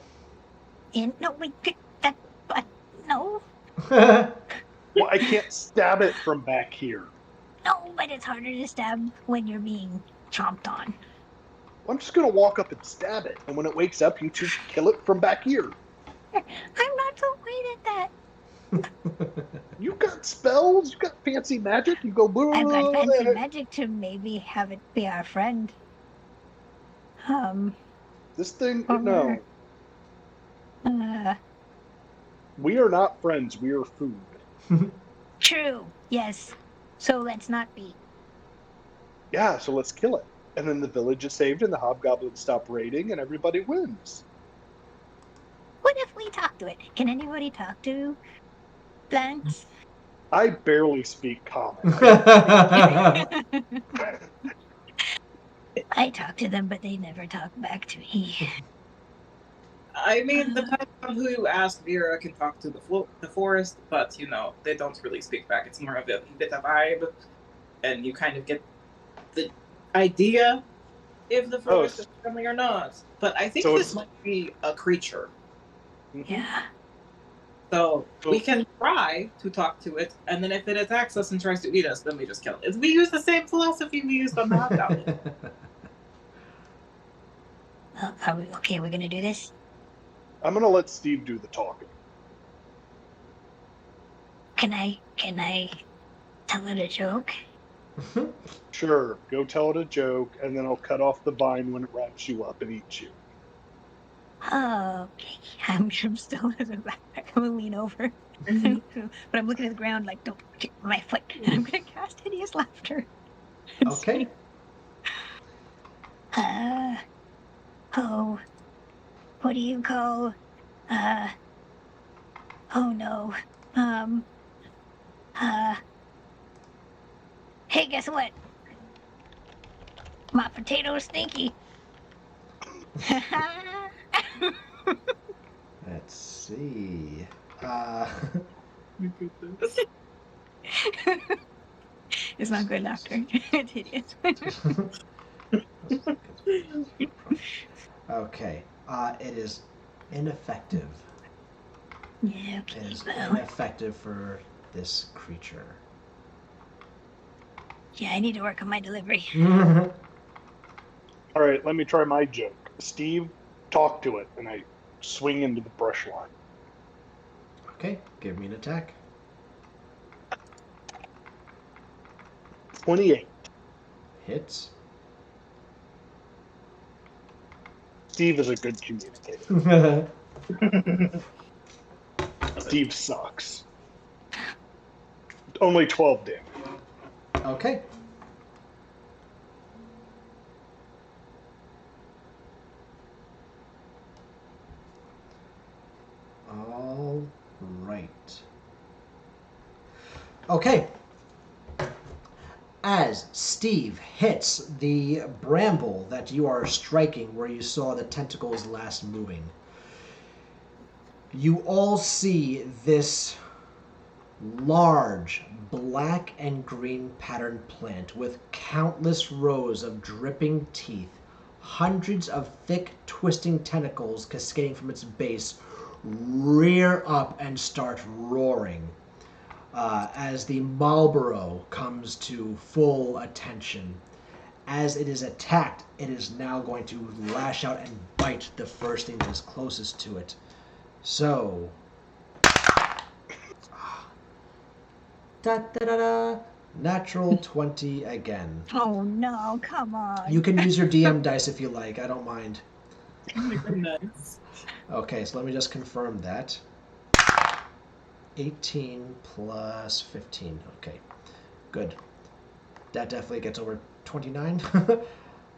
No, wait, no, Well, I can't stab it from back here. no, but it's harder to stab when you're being chomped on. I'm just gonna walk up and stab it, and when it wakes up, you two kill it from back here. I'm not so great at that. You got spells, you got fancy magic, you go boo. I've got fancy magic to maybe have it be our friend. This thing, Or- no. We are not friends, we are food. True, yes. So let's not be. Yeah, so let's kill it. And then the village is saved and the hobgoblins stop raiding and everybody wins. What if we talk to it? Can anybody talk to plants? I barely speak common. I talk to them, but they never talk back to me. I mean, depending on who you ask, Vera can talk to the forest, but they don't really speak back. It's more of a bit of vibe, and you kind of get the idea if the Oh, forest is friendly or not. But I think So this it's- might be a creature. Yeah. So So- we can try to talk to it, and then if it attacks us and tries to eat us, then we just kill it. We use the same philosophy we used on the Battalion. Are we okay? We're gonna do this. I'm gonna let Steve do the talking. Can I tell it a joke? Sure, go tell it a joke, and then I'll cut off the vine when it wraps you up and eats you. Okay. I'm still as a backpack. I'm gonna lean over. Mhm. But I'm looking at the ground like, don't kick my foot. And I'm gonna cast hideous laughter. And Okay. say, oh, what do you call, uh, oh no, um, uh, hey, guess what? My potato's stinky. Let's see. It's not good laughter. It's hideous. Okay. It is ineffective. Yeah, It okay, is well, ineffective for this creature. yeah, I need to work on my delivery. All right, let me try my joke. Steve, talk to it, and I swing into the brush line. Okay, give me an attack. 28. Hits. Steve is a good communicator. Steve sucks. Only 12 damage. Okay. All right. Okay. As Steve hits the bramble that you are striking where you saw the tentacles last moving, you all see this large black and green patterned plant with countless rows of dripping teeth, hundreds of thick twisting tentacles cascading from its base, rear up and start roaring. As the Marlborough comes to full attention. As it is attacked, it is now going to lash out and bite the first thing that is closest to it. So, da da da da, natural 20 again. Oh no, come on. You can use your DM dice if you like, I don't mind. Oh my goodness. Okay, so let me just confirm that. 18 plus 15. Okay, good. That definitely gets over 29.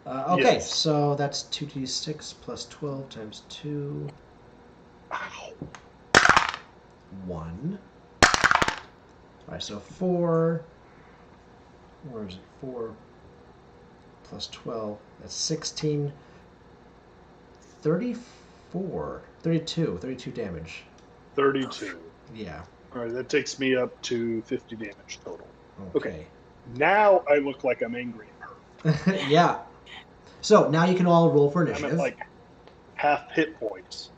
Okay, Yes. so that's 2d6 plus 12 times 2. Ow. 1. Alright, so 4. Where is it? 4 plus 12. That's 16. 34. 32 damage. 32. Yeah. All right, that takes me up to 50 damage total. Okay. Now I look like I'm angry at her. Yeah. So now you can all roll for I'm initiative. at like half hit points.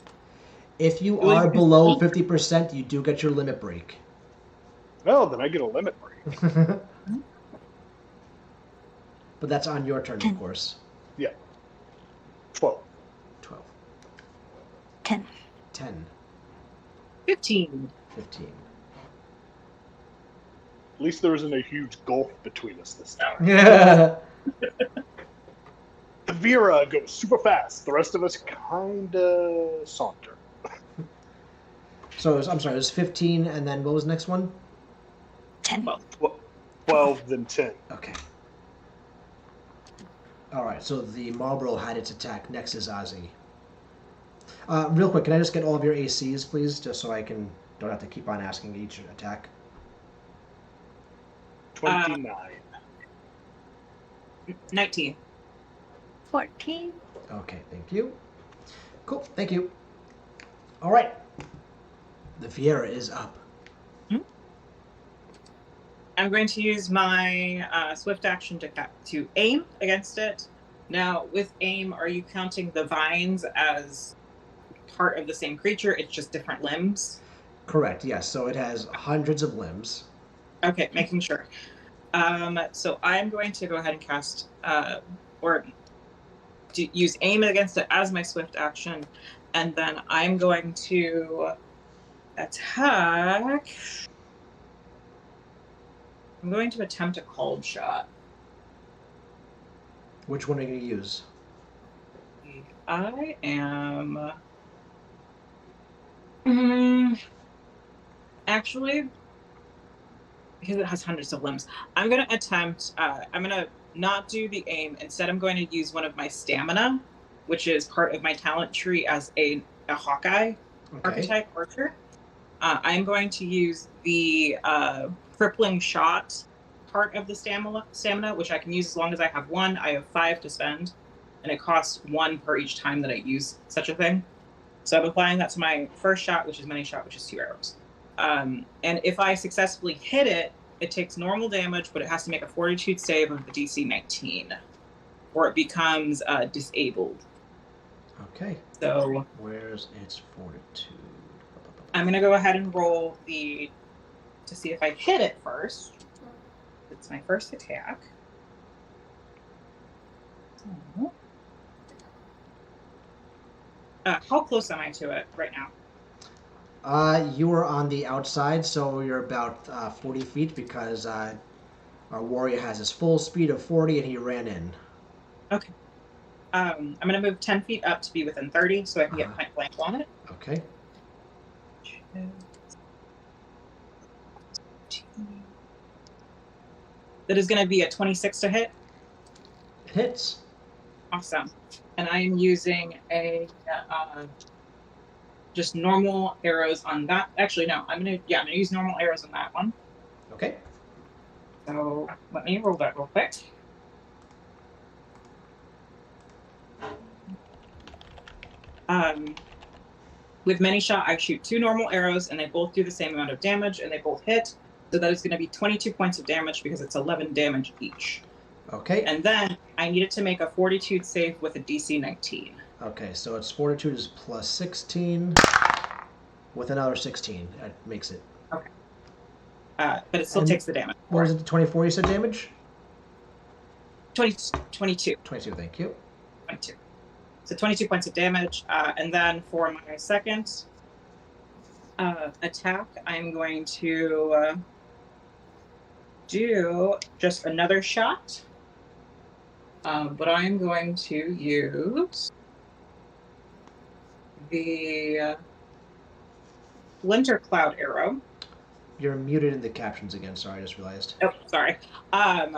If you Will you are be below full? 50%, you do get your limit break. Well, then I get a limit break. But that's on your turn, of course. 12. 12. 10. 10. 15. 15. At least there isn't a huge gulf between us this time. Yeah. The Vera goes super fast. The rest of us kinda saunter. So I'm sorry, it was 15, and then what was the next one? 10. Well, 12, then 10. Okay. All right, so the Marlboro had its attack. Next is Ozzy. Real quick, can I just get all of your ACs, please, just so I don't have to keep on asking each attack? 29. 19. 14. Okay, thank you. Cool, thank you. All right. The Fiera is up. I'm going to use my swift action to aim against it Now, with aim, are you counting the vines as part of the same creature? It's just different limbs? Correct, yes. So it has hundreds of limbs. Okay, making sure. So I'm going to go ahead and cast, or use aim against it as my swift action, and then I'm going to attack. I'm going to attempt a cold shot. Which one are you going to use? I am. Actually, because it has hundreds of limbs, I'm going to attempt. I'm going to not do the aim. Instead, I'm going to use one of my stamina, which is part of my talent tree as a Hawkeye archetype archer. I'm going to use the crippling shot part of the stamina, which I can use as long as I have one. I have 5 to spend, and it costs 1 per each time that I use such a thing. So I'm applying that to my first shot, which is many shot, which is 2 arrows. And if I successfully hit it, it takes normal damage, but it has to make a fortitude save of the DC 19, or it becomes disabled. Okay. So where's its fortitude? I'm going to go ahead and roll to see if I hit it first. It's my first attack. How close am I to it right now? You are on the outside, so you're about 40 feet because our warrior has his full speed of 40 and he ran in. Okay. I'm going to move 10 feet up to be within 30 so I can get point blank on it. Okay. That is going to be a 26 to hit. It hits. Awesome. And I am using just normal arrows on that. Actually, no, I'm gonna use normal arrows on that one. Okay. So let me roll that real quick. With many shot, I shoot 2 normal arrows, and they both do the same amount of damage, and they both hit. So that is going to be 22 points of damage because it's 11 damage each. Okay. And then I needed to make a fortitude save with a DC 19. Okay, so its fortitude is plus 16 with another 16. That makes it. Okay. But it still takes the damage. What was it, 24 you said damage? 22. 22, thank you. 22. So 22 points of damage. And then for my second attack, I'm going to do just another shot. But I'm going to use the Winter Cloud arrow. You're muted in the captions again. Sorry, I just realized. Oh, sorry. I'm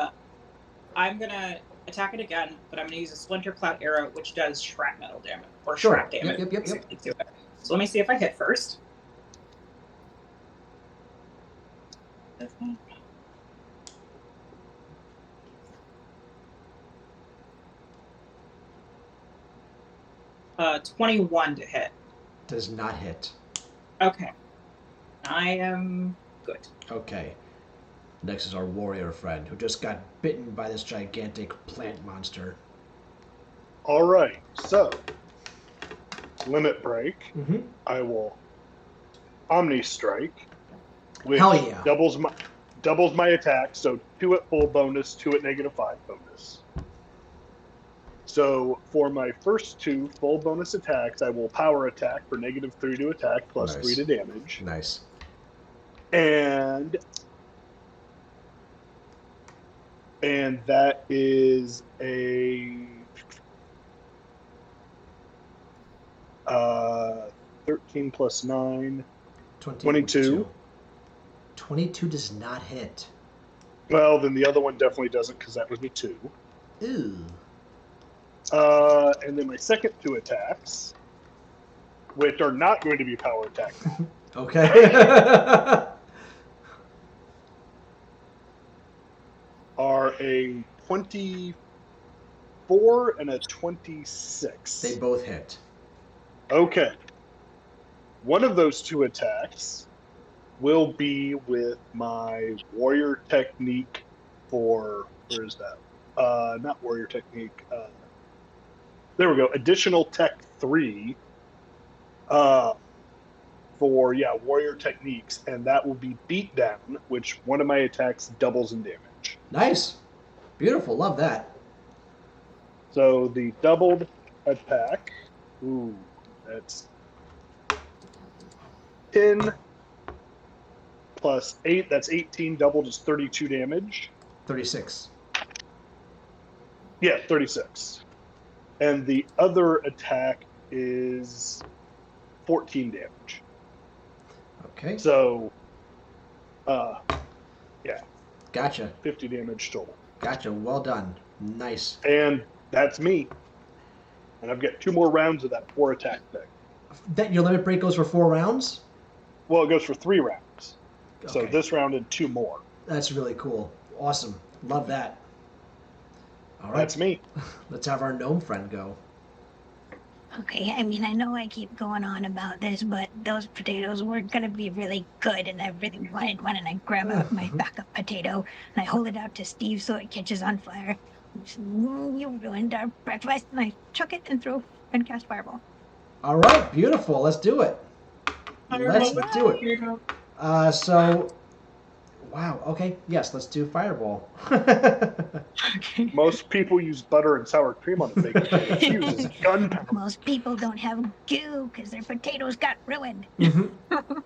going to attack it again, but I'm going to use a Splinter Cloud arrow, which does shrapnel damage, or shrap damage. Yep. So let me see if I hit first. 21 to hit. Does not hit. Okay. I am good. Okay. Next is our warrior friend, who just got bitten by this gigantic plant monster. All right, so limit break. Mm-hmm. I will Omni Strike, which Hell yeah. doubles my attack. So 2 at full bonus, 2 at -5 bonus. So for my first 2 full bonus attacks, I will power attack for -3 to attack, plus Nice. 3 to damage. Nice. And that is a 13 plus 9, 22. 22 does not hit. Well, then the other one definitely doesn't because that was a 2. Ooh. And then my second 2 attacks, which are not going to be power attacks, Okay. are a 24 and a 26. They both hit. Okay. One of those 2 attacks will be with my warrior technique for, where is that? Not warrior technique. There we go. Additional tech 3 for warrior techniques, and that will be beat down, which one of my attacks doubles in damage. Nice. Beautiful. Love that. So the doubled attack, that's 10 plus 8, that's 18, doubled is 32 damage. 36. Yeah, 36. And the other attack is 14 damage. Okay. So, Gotcha. 50 damage total. Gotcha. Well done. Nice. And that's me. And I've got 2 more rounds of that 4 attack thing. That your limit break goes for 4 rounds? Well, it goes for 3 rounds. So Okay. this round and 2 more. That's really cool. Awesome. Love that. All right. That's me. Let's have our gnome friend go. Okay, I mean, I know I keep going on about this, but those potatoes were gonna be really good, and I really wanted one, and I grab out my backup potato, and I hold it out to Steve so it catches on fire. You ruined our breakfast, and I chuck it and and cast fireball. All right. Beautiful. Let's do it. Let's do it. Wow. Okay. Yes. Let's do fireball. Okay. Most people use butter and sour cream on the baked potato. She uses gunpowder. Most people don't have goo because their potatoes got ruined. Mhm.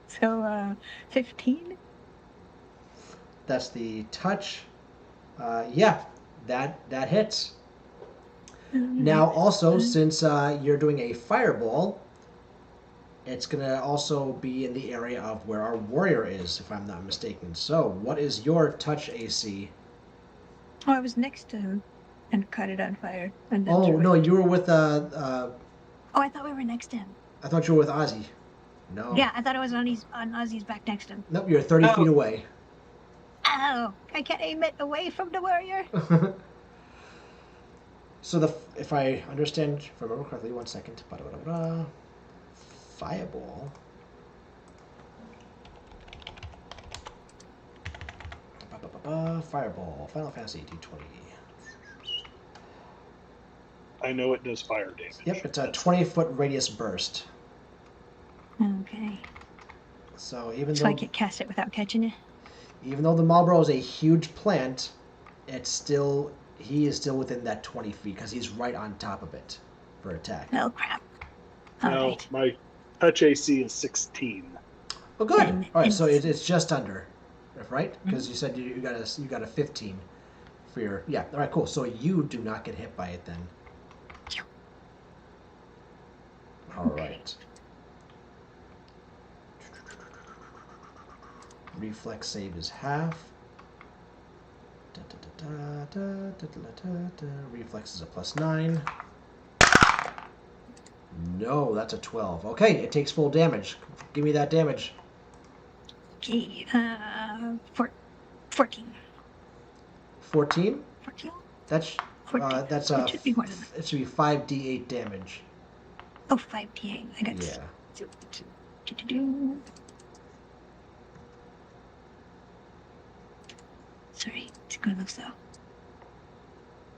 So, 15? That's the touch. Yeah. That hits. Now, also, since you're doing a fireball, it's going to also be in the area of where our warrior is, if I'm not mistaken. So, what is your touch AC? Oh, I was next to him and cut it on fire. And then Oh, threw no, it. you were with, Oh, I thought we were next to him. I thought you were with Ozzy. No. Yeah, I thought it was on Ozzy's back next to him. Nope, you're 30 feet away. Oh, I can't aim it away from the warrior. So, if I understand, if I remember correctly, 1 second. Fireball. Fireball. Final Fantasy 1820. I know it does fire damage. Yep, it's a 20-foot radius burst. Okay. So I can cast it without catching it? even though the Marlboro is a huge plant, he is still within that 20 feet because he's right on top of it for attack. Oh, crap. All No, right. my touch AC is 16. Oh, good. And All right, so it's just under, right? Because Mhm. you said you got a 15 for your All right, cool. So you do not get hit by it then. All right. Reflex save is half. Reflex is a +9. No, that's a 12. Okay, it takes full damage. Give me that damage. Okay, 14. 14? 14? That's 14. that's It should be more than that. it should be 5d8 damage. Oh, 5d8. I got Yeah. Sorry, it's going to slow.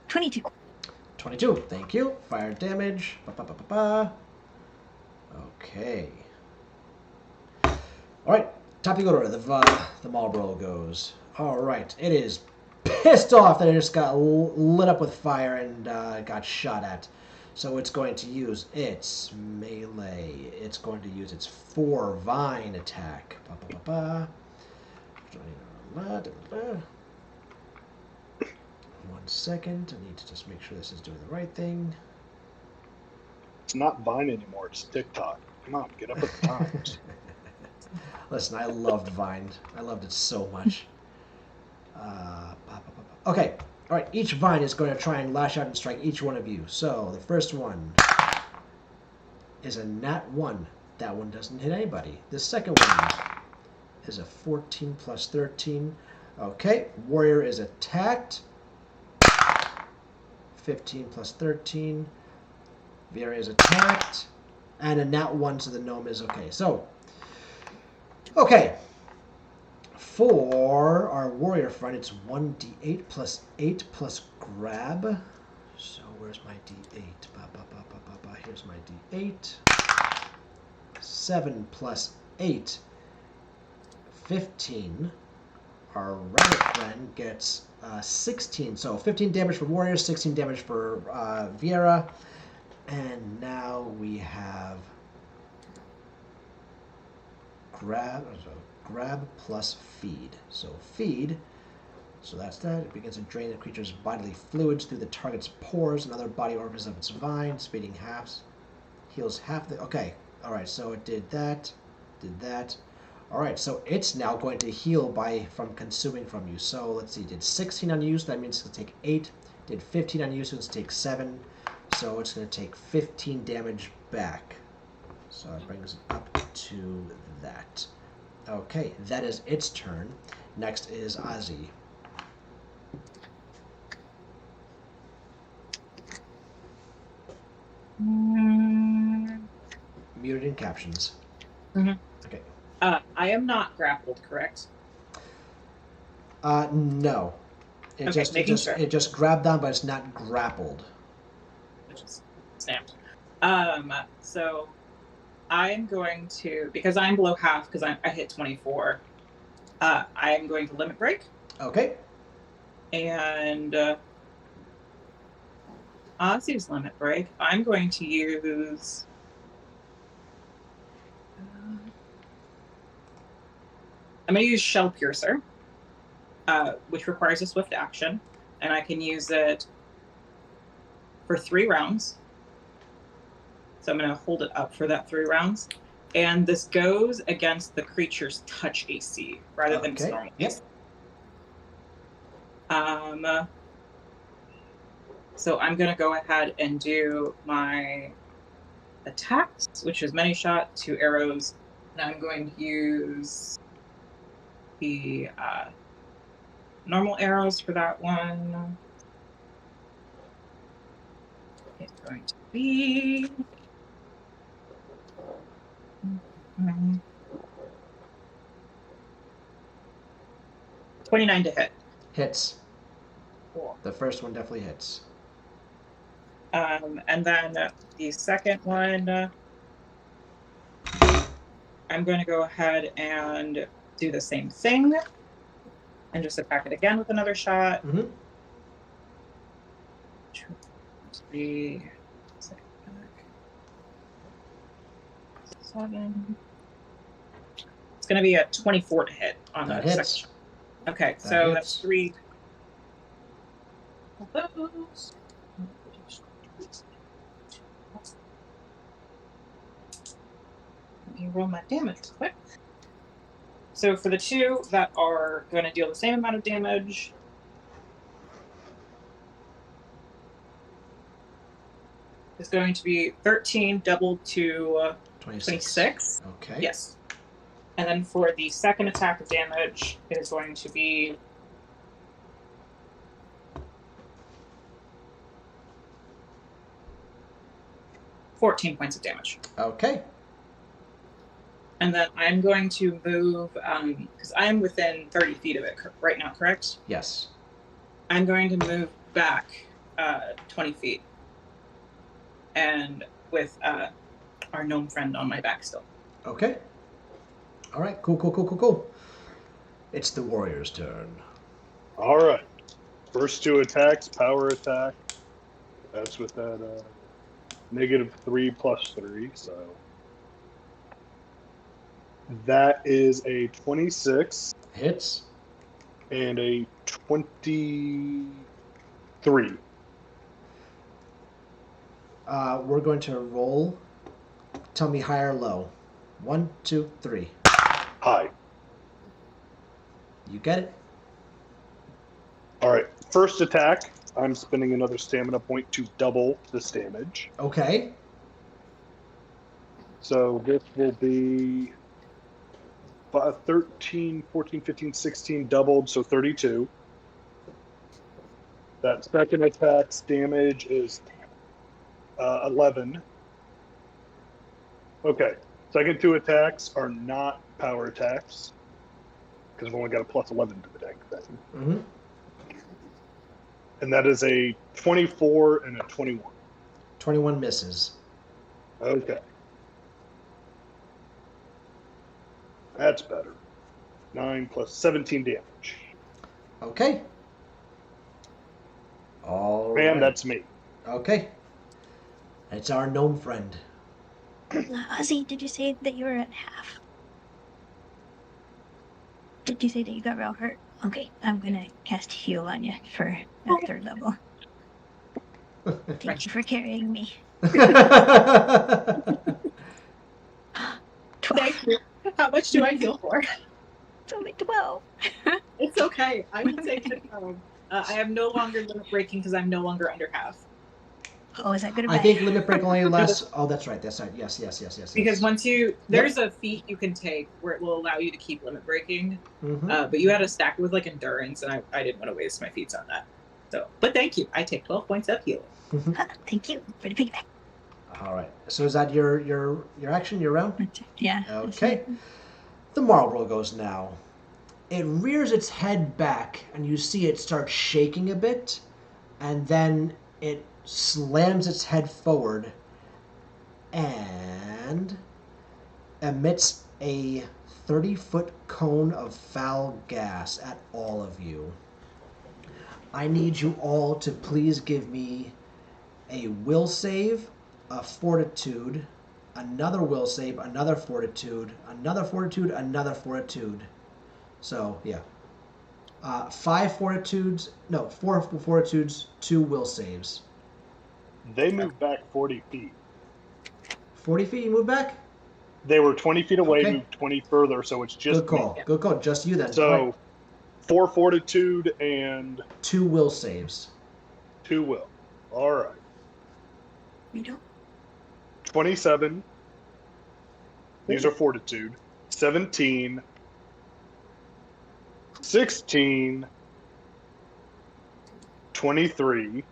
22. 22. Thank you. Fire damage. Okay. All right. Top of the order. The Marlboro goes. All right. It is pissed off that it just got lit up with fire and got shot at. So it's going to use its melee. It's going to use its 4 vine attack. 1 second. I need to just make sure this is doing the right thing. It's not Vine anymore, it's TikTok. Come on, get up at the times. Listen, I loved Vine. I loved it so much. Okay. All right. Each Vine is going to try and lash out and strike each one of you. So the first one is a nat 1. That one doesn't hit anybody. The second one is a 14 plus 13. Okay. Warrior is attacked. 15 plus 13. Vera is attacked. And a nat 1, so the gnome is okay. So, okay. For our warrior friend, it's 1d8 plus 8 plus grab. So where's my D8? Here's my D8. 7 plus 8. 15. Our rabbit friend gets 16. So 15 damage for warriors, 16 damage for Viera. And now we have grab plus feed. So feed. So that's that. It begins to drain the creature's bodily fluids through the target's pores and other body orifices of its vine, speeding halves. Heals half the... Okay. Alright, so it did that. Did that. Alright, so it's now going to heal from consuming from you. So let's see, did 16 on you, so that means it's going to take 8. Did 15 on you, so it's going to take 7. So it's going to take 15 damage back. So it brings it up to that. Okay, that is its turn. Next is Ozzy. Muted in captions. Mm-hmm. Okay. I am not grappled, correct? No. It just grabbed on, but it's not grappled. Which is snapped. So I am going to, because I'm below half, because I hit 24. I am going to limit break. Okay. And Ozzy's limit break. I'm going to use. I'm going to use Shell Piercer, which requires a swift action, and I can use it for 3 rounds. So I'm going to hold it up for that 3 rounds. And this goes against the creature's touch AC rather than its normal AC. So I'm going to go ahead and do my attacks, which is many shot, 2 arrows. And I'm going to use the normal arrows for that one. It's going to be 29 to hit. Hits. Cool. The first one definitely hits. And then the second one, I'm going to go ahead and do the same thing and just attack it again with another shot. Mm-hmm. 3, 7. It's going to be a 24 to hit on That the hits. second shot. Okay, That so hits. that's 3 of those. Let me roll my damage quick. So for the 2 that are going to deal the same amount of damage, it's going to be 13 doubled to 26. Okay. Yes. And then for the second attack of damage, it is going to be 14 points of damage. Okay. And then I'm going to move, because I'm within 30 feet of it right now, correct? Yes. I'm going to move back 20 feet. And with our gnome friend on my back still. Okay. All right. Cool. It's the warrior's turn. All right. First 2 attacks, power attack. That's with that -3 + 3, so that is a 26 Hits. and a 23. We're going to roll. Tell me high or low. 1, 2, 3. High. You get it? All right. First attack, I'm spending another stamina point to double this damage. Okay. So this will be 13, 14, 15, 16 doubled, so 32. That second attack's damage is 11. Okay. Second 2 attacks are not power attacks because I've only got a +11 to the deck thing. Mm-hmm. And that is a 24 and a 21. 21 misses. Okay. That's better. 9 plus 17 damage. Okay. All And right. that's me. Okay. It's our gnome friend. Ozzy, did you say that you were at half? Did you say that you got real hurt? Okay, I'm gonna cast heal on you for a third level. Thank you for carrying me. 12. Thank you. How much do I heal for? It's only 12. It's okay. I will take it home. I am no longer limit breaking because I'm no longer under half. Oh, is that good or I bad? think limit break only lasts. Oh, that's right. That's right. Yes. Because once there's a feat you can take where it will allow you to keep limit breaking, but you had to stack it with like endurance, and I didn't want to waste my feats on that. So, but thank you. I take 12 points of healing. Thank you for the piggyback. All right. So is that your action? Your round? Yeah. Okay. The marble goes now. It rears its head back, and you see it start shaking a bit, and then it slams its head forward and emits a 30-foot cone of foul gas at all of you. I need you all to please give me a will save, a fortitude, another will save, another fortitude, another fortitude, another fortitude. So, yeah. 4 fortitudes, 2 will saves. They moved back 40 feet. 40 feet you move back? They were 20 feet away, Okay. moved 20 further, so it's just Good call. me. Good call. Just you then. So, Right. 4 fortitude and 2 will saves. 2 will. All right. You don't. 27. These are fortitude. 17. 16. 23.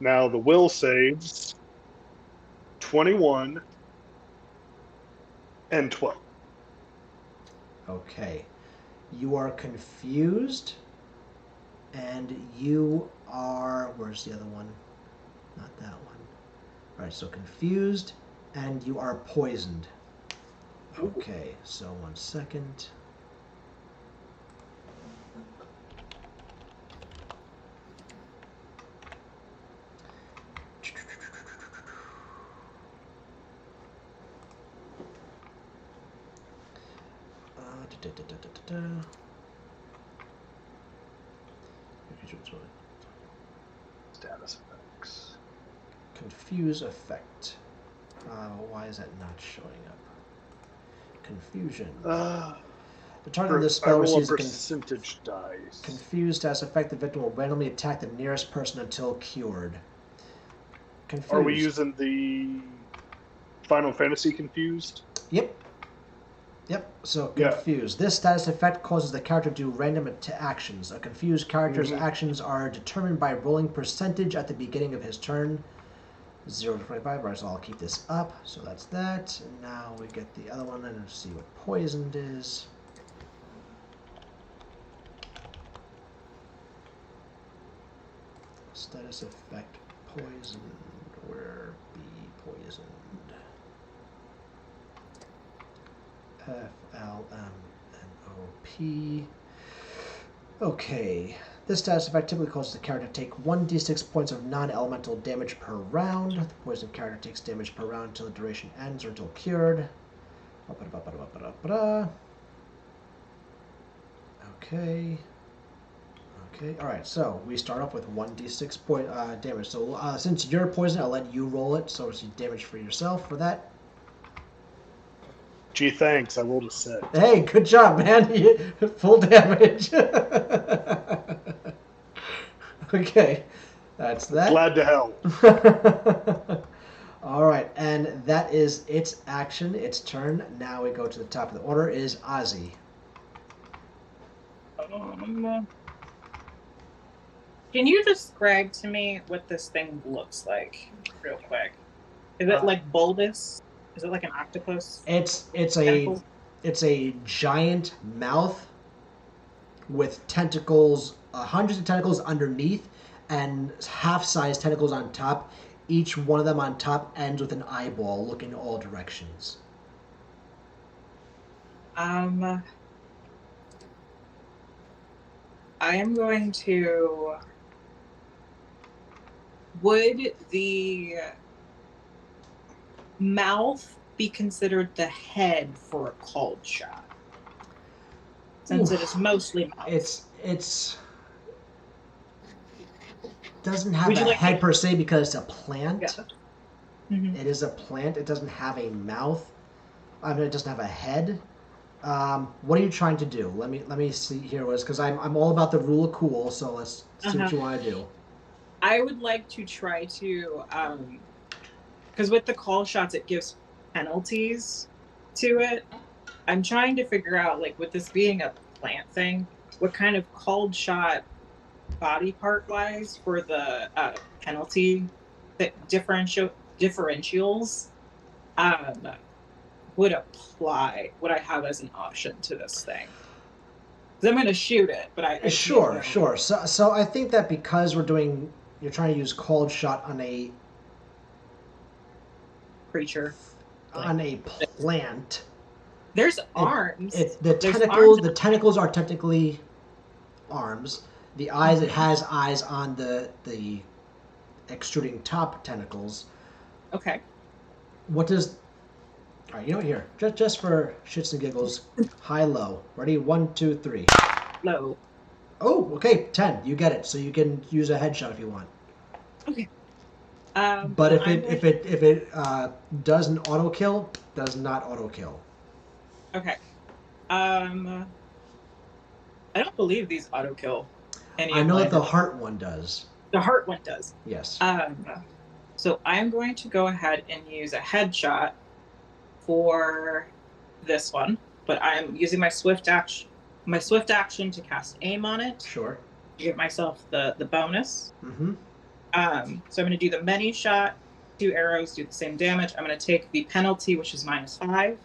Now the will saves. 21. And 12. Okay. You are confused, and you are... Where's the other one? Not that one. All right, so confused, and you are poisoned. Okay, so 1 second. Status effects. Confuse effect. Why is that not showing up? Confusion. The target of this I spell roll a receives a percentage dice. confused status effect. The victim will randomly attack the nearest person until cured. Confused. Are we using the Final Fantasy confused? Yep. So Yeah. confused. This status effect causes the character to do random actions. A confused character's Mhm. actions are determined by rolling percentage at the beginning of his turn. 0 to 25. Right, so I'll keep this up. So that's that. And now we get the other one and see what poisoned is. Status effect poisoned. Where be poisoned? FLMNOP. Okay. This status effect typically causes the character to take 1d6 points of non-elemental damage per round. The poisoned character takes damage per round until the duration ends or until cured. Okay. Alright, so we start off with 1d6 damage. So since you're poisoned, I'll let you roll it. So it's damage for yourself for that. Gee, thanks. I rolled a 6. Hey, good job, man. Full damage. Okay, that's that. Glad to help. All right, and that is its action, its turn. Now we go to the top of the order is Ozzy. Can you describe to me what this thing looks like, real quick? Is it like bulbous? Is it like an octopus? It's a giant mouth with tentacles hundreds of tentacles underneath and half-sized tentacles on top. Each one of them on top ends with an eyeball looking in all directions. I am going to... Would the mouth be considered the head for a cold shot? Since it is mostly mouth. It's doesn't have Would you a like head to- per se because it's a plant. Yeah. Mm-hmm. It is a plant. It doesn't have a mouth. I mean, it doesn't have a head. What are you trying to do? Let me see here, because I'm all about the rule of cool. So let's see what you want to do. I would like to try to, because with the call shots, it gives penalties to it. I'm trying to figure out, like, with this being a plant thing, what kind of called shot body part wise for the penalty that differentials would apply, would I have as an option to this thing? Because I'm going to shoot it, but I Sure. So I think that because you're trying to use cold shot on a creature, on a plant. There's arms. The tentacles are technically arms. The eyes, it has eyes on the extruding top tentacles. Okay. What does... All right, you know what, here. Just for shits and giggles, high, low. Ready? 1, 2, 3. Low. Oh, okay, 10. You get it. So you can use a headshot if you want. Okay. But if it doesn't auto kill, does not auto kill. Okay. I don't believe these auto kill. I know that the heart one does. The heart one does. Yes. So I'm going to go ahead and use a headshot for this one, but I'm using my swift action to cast aim on it. Sure. To give myself the bonus. Mm-hmm. So I'm going to do the many shot, 2 arrows do the same damage. I'm going to take the penalty, which is -5,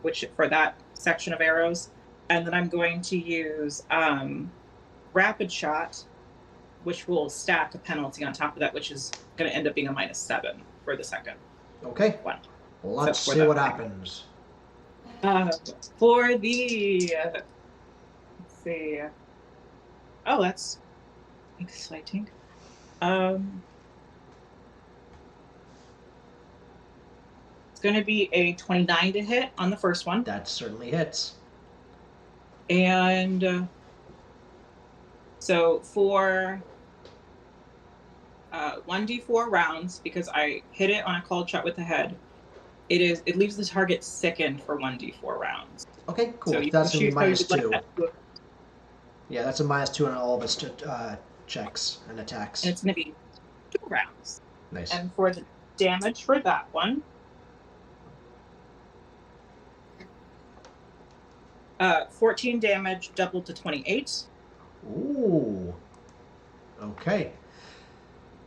which for that section of arrows, and then I'm going to use rapid shot, which will stack a penalty on top of that, which is going to end up being a -7 for the second Okay. one. Well, let's So for see the- what happens. For the let's see. Oh, that's exciting. It's going to be a 29 to hit on the first one, That certainly hits. and so for 1d4 rounds, because I hit it on a cold shot with the head, it leaves the target sickened for 1d4 rounds. Okay, cool. So you That's can going to be choose how you'd -2. like that to- Yeah, that's a -2 on all of its checks and attacks. and it's going to be 2 rounds. Nice. And for the damage for that one, 14 damage doubled to 28. Ooh. Okay.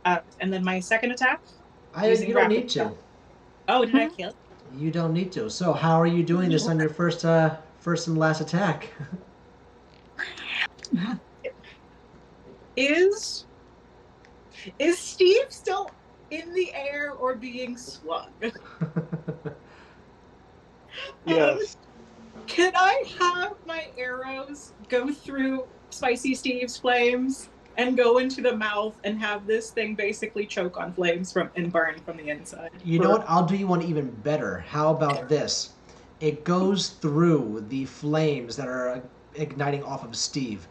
And then my second attack. You don't rapid need to. shot. Oh, did I kill? You don't need to. So how are you doing this on your first and last attack? Is Steve still in the air or being swung? Yes. Can I have my arrows go through Spicy Steve's flames and go into the mouth and have this thing basically choke on flames and burn from the inside? You know what? I'll do you one even better. How about this? It goes through the flames that are igniting off of Steve.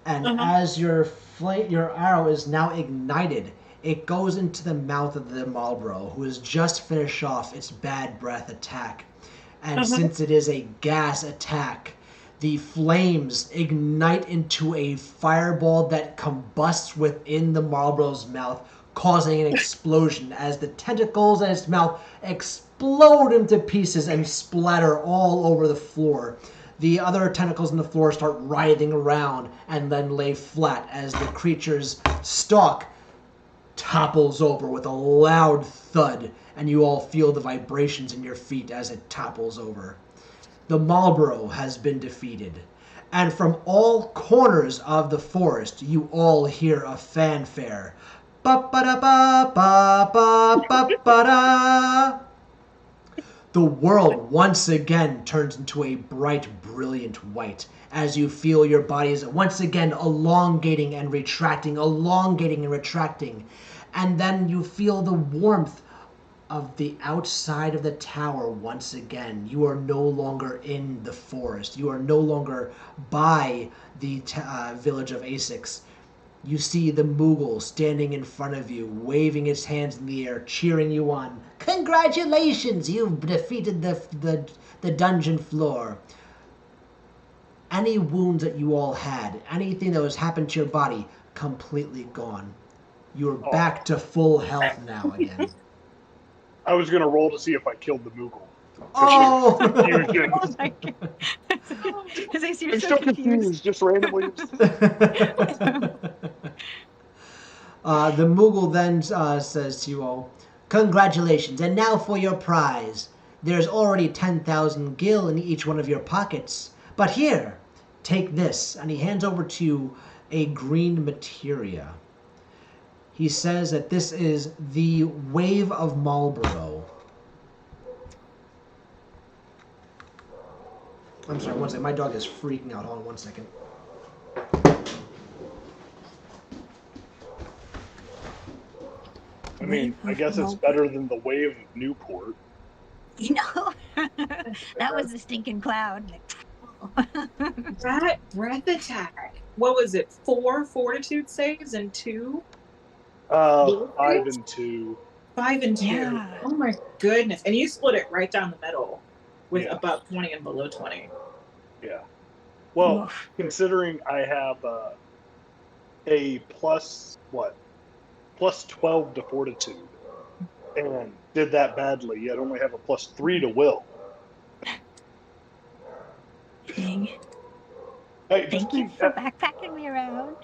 And as your arrow is now ignited, it goes into the mouth of the Marlboro, who has just finished off its bad breath attack. And since it is a gas attack, the flames ignite into a fireball that combusts within the Marlboro's mouth, causing an explosion as the tentacles in its mouth explode into pieces and splatter all over the floor. The other tentacles on the floor start writhing around and then lay flat as the creature's stalk topples over with a loud thud, and you all feel the vibrations in your feet as it topples over. The Marlboro has been defeated, And from all corners of the forest, you all hear a fanfare. Ba-ba-da-ba-ba-ba-ba-ba-da. The world once again turns into a bright, brilliant white as you feel your bodies once again elongating and retracting, elongating and retracting. And then you feel the warmth of the outside of the tower once again. You are no longer in the forest. You are no longer by the village of Asix. You see the Moogle standing in front of you, waving his hands in the air, cheering you on. Congratulations, you've defeated the dungeon floor. Any wounds that you all had, anything that was happened to your body, completely gone. You're back to full health now again. I was gonna roll to see if I killed the Moogle. Oh! Confusion. Oh my God. Because I see you're I'm so still confused. confused, just randomly. The Moogle then says to you all, congratulations, and now for your prize. There's already 10,000 gil in each one of your pockets. But here, take this. And he hands over to you a green materia. He says that this is the Wave of Marlborough. I'm sorry, one second. My dog is freaking out. Hold on 1 second. I mean, I guess it's better than the wave of Newport. You know, that was the stinking cloud. That breath attack. What was it? 4 fortitude saves and 2? 5 and 2. 5 and 2. Yeah. Oh my goodness. And you split it right down the middle with Yeah. above 20 and below 20. Yeah. Well, Oof. considering I have a plus 12 to fortitude, and did that badly, yet only have a plus 3 to will. Dang. Hey, Thank you for backpacking me around.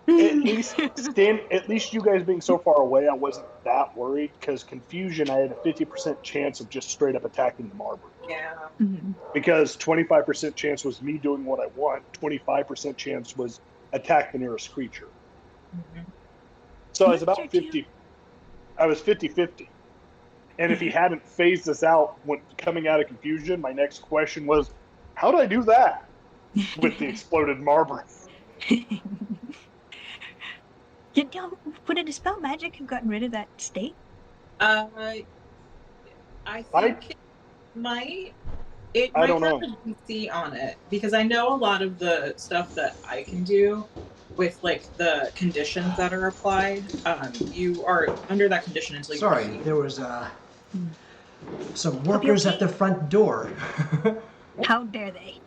at least you guys being so far away, I wasn't that worried, because confusion, I had a 50% chance of just straight up attacking the Marble. Yeah. Mm-hmm. Because 25% chance was me doing what I want, 25% chance was attack the nearest creature. Mm-hmm. So I was about 50. I was 50-50. And if he hadn't phased us out when coming out of confusion, my next question was, how did I do that with the exploded marble? You don't would a dispel magic have gotten rid of that state? I think it might. It I might don't have know. a DC on it because I know a lot of the stuff that I can do with like the conditions that are applied. You are under that condition until you. Sorry, there was some workers at the front door. How dare they?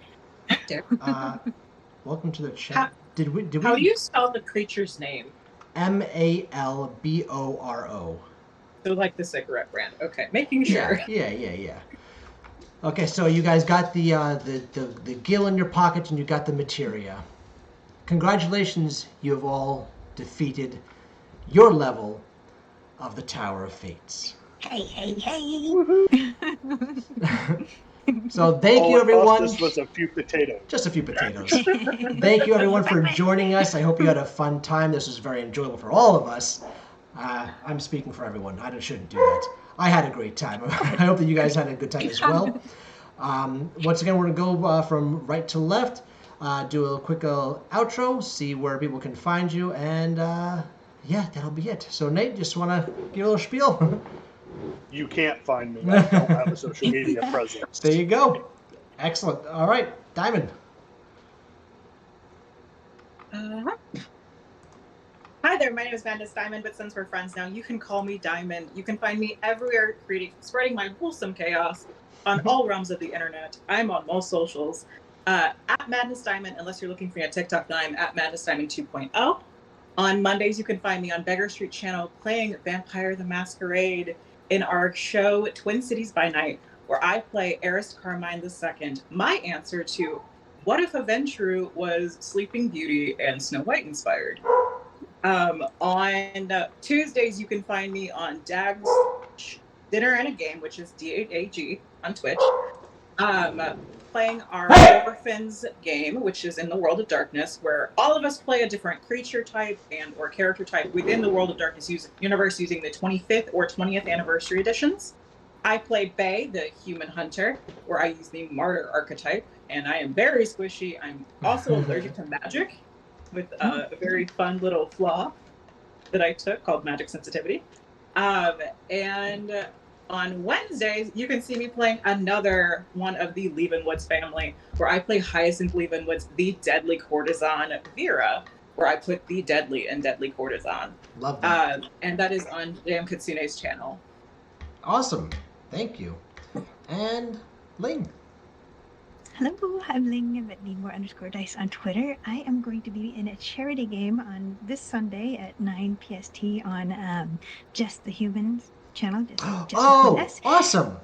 Welcome to the chat. Did we? How do you spell the creature's name? Malboro. So like the cigarette brand. Okay, making sure. Yeah. Okay, so you guys got the gil in your pocket and you got the materia. Congratulations, you have all defeated your level of the Tower of Fates. Hey. So thank you, everyone. This was a few potatoes. Just a few potatoes. Thank you, everyone, for joining us. I hope you had a fun time. This was very enjoyable for all of us. I'm speaking for everyone. I shouldn't do that. I had a great time. I hope that you guys had a good time as well. Once again, we're going to go from right to left, do a quick outro, see where people can find you, and yeah, that'll be it. So, Nate, just want to give a little spiel. You can't find me. I don't have a social media presence. There you go. Excellent. All right, Diamond. Hi there, my name is Vandus Diamond, but since we're friends now, you can call me Diamond. You can find me everywhere spreading my wholesome chaos on all realms of the internet. I'm on most socials. At Madness Diamond, unless you're looking for me on TikTok, now I'm at Madness Diamond 2.0. On Mondays, you can find me on Beggar Street Channel playing Vampire the Masquerade in our show Twin Cities by Night, where I play Eris Carmine II, my answer to what if Aventru was Sleeping Beauty and Snow White inspired. On Tuesdays, you can find me on Dag's Dinner and a Game, which is DAG on Twitch. playing our Orphans game, which is in the World of Darkness, where all of us play a different creature type and or character type within the World of Darkness universe using the 25th or 20th anniversary editions. I play Bay, the human hunter, where I use the martyr archetype, and I am very squishy. I'm also allergic to magic, with a very fun little flaw that I took called magic sensitivity. And on Wednesdays, you can see me playing another one of the Leavenwoods family, where I play Hyacinth Leavenwoods, the deadly courtesan Vera, where I put the deadly and deadly courtesan. Love that. And that is on Jam Kitsune's channel. Awesome. Thank you. And Ling. Hello, I'm Ling at @needmore_dice on Twitter. I am going to be in a charity game on this Sunday at 9 PST on Just the Humans channel. Just Oh, with S. awesome.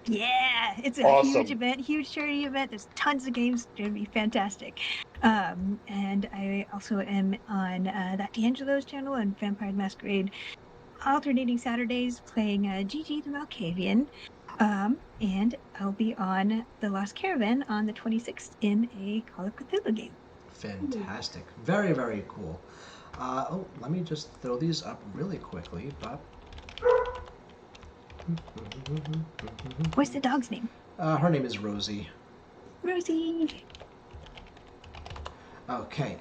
Yeah, it's a Awesome. huge event, huge charity event. There's tons of games. It's going to be fantastic. And I also am on that D'Angelo's channel on Vampire the Masquerade, alternating Saturdays playing Gigi the Malkavian. And I'll be on The Lost Caravan on the 26th in a Call of Cthulhu game. Fantastic. Very, very cool. Let me just throw these up really quickly. What's the dog's name? Her name is Rosie. Rosie. Okay.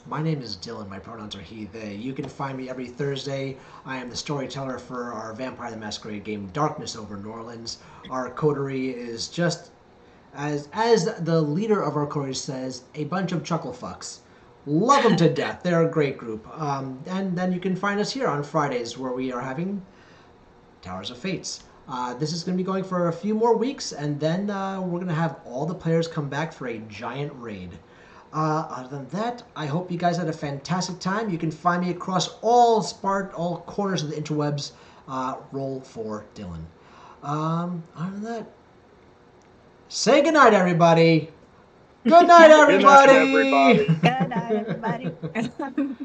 My name is Dylan. My pronouns are he, they. You can find me every Thursday. I am the storyteller for our Vampire the Masquerade game, Darkness Over New Orleans. Our coterie is just, as the leader of our coterie says, a bunch of chuckle fucks. Love them to death. They're a great group. And then you can find us here on Fridays, where we are having Towers of Fates. This is going to be going for a few more weeks, and then we're going to have all the players come back for a giant raid. Other than that, I hope you guys had a fantastic time. You can find me across all corners of the interwebs. Roll for Dylan. Other than that, say goodnight, everybody. Good night, everybody. Good night, everybody. Good night, everybody.